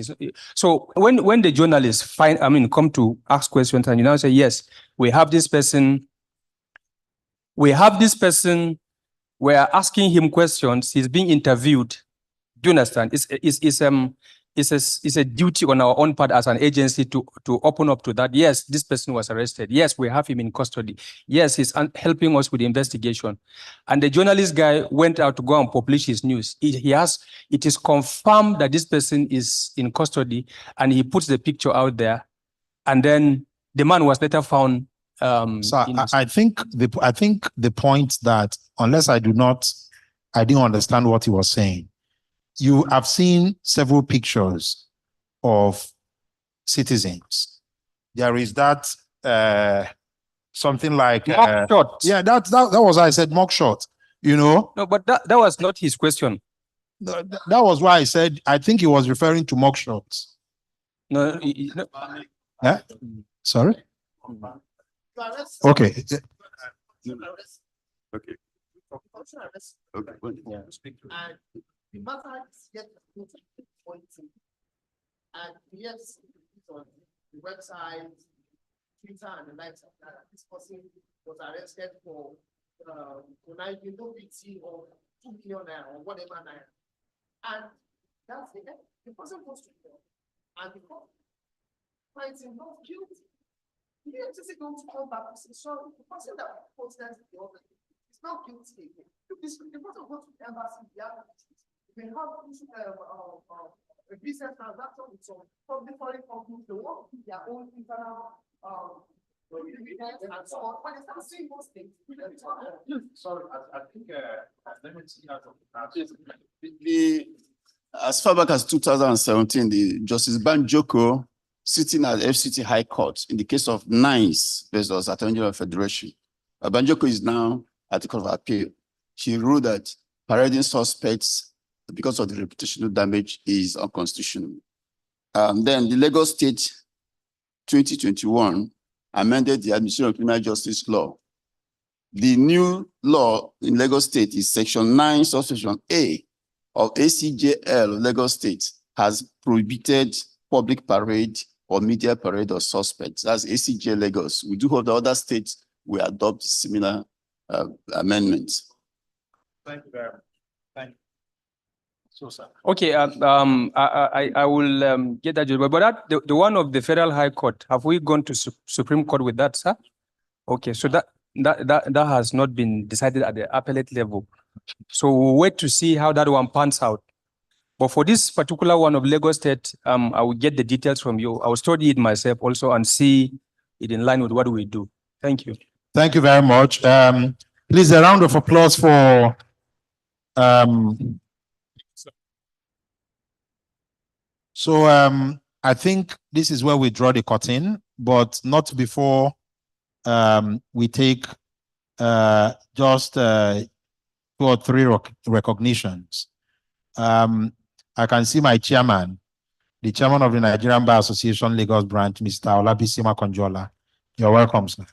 So when the journalists come to ask questions and you now say, yes, we have this person, we're asking him questions, he's being interviewed. Do you understand? It's a duty on our own part as an agency to open up to that. Yes, this person was arrested. Yes, we have him in custody. Yes, he's helping us with the investigation. And the journalist guy went out to go and publish his news. It is confirmed that this person is in custody, and he puts the picture out there. And then the man was later found. So I think the point that, unless I didn't understand what he was saying. You have seen several pictures of citizens. There is that something like mugshot. Yeah, that was why I said mugshot. You know. No, but that was not his question. That was why I said I think he was referring to mugshots. No. Yeah. Sorry. Okay. Okay. Yeah. The matter is yet to be pointing. And yes, on the website, Twitter, and the likes of that, this person was arrested for conniving no PT or 2 million naira or whatever naira. And that's the end. The person goes to court, and the court finds him not guilty. The FCC going to come back and say, sorry, the person that posted the other is not guilty again. The person goes to the embassy, the other they have a business transaction with some public foreign companies, they want to do their own internal and so on. When they start seeing those things, sorry, I think let me see how as far back as 2017, the Justice Banjoko sitting at FCT High Court in the case of Nice versus Attorney General Federation. Banjoko is now at the Court of Appeal. She ruled that parading suspects because of the reputational damage is unconstitutional. Then the Lagos State 2021 amended the Administration of Criminal Justice law. The new law in Lagos State is Section 9, Subsection A of ACJL of Lagos State has prohibited public parade or media parade of suspects. That's ACJ Lagos. We do hope the other states will adopt similar amendments. Thank you very much. Thank you. Okay, I will get that. But the one of the Federal High Court, have we gone to Supreme Court with that, sir? Okay, so that has not been decided at the appellate level. So we'll wait to see how that one pans out. But for this particular one of Lagos State, I will get the details from you. I will study it myself also and see it in line with what we do. Thank you. Thank you very much. Please, a round of applause for I think this is where we draw the curtain, but not before we take just 2 or 3 recognitions. I can see my chairman, the chairman of the Nigerian Bar Association Lagos branch, Mr. Olabisi Makonjola. You're welcome, sir.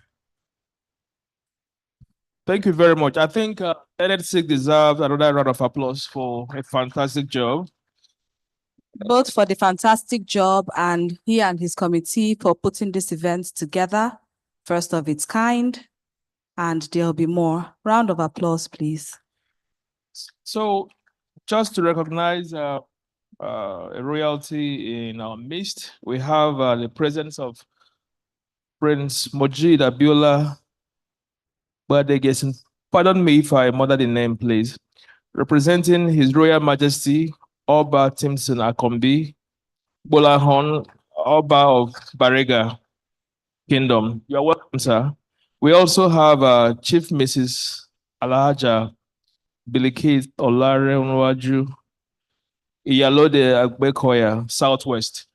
Thank you very much. I think NHC deserves another round of applause for a fantastic job. Both for the fantastic job and he and his committee for putting this event together, first of its kind, and there'll be more. Round of applause, please. So just to recognize a royalty in our midst, we have the presence of Prince Mojid Abiola Badegesin. Pardon me if I murder the name, please. Representing His Royal Majesty Oba Timson Akombi Bolahon, Oba of Barega Kingdom. You're welcome, sir. We also have Chief Mrs. Alhaja Bilikit Olarenwaju Iyalode Agbekoya, Southwest.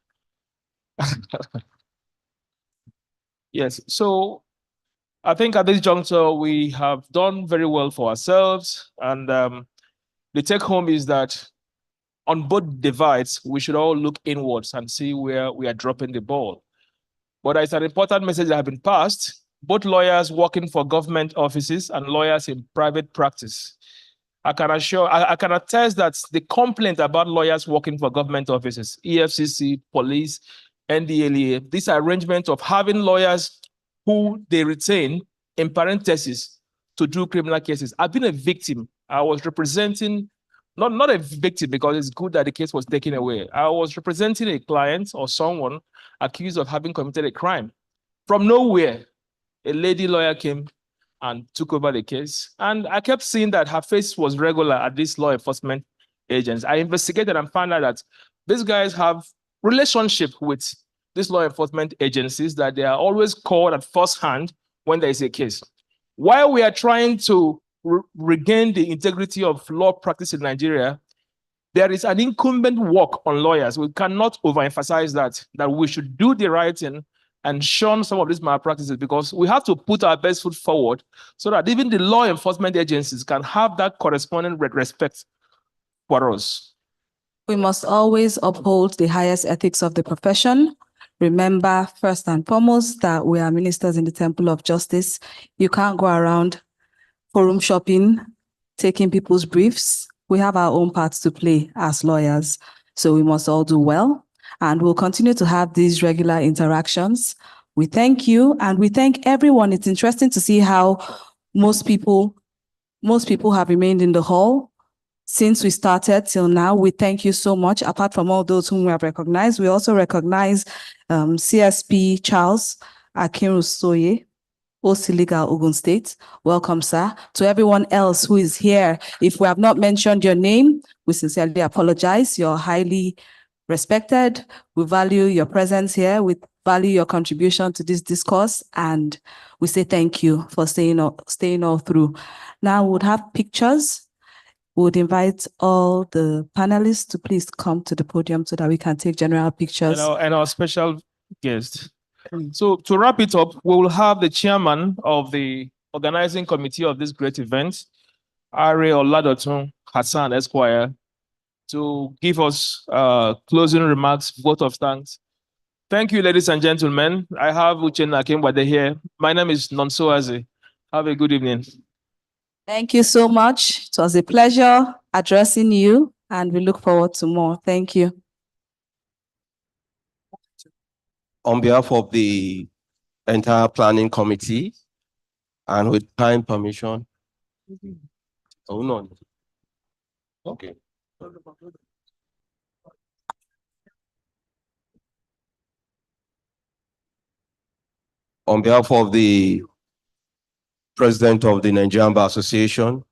Yes, so I think at this juncture, we have done very well for ourselves. And the take home is that on both divides, we should all look inwards and see where we are dropping the ball. But it's an important message that has been passed. Both lawyers working for government offices and lawyers in private practice I can attest that the complaint about lawyers working for government offices, EFCC, police, NDLEA, this arrangement of having lawyers who they retain in parentheses to do criminal cases. I've been a victim. I was representing, not a victim because it's good that the case was taken away. I was representing a client or someone accused of having committed a crime. From nowhere, a lady lawyer came and took over the case. And I kept seeing that her face was regular at these law enforcement agents. I investigated and found out that these guys have relationship with these law enforcement agencies, that they are always called at first hand when there is a case. While we are trying to regain the integrity of law practice in Nigeria, there is an incumbent work on lawyers. We cannot overemphasize that we should do the right thing and shun some of these malpractices, because we have to put our best foot forward so that even the law enforcement agencies can have that corresponding respect for us. We must always uphold the highest ethics of the profession. Remember, first and foremost, that we are ministers in the temple of justice. You can't go around forum shopping, taking people's briefs. We have our own parts to play as lawyers, so we must all do well. And we'll continue to have these regular interactions. We thank you, and we thank everyone. It's interesting to see how most people have remained in the hall since we started till now. We thank you so much. Apart from all those whom we have recognized, we also recognize CSP Charles Akinrusoye, Osiliga, Ogun State. Welcome, sir. To everyone else who is here, if we have not mentioned your name, we sincerely apologize. You're highly respected. We value your presence here. We value your contribution to this discourse, and we say thank you for staying all through. Now we would have pictures. We would invite all the panelists to please come to the podium so that we can take general pictures. And our special guest. So to wrap it up, we will have the chairman of the organizing committee of this great event, Are Oladotun Hassan Esquire, to give us closing remarks, vote of thanks. Thank you, ladies and gentlemen. I have Uchenna Kimbade here. My name is Nonso Aze. Have a good evening. Thank you so much. It was a pleasure addressing you, and we look forward to more. Thank you. On behalf of the entire planning committee, and with time permission. Oh, no. Okay. On behalf of the president of the Nigerian Bar Association,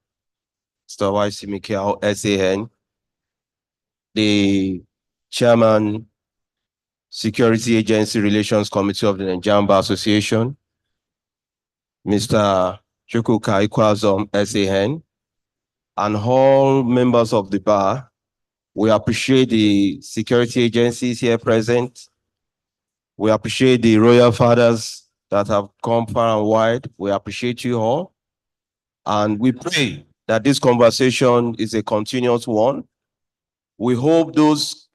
Mr. Y.C. Mikel, SAN, the chairman, Security Agency Relations Committee of the Nigerian Bar Association, Mr. Chukwuka Ikwazom, SAN, and all members of the bar. We appreciate the security agencies here present. We appreciate the royal fathers that have come far and wide. We appreciate you all. And we pray that this conversation is a continuous one. We hope those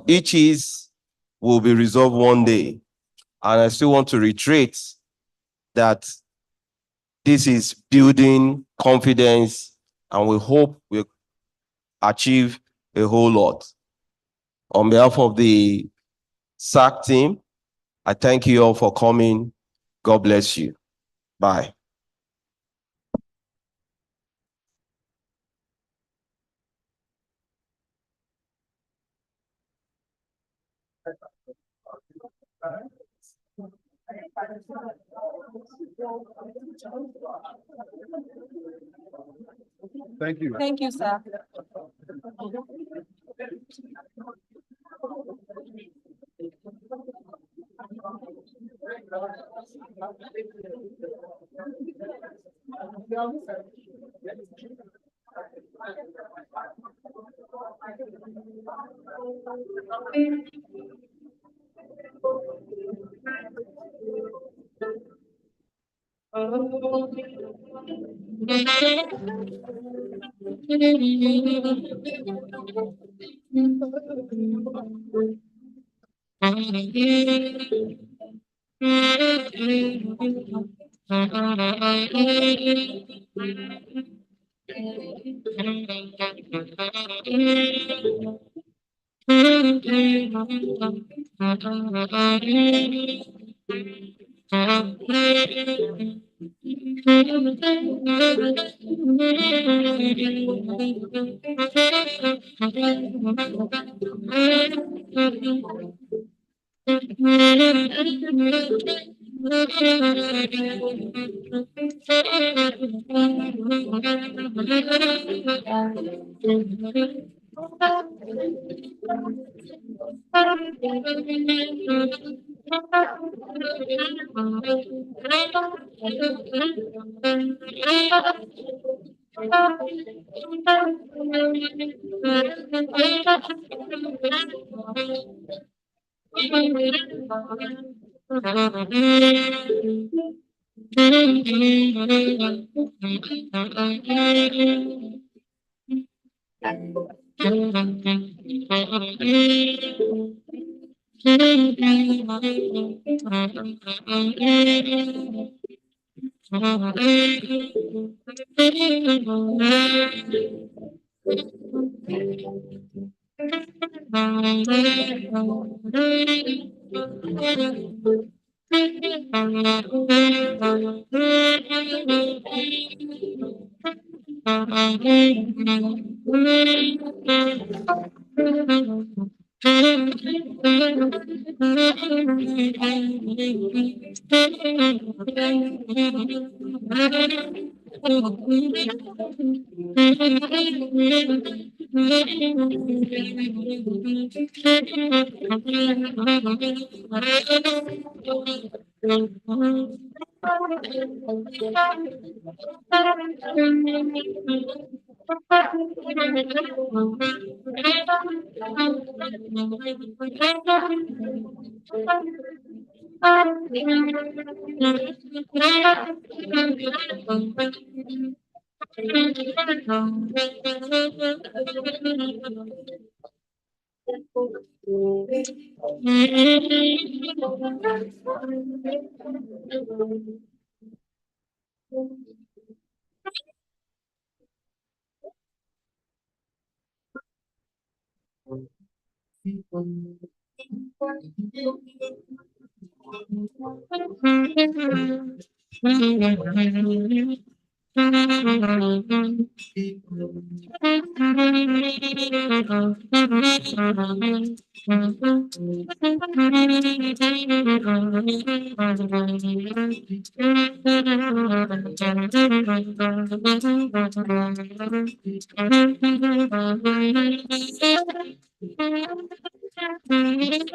issues will be resolved one day. And I still want to reiterate that this is building confidence, and we hope we'll achieve a whole lot. On behalf of the SAC team, I thank you all for coming. God bless you. Bye. Thank you. Thank you, sir.